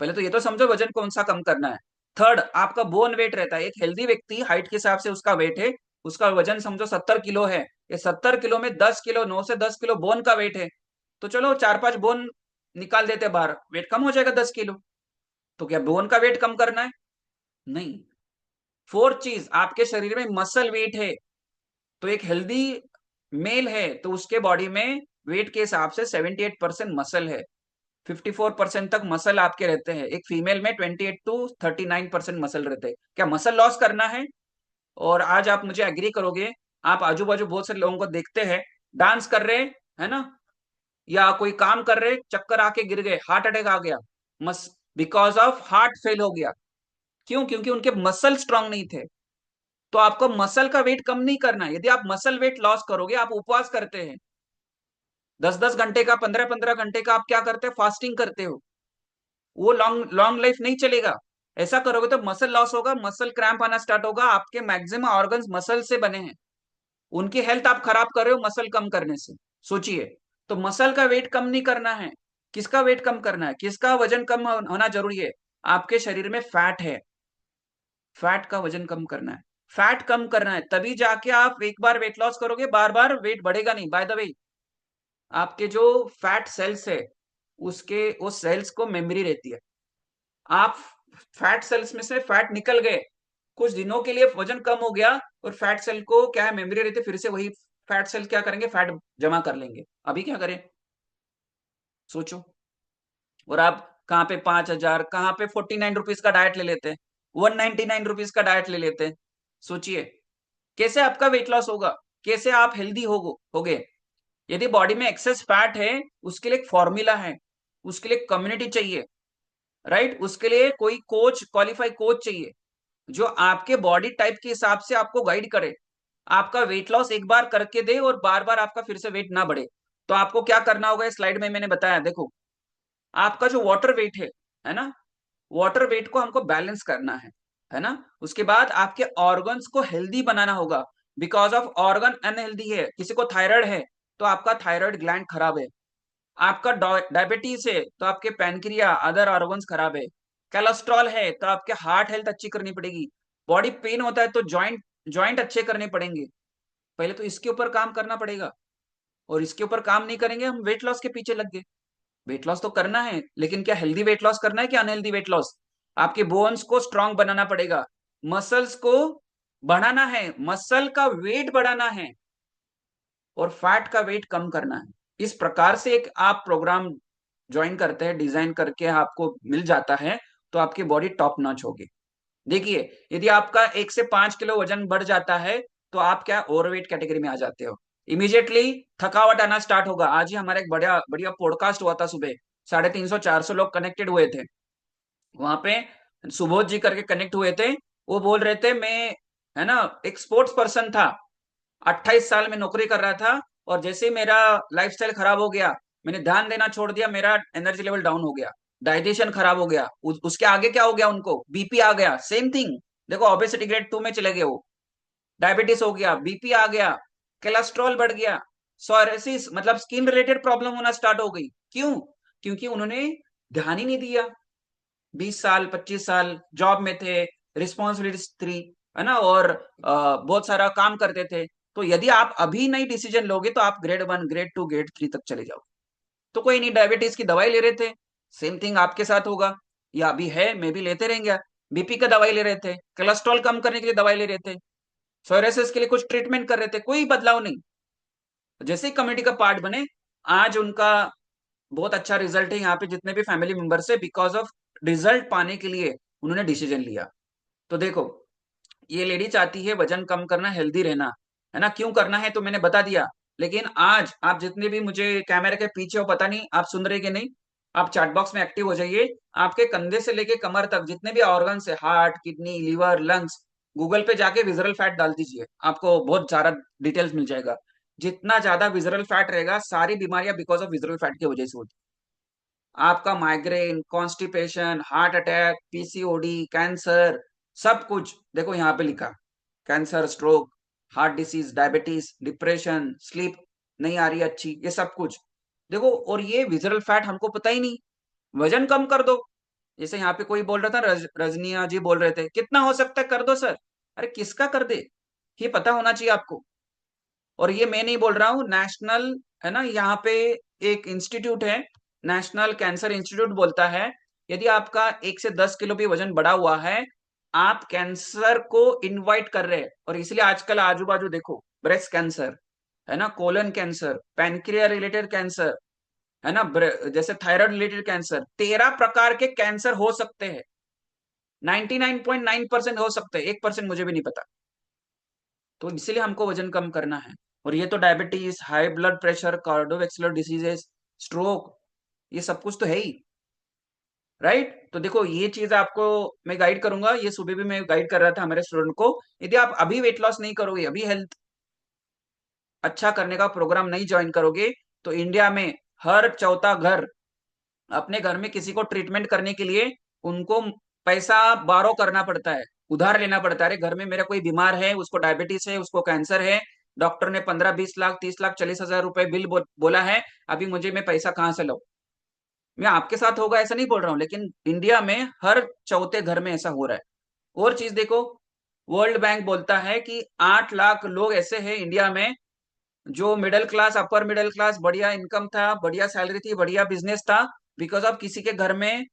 पहले तो ये तो समझो वजन कौन सा कम करना है। थर्ड, आपका बोन वेट रहता है। एक हेल्दी व्यक्ति हाइट के हिसाब से उसका वेट है, उसका वजन समझो 70 किलो है। ये 70 किलो में 10 किलो, 9 से 10 किलो बोन का वेट है। तो चलो 4-5 बोन निकाल देते बाहर, वेट कम हो जाएगा 10 किलो। तो क्या बोन का वेट कम करना है? नहीं। फोर्थ चीज, आपके शरीर में मसल वेट है। तो एक हेल्दी मेल है तो उसके बॉडी में वेट के हिसाब से 78% मसल है, 54% तक मसल आपके रहते हैं। एक फीमेल में 28 to 39% मसल रहते हैं। क्या मसल लॉस करना है? और आज आप मुझे एग्री करोगे, आप आजू बाजू बहुत सारे लोगों को देखते हैं, डांस कर रहे है ना, या कोई काम कर रहे, चक्कर आके गिर गए, हार्ट अटैक आ गया, मस बिकॉज ऑफ हार्ट फेल हो गया। क्यों? क्योंकि उनके मसल स्ट्रांग नहीं थे। तो आपको मसल का वेट कम नहीं करना है। यदि आप मसल वेट लॉस करोगे, आप उपवास करते हैं 10-10 घंटे का, 15-15 घंटे का, आप क्या करते हैं, फास्टिंग करते हो, वो लॉन्ग लॉन्ग लाइफ नहीं चलेगा। ऐसा करोगे तो मसल लॉस होगा, मसल क्रैम्प आना स्टार्ट होगा। आपके मैक्सिमम ऑर्गन्स मसल से बने हैं, उनकी हेल्थ आप खराब कर रहे हो मसल कम करने से। सोचिए, तो मसल का वेट कम नहीं करना है। किसका वेट कम करना है? किसका वजन कम होना जरूरी है? आपके शरीर में फैट है, फैट का वजन कम करना है, फैट कम करना है, तभी जाके आप एक बार वेट लॉस करोगे, बार बार वेट बढ़ेगा नहीं। बाय द वे, आपके जो फैट सेल्स है उसके वो सेल्स को मेमोरी रहती है। आप फैट सेल्स में से फैट निकल गए, कुछ दिनों के लिए वजन कम हो गया, और फैट सेल को क्या है, मेमोरी रहती है, फिर से वही फैट सेल क्या करेंगे, फैट जमा कर लेंगे। अभी क्या करें, सोचो। और आप कहाँ पे 5,000, कहाँ पे 49 रुपीज का डाइट ले लेते हैं, 199 रुपीज का डाइट ले लेते हैं। सोचिए कैसे आपका वेट लॉस होगा, कैसे आप हेल्दी होगे। यदि बॉडी में एक्सेस फैट है, उसके लिए एक फॉर्मूला है, उसके लिए कम्युनिटी चाहिए, राइट। उसके लिए कोई कोच, क्वालिफाइड कोच चाहिए, जो आपके बॉडी टाइप के हिसाब से आपको गाइड करे, आपका वेट लॉस एक बार करके दे और बार बार आपका फिर से वेट ना बढ़े। तो आपको क्या करना होगा, इस स्लाइड में मैंने बताया, देखो आपका जो वाटर वेट है ना, वाटर वेट को हमको बैलेंस करना है ना। उसके बाद आपके ऑर्गन्स को हेल्दी बनाना होगा, बिकॉज ऑफ ऑर्गन अनहेल्दी है। किसी को थायराइड है तो आपका थायराइड ग्लैंड खराब है, आपका डायबिटीज है तो आपके पैनक्रिया, अदर ऑर्गन्स खराब है, कोलेस्ट्रॉल है तो आपके हार्ट हेल्थ अच्छी करनी पड़ेगी, बॉडी पेन होता है तो जॉइंट जॉइंट अच्छे करने पड़ेंगे। पहले तो इसके ऊपर काम करना पड़ेगा, और इसके ऊपर काम नहीं करेंगे हम वेट लॉस के पीछे लग गए। वेट लॉस तो करना है, लेकिन क्या हेल्दी वेट लॉस करना है कि अनहेल्दी वेट लॉस? आपके बोन्स को स्ट्रांग बनाना पड़ेगा, मसल्स को बढ़ाना है, मसल का वेट बढ़ाना है, और फैट का वेट कम करना है। इस प्रकार से एक आप प्रोग्राम ज्वाइन करते हैं, डिजाइन करके आपको मिल जाता है, तो आपकी बॉडी टॉप नॉच होगी। देखिए, यदि आपका 1 से 5 किलो वजन बढ़ जाता है तो आप क्या ओवरवेट कैटेगरी में आ जाते हो। इमीडिएटली थकावट आना स्टार्ट होगा। आज ही हमारा एक बढ़िया बढ़िया पॉडकास्ट हुआ था, सुबह 350-400 लोग कनेक्टेड हुए थे। वहां पे सुबोध जी करके कनेक्ट हुए थे, वो बोल रहे थे, मैं है ना एक स्पोर्ट्स पर्सन था, 28 साल में नौकरी कर रहा था, और जैसे ही मेरा लाइफस्टाइल खराब हो गया, मैंने ध्यान देना छोड़ दिया, मेरा एनर्जी लेवल डाउन हो गया, डाइजेशन खराब हो गया, उसके आगे क्या हो गया, उनको बीपी आ गया। सेम थिंग, देखो ओबेसिटी ग्रेड 2 में चले गए वो, डायबिटीज हो गया, बीपी आ गया, कोलेस्ट्रॉल बढ़ गया, सोरियासिस मतलब स्किन रिलेटेड प्रॉब्लम होना स्टार्ट हो गई। क्यों? क्योंकि उन्होंने ध्यान ही नहीं दिया। 20 साल 25 साल जॉब में थे, रिस्पॉन्सिबिलिटीज थी, है ना, और बहुत सारा काम करते थे। तो यदि आप अभी नहीं डिसीजन लोगे तो आप ग्रेड 1, ग्रेड 2, ग्रेड 3 तक चले जाओगे। तो कोई नहीं, डायबिटीज की दवाई ले रहे थे, सेम थिंग आपके साथ होगा, या अभी है, मैं भी लेते रहेंगे। बीपी का दवाई ले रहे थे, कोलेस्ट्रॉल कम करने के लिए दवाई ले रहे थे, सोरियासिस के लिए कुछ ट्रीटमेंट कर रहे थे, कोई बदलाव नहीं। जैसे ही कम्युनिटी का पार्ट बने, आज उनका बहुत अच्छा रिजल्ट है यहाँ पे जितने भी फैमिली मेंबर्स है, बिकॉज ऑफ रिजल्ट पाने के लिए उन्होंने डिसीजन लिया। तो देखो, ये लेडी चाहती है वजन कम करना, हेल्दी रहना, है ना। क्यों करना है तो मैंने बता दिया। लेकिन आज आप जितने भी मुझे कैमरे के पीछे हो, पता नहीं आप सुन रहे कि नहीं, आप चैट बॉक्स में एक्टिव हो जाइए। आपके कंधे से लेके कमर तक जितने भी ऑर्गन्स है, heart, kidney, liver, lungs, Google पे जाके विजरल फैट डाल दीजिए, आपको बहुत सारा डिटेल्स मिल जाएगा। जितना ज्यादा विजरल फैट रहेगा, सारी बीमारियां बिकॉज ऑफ विजरल फैट की वजह से होती। आपका migraine, constipation, heart attack, PCOD, cancer, सब कुछ देखो यहाँ पे लिखा। Cancer, stroke, heart disease, diabetes, depression, sleep नहीं आ रही अच्छी, ये सब कुछ देखो। और ये विजरल फैट हमको पता ही नहीं। वजन कम कर दो, जैसे यहाँ पे कोई बोल रहा था, रजनिया जी बोल रहे थे, कितना हो सकता है कर दो सर। अरे किसका कर दे, ये पता होना चाहिए आपको। और ये मैं नहीं बोल रहा हूँ, नेशनल, है ना, यहाँ पे एक इंस्टीट्यूट है, नेशनल कैंसर इंस्टीट्यूट बोलता है, यदि आपका 1 से 10 किलो भी वजन बढ़ा हुआ है, आप कैंसर को इनवाइट कर रहे हैं। और इसलिए आजकल आजू बाजू देखो, ब्रेस्ट कैंसर, है ना, colon cancer, pancreas related cancer, है ना, जैसे थायराइड रिलेटेड कैंसर, 13 प्रकार के कैंसर हो सकते हैं। 99.9% हो सकते हैं, 1% मुझे भी नहीं पता। तो इसलिए हमको वजन कम करना है। और ये तो diabetes, high blood pressure, cardiovascular diseases, stroke, ये सब कुछ तो है ही, राइट। तो देखो, ये चीज आपको मैं गाइड करूंगा, ये सुबह भी मैं गाइड कर रहा था हमारे स्टूडेंट को। यदि आप अभी वेट लॉस नहीं करोगे, अभी हेल्थ अच्छा करने का प्रोग्राम नहीं ज्वाइन करोगे, तो इंडिया में हर चौथा घर, अपने घर में किसी को ट्रीटमेंट करने के लिए उनको पैसा बारो करना पड़ता है, उधार लेना पड़ता है। अरे घर में मेरा कोई बीमार है, उसको डायबिटीज है, उसको कैंसर है, डॉक्टर ने 15-20 लाख, 30 लाख, 40,000 रुपए बिल बोला है, अभी मुझे मैं पैसा कहाँ से लाऊं। मैं आपके साथ होगा ऐसा नहीं बोल रहा हूँ, लेकिन इंडिया में हर चौथे घर में ऐसा हो रहा है। और चीज देखो, वर्ल्ड बैंक बोलता है कि 8 लाख लोग ऐसे हैं इंडिया में जो middle class, upper middle class, बढ़िया इनकम था, बढ़िया सैलरी थी, बढ़िया बिजनेस था, बिकॉज ऑफ किसी के घर में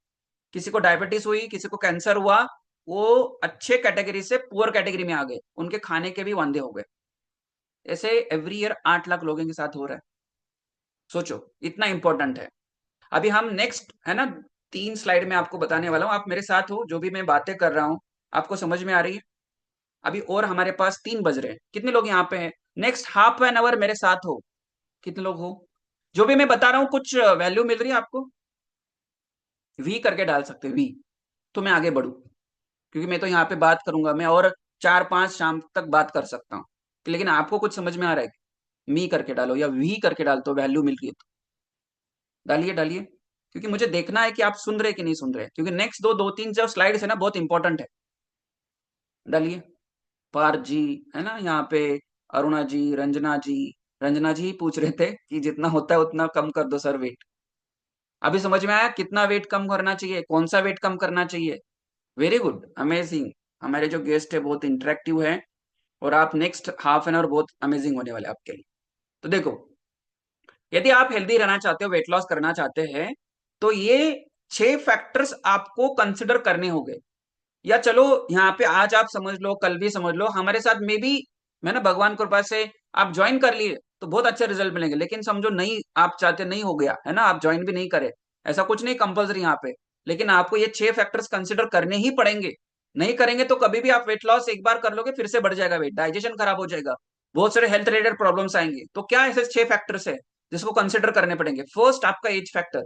किसी को डायबिटीज हुई, किसी को कैंसर हुआ, वो अच्छे कैटेगरी से पुअर कैटेगरी में आ गए, उनके खाने के भी वांदे हो गए। ऐसे एवरी ईयर 8 लाख लोगों के साथ हो रहा है। सोचो, इतना इंपॉर्टेंट है। अभी हम नेक्स्ट, है ना, 3 स्लाइड में आपको बताने वाला हूं। आप मेरे साथ हो, जो भी मैं बातें कर रहा हूं आपको समझ में आ रही है। अभी और हमारे पास 3 बज रहे हैं, कितने लोग यहाँ पे हैं? नेक्स्ट हाफ एन आवर मेरे साथ हो, कितने लोग हो? जो भी मैं बता रहा हूँ कुछ वैल्यू मिल रही है आपको? वी करके डाल सकते वी, तो मैं आगे बढ़ू, क्योंकि मैं तो यहाँ पे बात करूंगा, मैं और 4-5 शाम तक बात कर सकता हूँ। लेकिन आपको कुछ समझ में आ रहा है? मी करके डालो या वी करके डाल, तो वैल्यू मिल रही है तो डालिए डालिए, क्योंकि मुझे देखना है कि आप सुन रहे कि नहीं सुन रहे, क्योंकि नेक्स्ट 2-3 जो स्लाइड्स है ना, बहुत इंपॉर्टेंट है। डालिए। पार जी, है ना, यहाँ पे अरुणा जी, रंजना जी पूछ रहे थे कि जितना होता है उतना कम कर दो सर वेट। अभी समझ में आया कितना वेट कम करना चाहिए, कौन सा वेट कम करना चाहिए? Very good, amazing. हमारे जो गेस्ट है बहुत इंटरेक्टिव है, और आप नेक्स्ट हाफ एन आवर बहुत अमेजिंग होने वाले आपके लिए। तो देखो, यदि आप हेल्दी रहना चाहते हो, वेट लॉस करना चाहते हैं, तो ये 6 फैक्टर्स आपको कंसिडर करने होंगे। या चलो यहाँ पे आज आप समझ लो, कल भी समझ लो, हमारे साथ में भी, मैं ना, भगवान कृपा से आप ज्वाइन कर लिए तो बहुत अच्छे रिजल्ट मिलेंगे। लेकिन समझो नहीं, आप चाहते नहीं हो गया, है ना, आप ज्वाइन भी नहीं करे, ऐसा कुछ नहीं कंपल्सरी यहाँ पे। लेकिन आपको ये 6 फैक्टर्स कंसिडर करने ही पड़ेंगे। नहीं करेंगे तो कभी भी आप वेट लॉस एक बार कर लोगे, फिर से बढ़ जाएगा वेट, डाइजेशन खराब हो जाएगा, बहुत सारे हेल्थ रिलेटेड प्रॉब्लम्स आएंगे। तो क्या ऐसे 6 फैक्टर्स है जिसको कंसिडर करने पड़ेंगे? फर्स्ट, आपका एज फैक्टर।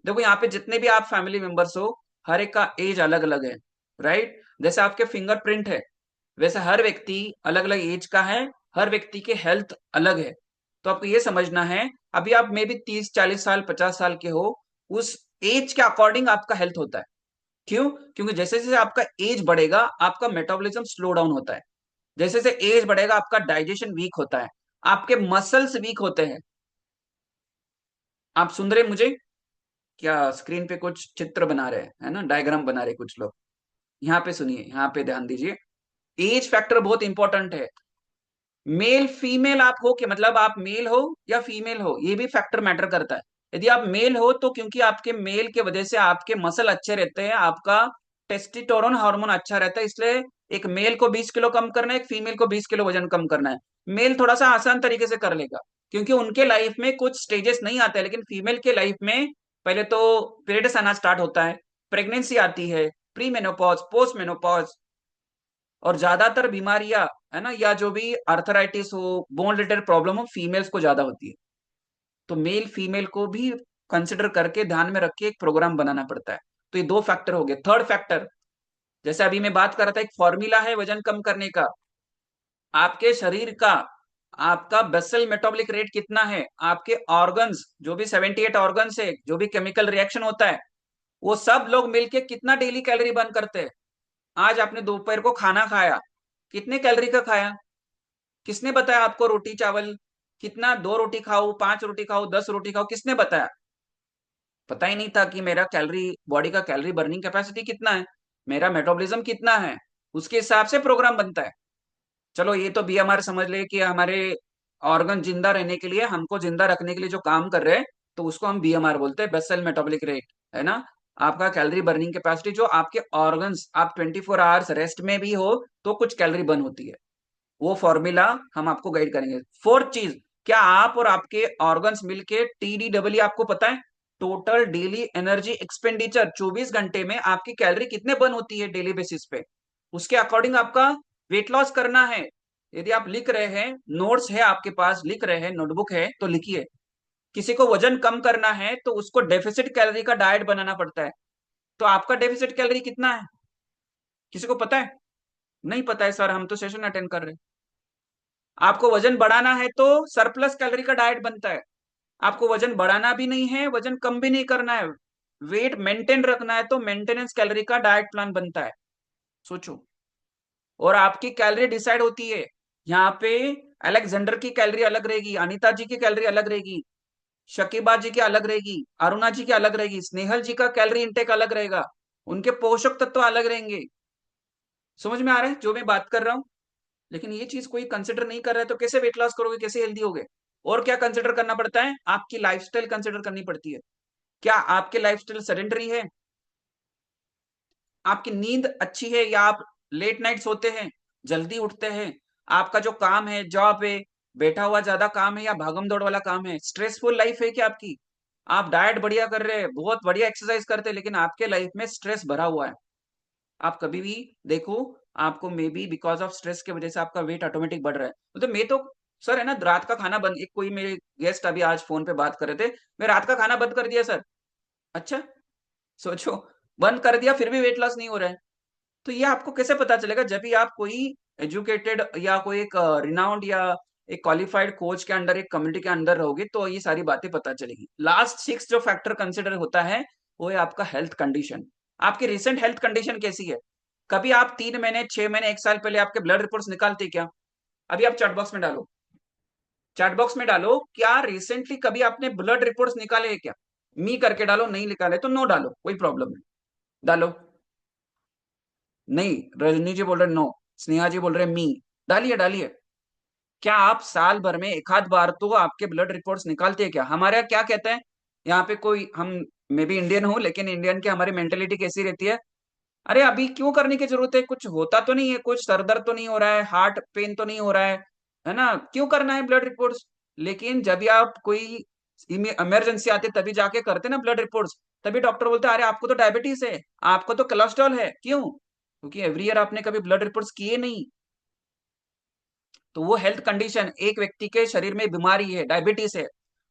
देखो यहाँ पे जितने भी आप फैमिली मेंबर्स हो, हर एक का एज अलग अलग है, राइट। जैसे आपके फिंगरप्रिंट है, वैसे हर व्यक्ति अलग अलग एज का है, हर व्यक्ति के हेल्थ अलग है। तो आपको ये समझना है, अभी आप मे भी 30-40 साल, 50 साल के हो, उस एज के अकॉर्डिंग आपका हेल्थ होता है। क्यों? क्योंकि जैसे जैसे आपका एज बढ़ेगा, आपका मेटाबॉलिज्म स्लो डाउन होता है। जैसे जैसे एज बढ़ेगा, आपका डाइजेशन वीक होता है, आपके मसल्स वीक होते हैं। आप सुन रहे मुझे? क्या स्क्रीन पे कुछ चित्र बना रहे हैं, है ना, डायग्राम बना रहे कुछ लोग? यहाँ पे सुनिए, यहाँ पे ध्यान दीजिए। एज फैक्टर बहुत इंपॉर्टेंट है। मेल फीमेल आप हो, कि मतलब आप मेल हो या फीमेल हो, ये भी फैक्टर मैटर करता है। यदि आप मेल हो तो क्योंकि आपके मेल के वजह से आपके मसल अच्छे रहते हैं, आपका टेस्टोस्टेरोन हार्मोन अच्छा रहता है, इसलिए एक मेल को 20 किलो कम करना है, एक फीमेल को 20 किलो वजन कम करना है। मेल थोड़ा सा आसान तरीके से कर लेगा, क्योंकि उनके लाइफ में कुछ स्टेजेस नहीं आते हैं, लेकिन फीमेल के लाइफ में पहले तो पीरियड्स आना स्टार्ट होता है, प्रेगनेंसी आती है, प्री मेनोपॉज, पोस्ट मेनोपॉज, और ज्यादातर बीमारियां है ना, या जो भी आर्थराइटिस हो, बोन रिलेटेड प्रॉब्लम हो, फीमेल्स को ज्यादा होती है। तो मेल फीमेल को भी कंसिडर करके ध्यान में रख के एक प्रोग्राम बनाना पड़ता है। तो ये 2 फैक्टर हो गए। थर्ड फैक्टर, जैसे अभी मैं बात कर रहा था, एक फॉर्मूला है वजन कम करने का। आपके शरीर का, आपका बेसल मेटाबॉलिक रेट कितना है, आपके ऑर्गन्स, जो भी 78 ऑर्गन्स है, जो भी केमिकल रिएक्शन होता है, वो सब लोग मिलके कितना डेली कैलोरी बर्न करते हैं। आज आपने दोपहर को खाना खाया, कितने कैलोरी का खाया? किसने बताया आपको? रोटी चावल कितना, 2 रोटी खाओ, 5 रोटी खाओ, 10 रोटी खाओ, किसने बताया? पता ही नहीं था कि मेरा कैलोरी, बॉडी का कैलोरी बर्निंग कैपेसिटी कितना है, मेरा मेटाबॉलिज्म कितना है, उसके हिसाब से प्रोग्राम बनता है। चलो ये तो बीएमआर समझ ले कि हमारे ऑर्गन जिंदा रहने के लिए, हमको जिंदा रखने के लिए जो काम कर रहे हैं, तो उसको हम बीएमआर बोलते हैं, बेसल मेटाबॉलिक रेट, है ना। आपका कैलोरी बर्निंग कैपेसिटी, जो आपके ऑर्गन्स, आप 24 आवर्स रेस्ट में भी हो तो कुछ कैलोरी बर्न होती है, वो फॉर्मूला हम आपको गाइड करेंगे। फोर्थ चीज, क्या आप और आपके ऑर्गन्स मिलके TDEE आपको पता है? टोटल डेली एनर्जी एक्सपेंडिचर, 24 घंटे में आपकी कैलोरी कितने बर्न होती है डेली बेसिस पे, उसके अकॉर्डिंग आपका वेट लॉस करना है। यदि आप लिख रहे हैं, नोट्स है आपके पास, लिख रहे हैं, नोटबुक है तो लिखिए। किसी को वजन कम करना है तो उसको डेफिसिट कैलोरी का डाइट बनाना पड़ता है। तो आपका डेफिसिट कैलोरी कितना है, किसी को पता है? नहीं पता है सर, हम तो सेशन अटेंड कर रहे हैं। आपको वजन बढ़ाना है तो सरप्लस कैलोरी का डाइट बनता है। आपको वजन बढ़ाना भी नहीं है, वजन कम भी नहीं करना है, वेट मेंटेन रखना है, तो मेंटेनेंस कैलोरी का डाइट प्लान बनता है। सोचो। और आपकी कैलोरी डिसाइड होती है, यहाँ पे अलेक्जेंडर की कैलोरी अलग रहेगी, अनीता जी की कैलोरी अलग रहेगी, शकीबा जी की अलग रहेगी, अरुणा जी की अलग रहेगी, स्नेहल जी का कैलोरी इंटेक अलग रहेगा, उनके पोषक तत्व अलग रहेंगे। समझ में आ रहा है जो मैं बात कर रहा हूं? लेकिन ये चीज कोई कंसिडर नहीं कर रहा है तो कैसे वेट लॉस करोगे, कैसे हेल्दी होगे? और क्या कंसिडर करना पड़ता है? आपकी लाइफस्टाइल कंसिडर करनी पड़ती है। क्या आपके लाइफस्टाइल सेडेंटरी है, आपकी नींद अच्छी है, या आप लेट नाइट सोते हैं, जल्दी उठते हैं, आपका जो काम है, जॉब है, बैठा हुआ ज्यादा काम है या भागम दौड़ वाला काम है, स्ट्रेसफुल लाइफ है क्या आपकी? आप डाइट बढ़िया कर रहे हैं, बहुत बढ़िया एक्सरसाइज करते हैं, लेकिन आपके लाइफ में स्ट्रेस भरा हुआ है। आप कभी भी देखो, आपको may be because of stress की वजह से आपका वेट ऑटोमेटिक बढ़ रहा है। तो मैं तो, सर है ना, रात का खाना बंद, एक कोई मेरे गेस्ट अभी आज फोन पे बात कर रहे थे, मैं रात का खाना बंद कर दिया सर। अच्छा, सोचो, बंद कर दिया फिर भी वेट लॉस नहीं हो रहा है। तो ये आपको कैसे पता चलेगा? जब भी आप कोई एजुकेटेड या कोई एक रिनाउंड या एक क्वालिफाइड कोच के अंडर, एक कम्युनिटी के अंदर रहोगे, तो ये सारी बातें पता चलेगी। लास्ट 6 जो फैक्टर कंसिडर होता है वो है आपका हेल्थ कंडीशन। आपकी रिसेंट हेल्थ कंडीशन कैसी है? कभी आप 3 महीने, 6 महीने, 1 साल पहले आपके ब्लड रिपोर्ट्स निकालते क्या? अभी आप चैट बॉक्स में डालो, चैट बॉक्स में डालो, क्या रिसेंटली कभी आपने ब्लड रिपोर्ट्स निकाले हैं क्या? मी करके डालो, नहीं निकाले तो नो डालो, कोई प्रॉब्लम नहीं, डालो। नहीं, रजनी जी बोल रहे नो, स्नेहा जी बोल रहे मी, डालिए डालिए। क्या आप साल भर में एक आध बार तो आपके ब्लड रिपोर्ट्स निकालते हैं क्या? हमारे यहाँ क्या कहते हैं, यहाँ पे कोई, हम, मैं भी इंडियन हूँ, लेकिन इंडियन की हमारी मेंटेलिटी कैसी रहती है, अरे अभी क्यों करने की जरूरत है, कुछ होता तो नहीं है, कुछ सर दर्द तो नहीं हो रहा है, हार्ट पेन तो नहीं हो रहा है ना, क्यों करना है ब्लड रिपोर्ट्स? लेकिन जब भी आप कोई इमरजेंसी आती है तभी जाके करते ना ब्लड रिपोर्ट्स, तभी डॉक्टर बोलते हैं अरे आपको तो डायबिटीज है, आपको तो कोलेस्ट्रॉल है। क्यों? क्योंकि एवरी ईयर आपने कभी ब्लड रिपोर्ट्स किए नहीं। तो वो हेल्थ कंडीशन, एक व्यक्ति के शरीर में बीमारी है, डायबिटीज है,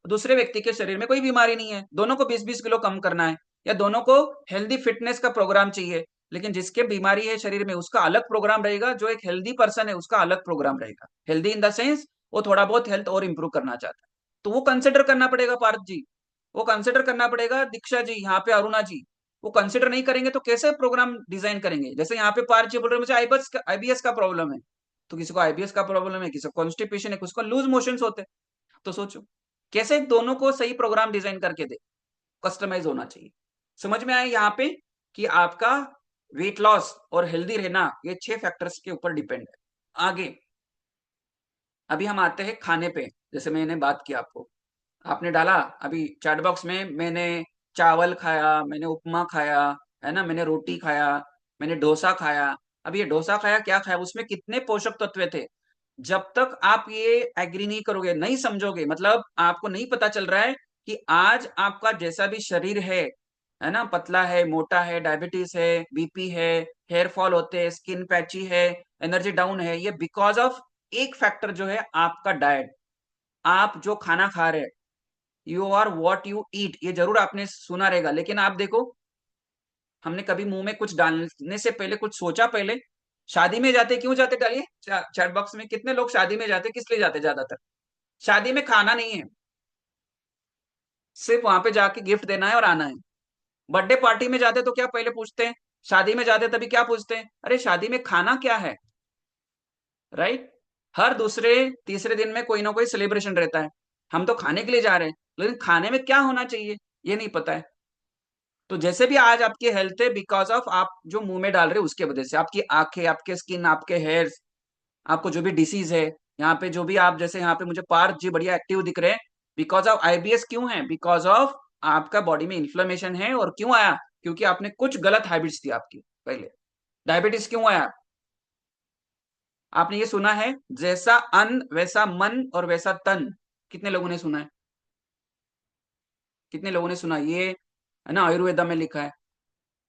दूसरे व्यक्ति के शरीर में कोई बीमारी नहीं है, दोनों को 20-20 किलो कम करना है, या दोनों को हेल्दी फिटनेस का प्रोग्राम चाहिए, लेकिन जिसके बीमारी है शरीर में उसका अलग प्रोग्राम रहेगा, जो एक हेल्दी पर्सन है उसका अलग प्रोग्राम रहेगा। हेल्दी इन द सेंस वो थोड़ा बहुत हेल्थ और इंप्रूव करना चाहता है, तो वो कंसिडर करना पड़ेगा पार्थ जी, वो कंसिडर करना पड़ेगा दीक्षा जी, यहाँ पे अरुणा जी। वो कंसिडर नहीं करेंगे तो कैसे प्रोग्राम डिजाइन करेंगे? जैसे यहाँ पे पार्थ जी बोल रहे हैं मुझे आईबीएस का प्रॉब्लम है, तो किसी को आईबीएस का प्रॉब्लम है, किसी को कॉन्स्टिपेशन है, किसी को लूज मोशंस होते हैं। तो सोचो कैसे दोनों को सही प्रोग्राम डिजाइन करके दे, कस्टमाइज होना चाहिए। समझ में आया यहाँ पे कि आपका वेट लॉस और हेल्दी रहना ये 6 फैक्टर्स के ऊपर डिपेंड है। आगे अभी हम आते हैं खाने पे। जैसे मैंने बात की, आपको, आपने डाला अभी चैट बॉक्स में, मैंने चावल खाया, मैंने उपमा खाया, है ना, मैंने रोटी खाया, मैंने डोसा खाया। अब ये डोसा खाया, क्या खाया, उसमें कितने पोषक तत्व थे? जब तक आप ये एग्री नहीं करोगे, नहीं समझोगे, मतलब आपको नहीं पता चल रहा है कि आज आपका जैसा भी शरीर है, है ना, पतला है, मोटा है, डायबिटीज है, बीपी है, हेयर फॉल होते हैं, स्किन पैची है, एनर्जी डाउन है, ये बिकॉज ऑफ एक फैक्टर जो है आपका डाइट। आप जो खाना खा रहे हैं, you are what you eat, ये जरूर आपने सुना रहेगा। लेकिन आप देखो, हमने कभी मुंह में कुछ डालने से पहले कुछ सोचा? पहले शादी में जाते क्यों जाते? डालिए चैट बॉक्स में, कितने लोग शादी में जाते, किस लिए जाते? ज्यादातर शादी में खाना नहीं है, सिर्फ वहां पे जाके गिफ्ट देना है और आना है। बर्थडे पार्टी में जाते तो क्या पहले पूछते हैं? शादी में जाते तभी क्या पूछते हैं? अरे शादी में खाना क्या है, राइट? हर दूसरे तीसरे दिन में कोई ना कोई सेलिब्रेशन रहता है, हम तो खाने के लिए जा रहे हैं, लेकिन खाने में क्या होना चाहिए ये नहीं पता है। तो जैसे भी आज आपकी हेल्थ है बिकॉज ऑफ आप जो मुंह में डाल रहे हो उसके वजह से, आपकी आंखें, आपके स्किन, आपके हेयर्स, आपको जो भी डिसीज है, यहाँ पे जो भी आप, जैसे यहाँ पे मुझे पार्थ जी बढ़िया एक्टिव दिख रहे हैं, बिकॉज ऑफ आईबीएस। क्यों है? बिकॉज ऑफ आपका बॉडी में इन्फ्लेमेशन है। और क्यों आया? क्योंकि आपने कुछ गलत हैबिट्स थी आपकी पहले। डायबिटीज क्यों आया? आपने ये सुना है, जैसा अन्न वैसा मन और वैसा तन? कितने लोगों ने सुना है? कितने लोगों ने सुना? ये है ना, आयुर्वेदा में लिखा है।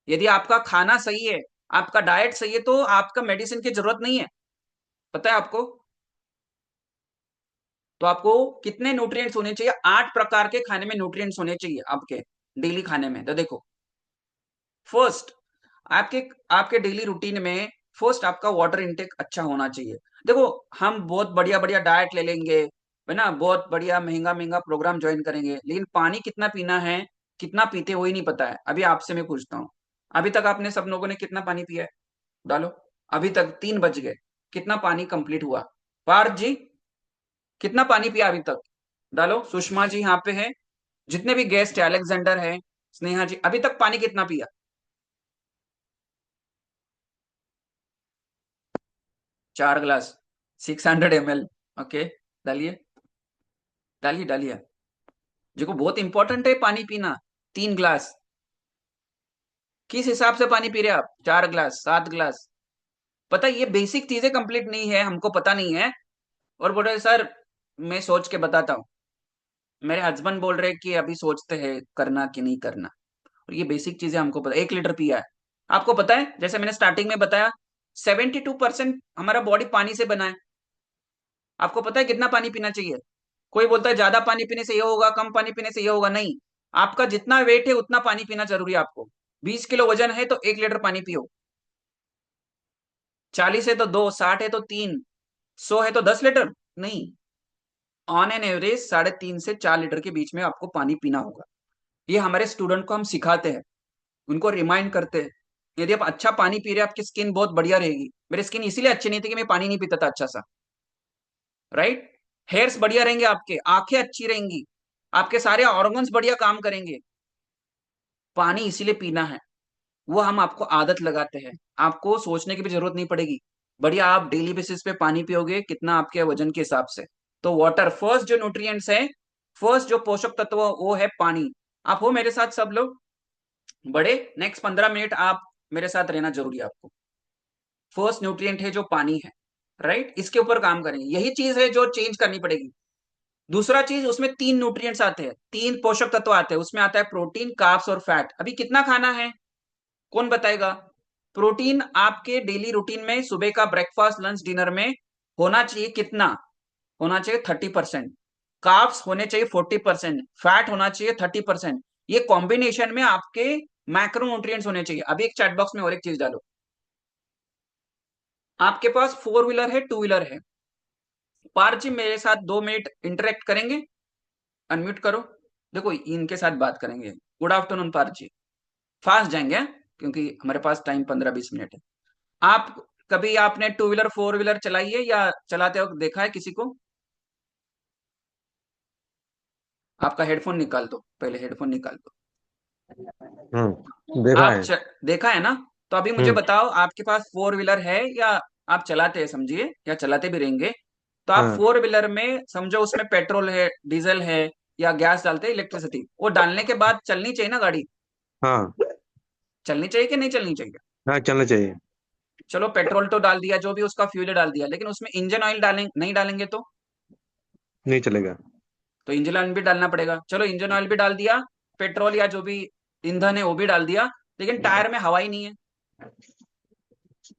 यदि आपका खाना सही है, आपका डाइट सही है, तो आपका मेडिसिन की जरूरत नहीं है। पता है आपको? तो आपको कितने न्यूट्रिएंट्स होने चाहिए? 8 प्रकार के खाने में न्यूट्रिएंट्स होने चाहिए आपके डेली खाने में। तो देखो, फर्स्ट, आपके आपके डेली रूटीन में फर्स्ट आपका वाटर इंटेक अच्छा होना चाहिए। देखो, हम बहुत बढ़िया बढ़िया डाइट ले लेंगे, है ना, बहुत बढ़िया महंगा महंगा प्रोग्राम ज्वाइन करेंगे, लेकिन पानी कितना पीना है, कितना पीते वही नहीं पता है। अभी आपसे मैं पूछता हूँ, अभी तक आपने सब लोगों ने कितना पानी पिया है? डालो। अभी तक 3 बज गए, कितना पानी कंप्लीट हुआ? पार्थ जी, कितना पानी पिया अभी तक? डालो। सुषमा जी यहाँ पे है, जितने भी गेस्ट है, अलेक्जेंडर है, स्नेहा जी, अभी तक पानी कितना पिया? 4 ग्लास, 600 ml। ओके, डालिए डालिए डालिए। देखो, बहुत इंपॉर्टेंट है पानी पीना। 3 ग्लास, किस हिसाब से पानी पी रहे हैं आप? 4 ग्लास, 7 ग्लास? पता है, ये बेसिक चीजें कंप्लीट नहीं है, हमको पता नहीं है। और बोल रहे सर, मैं सोच के बताता हूँ। मेरे हस्बैंड बोल रहे कि अभी सोचते हैं करना कि नहीं करना। और ये बेसिक चीजें हमको पता। 1 लीटर पिया है, आपको पता है, जैसे मैंने स्टार्टिंग में बताया, 72% हमारा बॉडी पानी से बना है। आपको पता है कितना पानी पीना चाहिए? कोई बोलता है ज्यादा पानी पीने से ये होगा, कम पानी पीने से ये होगा। नहीं, आपका जितना वेट है उतना पानी पीना जरूरी है आपको। 20 किलो वजन है तो 1 लीटर पानी पियो। 40 है तो 2, 60 है तो 3, 100 है तो 10 लीटर? नहीं, ऑन एन एवरेज 3.5 से 4 लीटर के बीच में आपको पानी पीना होगा। ये हमारे स्टूडेंट को हम सिखाते हैं, उनको रिमाइंड करते हैं। यदि आप अच्छा पानी पी रहे हैं, आपकी स्किन बहुत बढ़िया रहेगी। मेरी स्किन इसीलिए अच्छी नहीं थी कि मैं पानी नहीं पीता था अच्छा सा, राइट? हेयर्स बढ़िया रहेंगे आपके, आंखें अच्छी रहेंगी, आपके सारे ऑर्गन्स बढ़िया काम करेंगे। पानी इसीलिए पीना है, वो हम आपको आदत लगाते हैं। आपको सोचने की भी जरूरत नहीं पड़ेगी, बढ़िया आप डेली बेसिस पे पानी पियोगे, कितना आपके वजन के हिसाब से। तो वाटर फर्स्ट, जो न्यूट्रिएंट्स है, फर्स्ट जो पोषक तत्व वो है पानी। आप हो मेरे साथ सब लोग बड़े? नेक्स्ट 15 मिनट आप मेरे साथ रहना जरूरी है आपको। फर्स्ट न्यूट्रिएंट है जो पानी है, राइट? इसके ऊपर काम करेंगे, यही चीज है जो चेंज करनी पड़ेगी। दूसरा चीज, उसमें 3 न्यूट्रिएंट्स आते हैं, 3 पोषक तत्व आते हैं। उसमें आता है प्रोटीन, कार्ब्स और फैट। अभी कितना खाना है, कौन बताएगा? प्रोटीन आपके डेली रूटीन में सुबह का ब्रेकफास्ट, लंच, डिनर में होना चाहिए। कितना होना चाहिए? 30%। कार्ब्स होने चाहिए 40%, फैट होना चाहिए 30%। ये कॉम्बिनेशन में आपके मैक्रोन्यूट्रिएंट्स होने चाहिए। अभी एक चैट बॉक्स में और एक चीज डालो, आपके पास 4 व्हीलर है, 2 व्हीलर है, पार्थ जी मेरे साथ 2 मिनट इंटरेक्ट करेंगे? अनम्यूट करो। देखो, इनके साथ बात करेंगे। गुड आफ्टरनून पार्थ जी। फास्ट जाएंगे हैं? क्योंकि हमारे पास टाइम 15-20 मिनट है। आप कभी आपने 2 व्हीलर 4 व्हीलर चलाई है या चलाते वक्त देखा है किसी को? आपका हेडफोन निकाल दो, पहले हेडफोन निकाल दो। देखा आप है। देखा है ना? तो अभी मुझे बताओ, आपके पास 4 व्हीलर है या आप चलाते हैं, समझिए, या चलाते भी रहेंगे। तो आप 4 व्हीलर में समझो, उसमें पेट्रोल है, डीजल है, या गैस डालते हैं, इलेक्ट्रिसिटी, वो डालने के बाद चलनी चाहिए ना गाड़ी? हाँ चलनी चाहिए कि नहीं चलनी चाहिए? हाँ, चलना चाहिए। चलो, पेट्रोल तो डाल दिया, जो भी उसका फ्यूल डाल दिया, लेकिन उसमें इंजन ऑयल नहीं डालेंगे नहीं चलेगा। तो इंजन ऑयल भी डालना पड़ेगा। चलो, इंजन ऑयल भी डाल दिया, पेट्रोल या जो भी ईंधन है वो भी डाल दिया, लेकिन टायर में हवा ही नहीं है,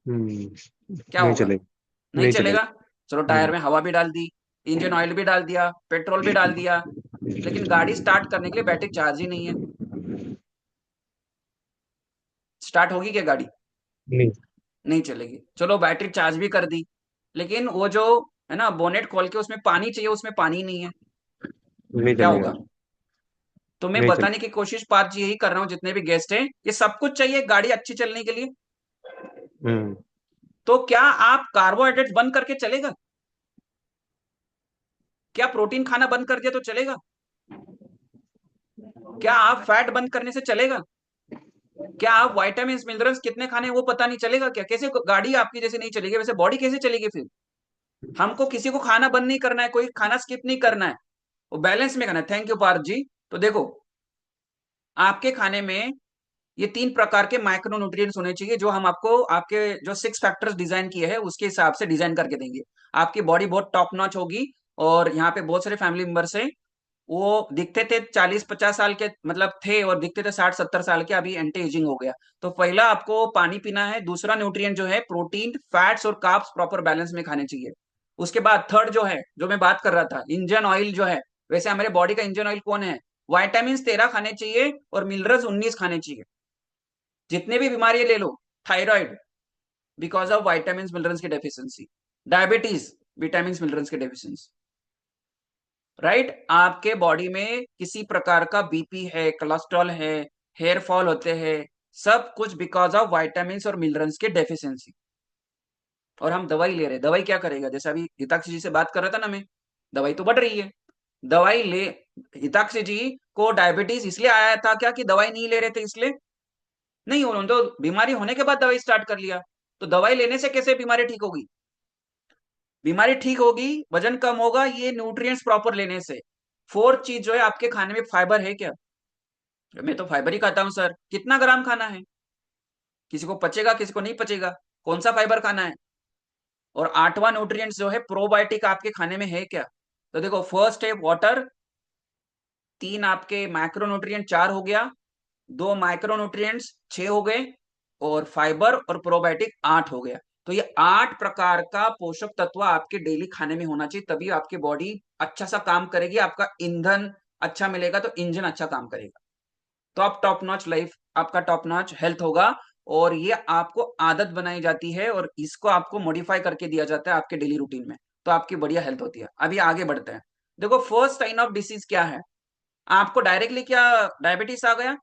क्या नहीं होगा? चलेगा, नहीं नहीं चलेगा। चलेगा। चलो टायर में हवा भी डाल दी, इंजन ऑयल भी डाल दिया, पेट्रोल भी डाल दिया, लेकिन गाड़ी स्टार्ट करने के लिए बैटरी चार्ज ही नहीं है। स्टार्ट होगी क्या गाड़ी? नहीं, नहीं चलेगी। चलो बैटरी चार्ज भी कर दी, लेकिन वो जो है ना बोनेट खोल के उसमें पानी चाहिए, उसमें पानी नहीं है, नहीं क्या चलेगा, होगा? तो मैं नहीं चलेगा। बताने की कोशिश पार्थ जी यही कर रहा हूँ, जितने भी गेस्ट हैं, ये सब कुछ चाहिए गाड़ी अच्छी चलने के लिए। हम्म तो क्या आप कार्बोहाइड्रेट बंद करके चलेगा? क्या प्रोटीन खाना बंद कर दिया तो चलेगा? क्या आप फैट बंद करने से चलेगा? क्या आप वाइटामिन मिनरल्स कितने खाने हैं वो पता नहीं चलेगा क्या? कैसे गाड़ी आपकी जैसे नहीं चलेगी, वैसे बॉडी कैसे चलेगी फिर? हमको किसी को खाना बंद नहीं करना है, कोई खाना स्किप नहीं करना है, वो बैलेंस में करना है। थैंक यू पार्थ जी। तो देखो, आपके खाने में ये 3 प्रकार के माइक्रो न्यूट्रिएंट्स होने चाहिए, जो हम आपको आपके जो 6 फैक्टर्स डिजाइन किए हैं उसके हिसाब से डिजाइन करके देंगे। आपकी बॉडी बहुत टॉप नॉच होगी। और यहाँ पे बहुत सारे फैमिली मेंबर्स हैं, वो दिखते थे 40-50 साल के, मतलब थे, और दिखते थे 60-70 साल के, अभी एंटी एजिंग हो गया। तो पहला आपको पानी पीना है, दूसरा न्यूट्रिएंट जो है प्रोटीन, फैट्स और कार्ब्स प्रॉपर बैलेंस में खाने चाहिए। उसके बाद थर्ड जो है, जो मैं बात कर रहा था, इंजन ऑयल जो है, वैसे हमारे बॉडी का इंजन ऑयल कौन है? वाइटामिन 13 खाने चाहिए और मिनरल्स 19 खाने चाहिए। जितने भी बीमारी ले लो, thyroid because of vitamin minerals की डेफिशिएंसी, डायबिटीज विटामिन मिनरल्स की डेफिशिएंसी, राइट? आपके बॉडी में किसी प्रकार का बीपी है, कोलेस्ट्रॉल है, हेयर फॉल होते हैं, सब कुछ बिकॉज ऑफ वाइटामिन और मिनरल्स की डेफिशिएंसी। और हम दवाई ले रहे हैं, दवाई क्या करेगा? जैसे अभी हिताक्षी जी से बात कर रहा था ना मैं, दवाई तो बढ़ रही है, दवाई ले। हिताक्षी जी को डायबिटीज इसलिए आया था क्या कि दवाई नहीं ले रहे थे इसलिए? नहीं, उन्होंने तो बीमारी होने के बाद दवाई स्टार्ट कर लिया। तो दवाई लेने से कैसे बीमारी ठीक होगी? बीमारी ठीक होगी, वजन कम होगा, ये न्यूट्रिएंट्स प्रॉपर लेने से। फोर्थ चीज जो है, आपके खाने में फाइबर है क्या? मैं तो फाइबर ही खाता हूं सर। कितना ग्राम खाना है? किसी को पचेगा, किसी को नहीं पचेगा, कौन सा फाइबर खाना है? और आठवां न्यूट्रिएंट्स जो है प्रोबायोटिक, आपके खाने में है क्या? तो देखो, फर्स्ट है वाटर, 3 आपके माइक्रोन्यूट्रिएंट 4 हो गया, 2 माइक्रोन्यूट्रिएंट्स 6 हो गए, और फाइबर और प्रोबायोटिक 8 हो गया। तो ये 8 प्रकार का पोषक तत्व आपके डेली खाने में होना चाहिए, तभी आपकी बॉडी अच्छा सा काम करेगी, आपका ईंधन अच्छा मिलेगा, तो इंजन अच्छा काम करेगा, तो आप टॉप नॉच लाइफ, आपका टॉप नॉच हेल्थ होगा। और ये आपको आदत बनाई जाती है और इसको आपको मॉडिफाई करके दिया जाता है आपके डेली रूटीन में, तो आपकी बढ़िया हेल्थ होती है। अभी आगे बढ़ते हैं। देखो, फर्स्ट साइन ऑफ डिसीज क्या है? आपको डायरेक्टली क्या डायबिटीज आ गया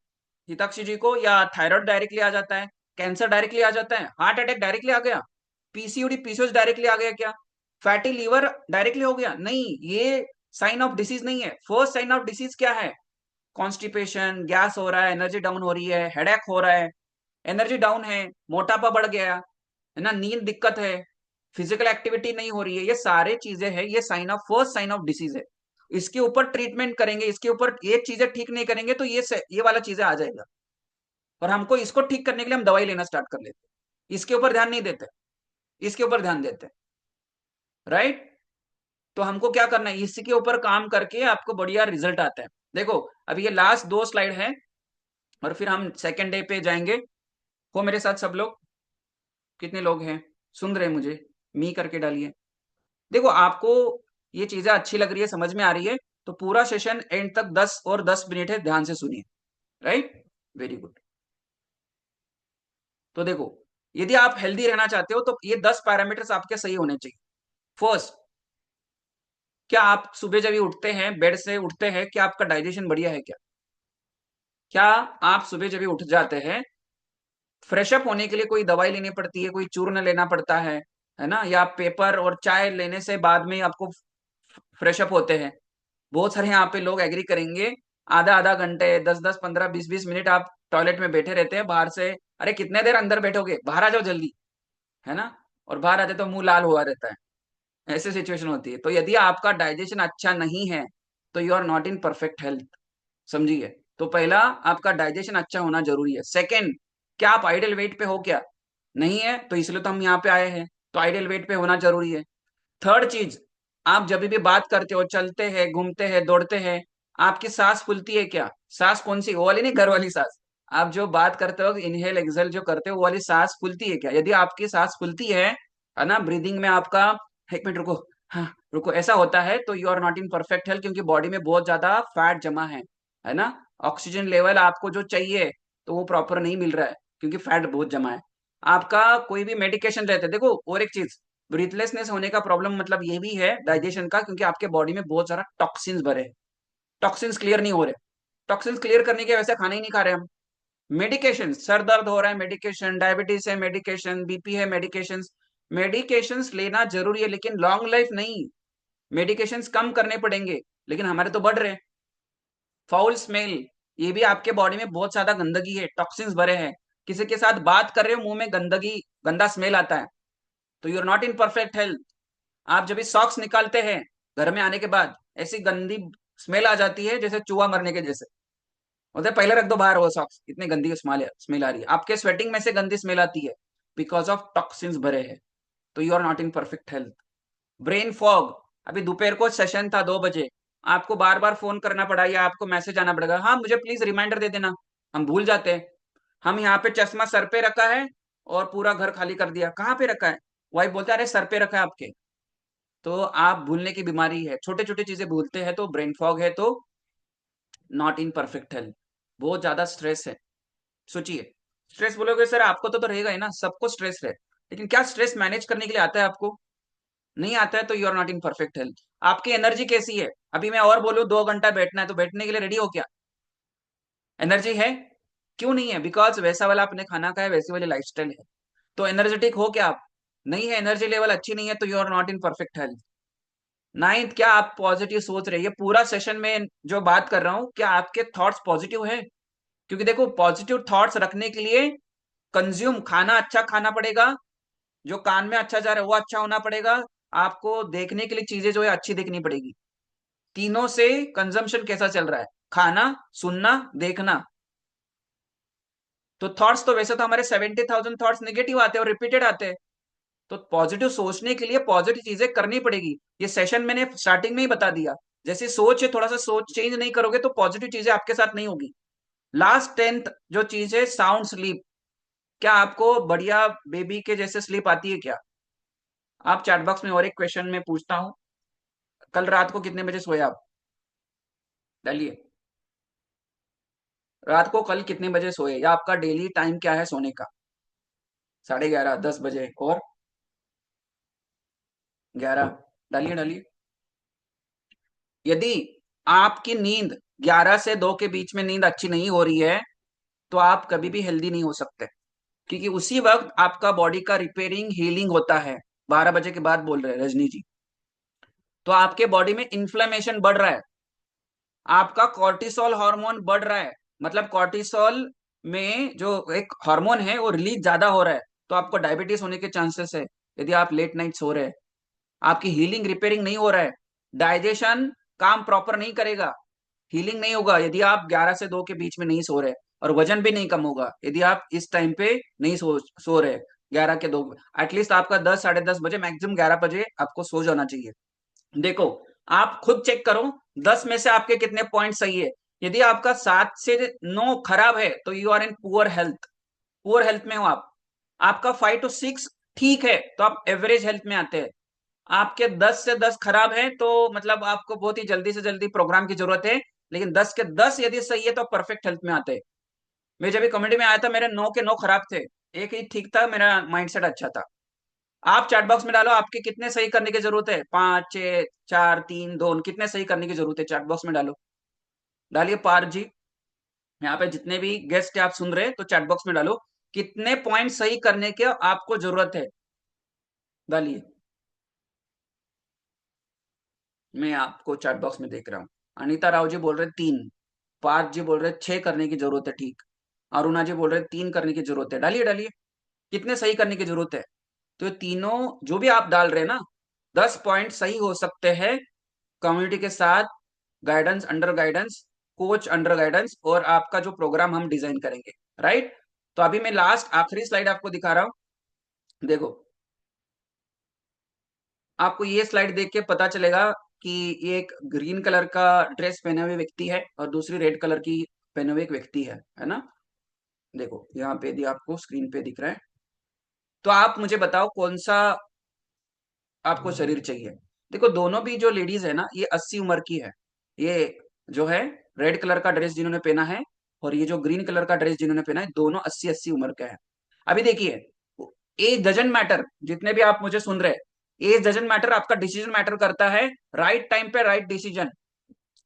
हिताक्षी जी को, या थायराइड डायरेक्टली आ जाता है, कैंसर डायरेक्टली आ जाता है, हार्ट अटैक डायरेक्टली आ गया, पीसीओडी पीसीओएस डायरेक्टली आ गया क्या, फैटी लीवर डायरेक्टली हो गया? नहीं, ये साइन ऑफ डिसीज नहीं है। फर्स्ट साइन ऑफ डिसीज क्या है? कॉन्स्टिपेशन, गैस हो रहा है, एनर्जी डाउन हो रही है, हेडेक हो रहा है, एनर्जी डाउन है, मोटापा बढ़ गया है ना, नींद दिक्कत है, फिजिकल एक्टिविटी नहीं हो रही है, ये सारे चीजें हैं, ये sign of first sign of disease है। इसके ऊपर ट्रीटमेंट करेंगे, इसके ऊपर ये चीजें ठीक नहीं करेंगे तो ये वाला चीजें आ जाएगा, और हमको इसको ठीक करने के लिए हम दवाई लेना स्टार्ट कर लेते, इसके ऊपर ध्यान नहीं देते, इसके ऊपर ध्यान देते, राइट? तो हमको क्या करना है, इसके ऊपर काम करके आपको बढ़िया रिजल्ट आता है। देखो, अभी ये लास्ट 2 स्लाइड है और फिर हम सेकेंड डे पे जाएंगे। हो मेरे साथ सब लोग? कितने लोग हैं सुन रहे हैं मुझे? मी करके डालिए। देखो, आपको ये चीजें अच्छी लग रही है, समझ में आ रही है, तो पूरा सेशन एंड तक 10 और 10 मिनट है, ध्यान से सुनिए, राइट? Very good. तो देखो, यदि आप हेल्दी रहना चाहते हो तो ये 10 पैरामीटर्स आपके सही होने चाहिए। फर्स्ट, क्या आप सुबह जब भी उठते हैं, बेड से उठते हैं, क्या आपका डाइजेशन बढ़िया है क्या? क्या आप सुबह जब भी उठ जाते हैं, फ्रेश अप होने के लिए कोई दवाई लेनी पड़ती है, कोई चूर्ण लेना पड़ता है ना, या पेपर और चाय लेने से बाद में आपको फ्रेश अप होते हैं? बहुत सारे यहाँ पे लोग एग्री करेंगे, आधा आधा घंटे, 10-10, 15, 20-20 मिनट आप टॉयलेट में बैठे रहते हैं, बाहर से अरे कितने देर अंदर बैठोगे, बाहर आ जाओ जल्दी, है ना, और बाहर आते तो मुंह लाल हुआ रहता है, ऐसे सिचुएशन होती है। तो यदि आपका डाइजेशन अच्छा नहीं है तो you are not in perfect health, समझिए। तो पहला, आपका डाइजेशन अच्छा होना जरूरी है। सेकेंड, क्या आप आइडियल वेट पे हो क्या? नहीं है, तो इसलिए तो हम यहाँ पे आए हैं, तो आइडियल वेट पे होना जरूरी है। थर्ड चीज, आप जब भी बात करते हो, चलते हैं, घूमते हैं, दौड़ते हैं, आपकी सांस फूलती है क्या? सांस कौन सी, वो वाली नहीं, घर वाली सांस, आप जो बात करते हो इनहेल एक्सहेल जो करते हो वो वाली सांस फूलती है क्या? यदि आपकी सांस फूलती है ना, ब्रीदिंग में आपका, एक मिनट रुको, हाँ रुको, ऐसा होता है तो you are not in perfect health, क्योंकि बॉडी में बहुत ज्यादा फैट जमा है ना। ऑक्सीजन लेवल आपको जो चाहिए तो वो प्रॉपर नहीं मिल रहा है, क्योंकि फैट बहुत जमा है। आपका कोई भी मेडिकेशन रहता है, देखो और एक चीज, ब्रीथलेसनेस होने का प्रॉब्लम मतलब ये भी है डाइजेशन का, क्योंकि आपके बॉडी में बहुत सारा टॉक्सिन्स भरे हैं, टॉक्सिन्स क्लियर नहीं हो रहे। टॉक्सिन्स क्लियर करने के वैसे खाना ही नहीं खा रहे हम। मेडिकेशन, सर दर्द हो रहा है मेडिकेशन, डायबिटीज है मेडिकेशन, बीपी है मेडिकेशन, मेडिकेशंस लेना जरूरी है लेकिन लॉन्ग लाइफ नहीं। मेडिकेशंस कम करने पड़ेंगे लेकिन हमारे तो बढ़ रहे हैं। फाउल स्मेल, ये भी आपके बॉडी में बहुत ज्यादा गंदगी है, टॉक्सिन्स भरे हैं। किसी के साथ बात कर रहे हो मुंह में गंदगी, गंदा स्मेल आता है, तो you are not in perfect health. आप जब भी सॉक्स निकालते हैं घर में आने के बाद, ऐसी गंदी स्मेल आ जाती है जैसे चूहा मरने के जैसे। उधर पहले रख दो बाहर वो सॉक्स, इतनी गंदी स्मेल आ रही है, आपके स्वेटिंग में से गंदी स्मेल आती है, बिकॉज ऑफ टॉक्सिन्स भरे हैं, तो you are not in perfect health. Brain fog, अभी दोपहर को सेशन था 2 बजे, आपको बार बार फोन करना पड़ा या आपको मैसेज आना पड़ेगा, हाँ मुझे प्लीज रिमाइंडर दे देना, हम भूल जाते हैं। हम यहाँ पे चश्मा सर पे रखा है और पूरा घर खाली कर दिया, कहाँ पे रखा है? वाइफ बोलते हैं अरे सर पे रखा है आपके। तो आप भूलने की बीमारी है, छोटे छोटे चीजें भूलते हैं, तो ब्रेन फॉग है, तो नॉट इन परफेक्ट हेल्थ। बहुत ज्यादा स्ट्रेस है, सोचिए, स्ट्रेस बोलोगे सर आपको तो रहेगा ही ना, सबको स्ट्रेस है, लेकिन क्या स्ट्रेस मैनेज करने के लिए आता है आपको? नहीं आता है, तो you are not in perfect health. आपकी एनर्जी कैसी है? अभी मैं और बोलूं 2 घंटा बैठना है, तो बैठने के लिए रेडी हो क्या? एनर्जी है? क्यों नहीं है? बिकॉज वैसा वाला आपने खाना खाया, वैसी वाली लाइफस्टाइल है, तो एनर्जेटिक हो क्या आप? नहीं है, एनर्जी लेवल अच्छी नहीं है, तो you are not in perfect health. Ninth, क्या आप पॉजिटिव सोच रहे हैं? ये पूरा सेशन में जो बात कर रहा हूं, क्या आपके थॉट्स पॉजिटिव है? क्योंकि देखो, पॉजिटिव थॉट्स रखने के लिए कंज्यूम, खाना अच्छा खाना पड़ेगा, जो कान में अच्छा जा रहा है वो अच्छा होना पड़ेगा, आपको देखने के लिए चीजें जो है अच्छी देखनी पड़ेगी। तीनों से कंजम्पशन कैसा चल रहा है? खाना, सुनना, देखना। तो थॉट्स तो वैसे तो हमारे 70,000 थॉट्स नेगेटिव आते हैं और रिपीटेड आते हैं, तो पॉजिटिव सोचने के लिए पॉजिटिव चीजें करनी पड़ेगी। ये सेशन मैंने स्टार्टिंग में ही बता दिया, जैसे सोच है, थोड़ा सा सोच चेंज नहीं करोगे तो पॉजिटिव चीजें आपके साथ नहीं होगी। लास्ट 10th जो चीज है, साउंड स्लीप, क्या आपको बढ़िया बेबी के जैसे स्लीप आती है क्या? आप चैट बॉक्स में और एक क्वेश्चन में पूछता हूं, कल रात को कितने बजे सोए आप? डालिए, रात को कल कितने बजे सोए, या आपका डेली टाइम क्या है सोने का? 11:30, 10 बजे, और 11? डालिए डालिए। यदि आपकी नींद 11 से 2 के बीच में नींद अच्छी नहीं हो रही है, तो आप कभी भी हेल्दी नहीं हो सकते, क्योंकि उसी वक्त आपका बॉडी का रिपेयरिंग हीलिंग होता है। 12 बजे के बाद बोल रहे हैं रजनी जी, तो आपके बॉडी में इन्फ्लेमेशन बढ़ रहा है, आपका कॉर्टिसोल हार्मोन बढ़ रहा है, मतलब कॉर्टिसोल में जो एक हार्मोन है वो रिलीज ज्यादा हो रहा है, तो आपको डायबिटीज होने के चांसेस है यदि आप लेट नाइट सो रहे हैं। आपकी हीलिंग रिपेयरिंग नहीं हो रहा है, डाइजेशन काम प्रॉपर नहीं करेगा, हीलिंग नहीं होगा यदि आप 11 से 2 के बीच में नहीं सो रहे, और वजन भी नहीं कम होगा यदि आप इस टाइम पे नहीं सो रहे 11 के 2। एटलीस्ट आपका 10, 10:30 बजे, मैक्सिमम 11 बजे आपको सो जाना चाहिए। देखो, आप खुद चेक करो 10 में से आपके कितने पॉइंट सही है। यदि आपका 7 से 9 खराब है तो you are in poor health, poor health में हो आप। आपका 5 to 6 ठीक है तो आप एवरेज हेल्थ में आते हैं। आपके 10 से 10 खराब है तो मतलब आपको बहुत ही जल्दी से जल्दी प्रोग्राम की जरूरत है, लेकिन 10 के 10 यदि सही है तो परफेक्ट हेल्थ में आते हैं। मैं जब कम्युनिटी में आया था मेरे 9 के 9 खराब थे, एक ही ठीक था, मेरा माइंडसेट अच्छा था। आप चैट बॉक्स में डालो आपके कितने सही करने की जरूरत है, 5, 6, 4, 3, 2, कितने सही करने की जरूरत है, चैट बॉक्स में डालो। डालिए पार जी, यहाँ पे जितने भी गेस्ट आप सुन रहे हैं तो चैट बॉक्स में डालो कितने पॉइंट सही करने की आपको जरूरत है, डालिए। मैं आपको चैट बॉक्स में देख रहा हूँ। अनीता राव जी बोल रहे 3, पार्थ जी बोल रहे 6 करने की जरूरत है, ठीक। अरुणा जी बोल रहे 3 करने की जरूरत है, डालिए डालिए कितने सही करने की जरूरत है। तो ये तीनों जो भी आप डाल रहे हैं ना, 10 पॉइंट सही हो सकते हैं कम्युनिटी के साथ, guidance, under guidance, coach under guidance, और आपका जो प्रोग्राम हम डिजाइन करेंगे, राइट। तो अभी मैं लास्ट आखिरी स्लाइड आपको दिखा रहा हूं, देखो आपको ये स्लाइड देख के पता चलेगा कि ये एक ग्रीन कलर का ड्रेस पहने हुए व्यक्ति है और दूसरी रेड कलर की पहने हुए एक व्यक्ति है ना। देखो यहाँ पे यदि आपको स्क्रीन पे दिख रहा है तो आप मुझे बताओ कौन सा आपको शरीर चाहिए। देखो दोनों भी जो लेडीज है ना ये 80 उम्र की है। ये जो है रेड कलर का ड्रेस जिन्होंने पहना है और ये जो ग्रीन कलर का ड्रेस जिन्होंने पहना है दोनों 80-80 उम्र के हैं। अभी देखिए एज डजंट मैटर, जितने भी आप मुझे सुन रहे हैं एज डजंट मैटर, आपका डिसीजन मैटर करता है। राइट टाइम पे राइट डिसीजन।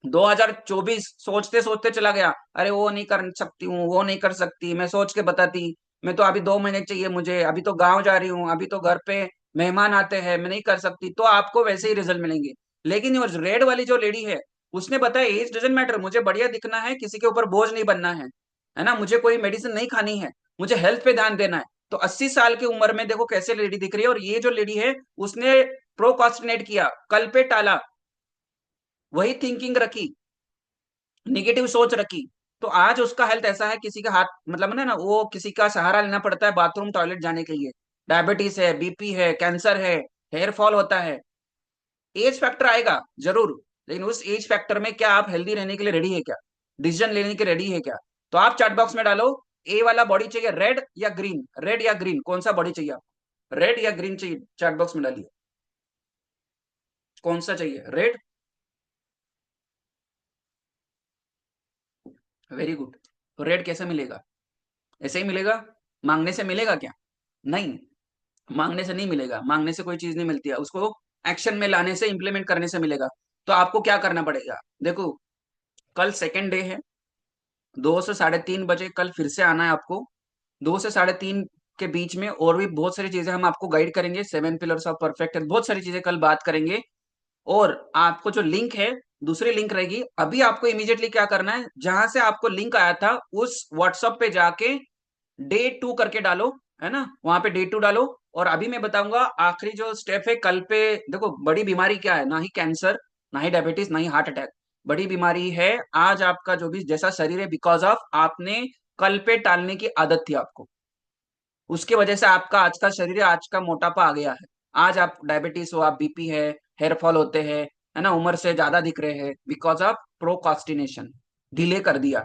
2024 सोचते सोचते चला गया, अरे वो नहीं कर सकती हूँ, वो नहीं कर सकती, मैं सोच के बताती, मैं तो अभी 2 महीने चाहिए मुझे, अभी तो गांव जा रही हूँ, अभी तो घर पे मेहमान आते हैं, मैं नहीं कर सकती, तो आपको वैसे ही रिजल्ट मिलेंगे। लेकिन ये रेड वाली जो लेडी है उसने बताया एज डजंट मैटर, मुझे बढ़िया दिखना है, किसी के ऊपर बोझ नहीं बनना है ना, मुझे कोई मेडिसिन नहीं खानी है, मुझे हेल्थ पे ध्यान देना है। तो 80 साल की उम्र में देखो कैसे लेडी दिख रही है। और ये जो लेडी है उसने प्रोकास्टिनेट किया, कल पे टाला, वही थिंकिंग रखी, निगेटिव सोच रखी, तो आज उसका हेल्थ ऐसा है, किसी का हाथ मतलब ना वो किसी का सहारा लेना पड़ता है बाथरूम टॉयलेट जाने के लिए। डायबिटीज है, बीपी है, कैंसर है, हेयर फॉल होता है। एज फैक्टर आएगा जरूर, लेकिन उस एज फैक्टर में क्या आप हेल्दी रहने के लिए रेडी है क्या, डिसीजन लेने के रेडी है क्या। तो आप चैट बॉक्स में डालो ए वाला बॉडी चाहिए रेड या ग्रीन, रेड या ग्रीन, कौन सा बॉडी चाहिए आपको, रेड या ग्रीन चाहिए, चैट बॉक्स में डालिए कौन सा चाहिए, रेड। Very good. तो रेड कैसे मिलेगा, ऐसे ही मिलेगा, मांगने से मिलेगा क्या, नहीं, मांगने से नहीं मिलेगा, मांगने से कोई चीज नहीं मिलती है, उसको एक्शन में लाने से, इंप्लीमेंट करने से मिलेगा। तो आपको क्या करना पड़ेगा, देखो कल सेकेंड डे है, 2 से 3:30 बजे कल फिर से आना है आपको। 2 से 3:30 के बीच में और भी बहुत सारी चीजें हम आपको गाइड करेंगे, 7 पिलर्स ऑफ परफेक्ट हेल्थ, बहुत सारी चीजें कल बात करेंगे। और आपको जो लिंक है दूसरी लिंक रहेगी, अभी आपको इमीडिएटली क्या करना है, जहां से आपको लिंक आया था उस व्हाट्सएप पे जाके Day 2 करके डालो, है ना, वहां पे Day 2 डालो। और अभी मैं बताऊंगा आखिरी जो स्टेप है कल पे। देखो बड़ी बीमारी क्या है, ना ही कैंसर, ना ही डायबिटीज, ना ही हार्ट अटैक, बड़ी बीमारी है आज आपका जो भी जैसा शरीर है, बिकॉज ऑफ आपने कल पे टालने की आदत थी आपको, उसके वजह से आपका आज का शरीर, आज का मोटापा आ गया है। आज आप डायबिटीज हो, आप बीपी है, हेयर फॉल होते हैं, है ना, उम्र से ज्यादा दिख रहे हैं, बिकॉज ऑफ प्रोकास्टिनेशन, डिले कर दिया।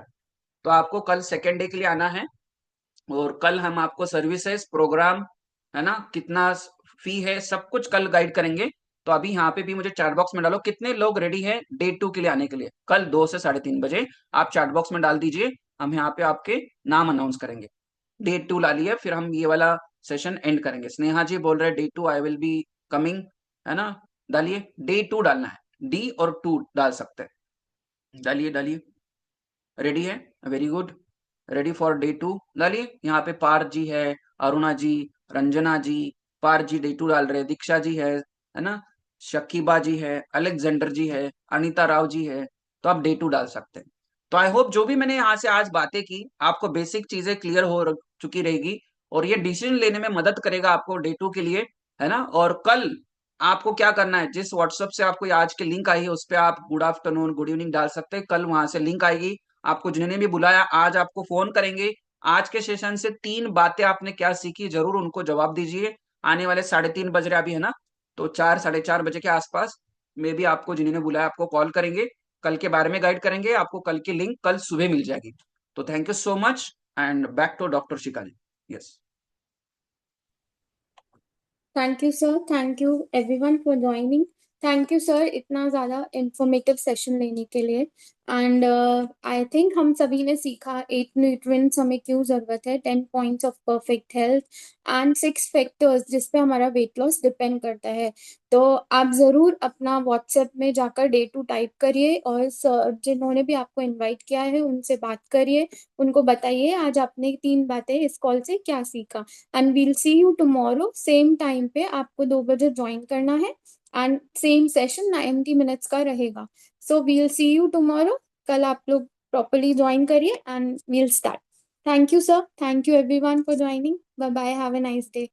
तो आपको कल सेकेंड डे के लिए आना है और कल हम आपको सर्विसेज, प्रोग्राम, है ना, कितना फी है, सब कुछ कल गाइड करेंगे। तो अभी यहाँ पे भी मुझे चैट बॉक्स में डालो कितने लोग रेडी हैं Day 2 के लिए आने के लिए, कल 2 से 3:30 बजे आप चैट बॉक्स में डाल दीजिए, हम यहाँ पे आपके नाम अनाउंस करेंगे। Day 2 ला लिए, फिर हम ये वाला सेशन एंड करेंगे। स्नेहा जी बोल रहे हैं Day 2 I will be coming, है ना, डालिए Day 2 डालना है, डी और 2 डाल सकते हैं, डालिए डालिए, रेडी है, very good, ready for Day 2 डालिए। यहाँ पे पार जी है, अरुणा जी, रंजना जी, पार जी Day 2 डाल रहे, दीक्षा जी है ना, शकीबा जी है, अलेक्जेंडर जी है, अनीता राव जी है, तो आप Day 2 डाल सकते हैं। तो आई होप जो भी मैंने यहाँ से आज बातें की आपको बेसिक चीजें क्लियर हो चुकी रहेगी और ये डिसीजन लेने में मदद करेगा आपको Day 2 के लिए, है ना। और कल आपको क्या करना है, जिस व्हाट्सएप से आपको ये आज की लिंक आई है उस पर आप गुड आफ्टरनून, गुड इवनिंग डाल सकते हैं, कल वहां से लिंक आएगी आपको, जिन्होंने भी बुलाया आज आपको फोन करेंगे। आज के सेशन से 3 बातें आपने क्या सीखी जरूर उनको जवाब दीजिए। आने वाले 3:30 बज रहे अभी, है ना, तो 4 साढ़े 4 बजे के आसपास में भी आपको जिन्होंने बुलाया आपको कॉल करेंगे, कल के बारे में गाइड करेंगे, आपको कल की लिंक कल सुबह मिल जाएगी। तो thank you so much and back to doctor शिकाली। Yes, thank you sir, thank you everyone for joining. Thank you sir इतना ज़्यादा इंफॉर्मेटिव सेशन लेने के लिए। एंड आई थिंक हम सभी ने सीखा 8 न्यूट्रिएंट्स हमें क्यों ज़रूरत है, 10 points of perfect health and 6 factors जिस पे हमारा वेट लॉस डिपेंड करता है। तो आप ज़रूर अपना व्हाट्सएप में जाकर Day 2 टाइप करिए और सर जिन्होंने भी आपको इनवाइट किया है उनसे बात करिए, उनको बताइए आज आपने 3 बातें इस कॉल से क्या सीखा। And we'll see you tomorrow same time पे, आपको 2 बजे ज्वाइन करना है एंड सेम सेशन 90 मिनट्स का रहेगा। So we'll see you tomorrow, कल आप लोग प्रॉपरली ज्वाइन करिए and we'll start. Thank you sir, thank you everyone for joining, bye bye, have a nice day.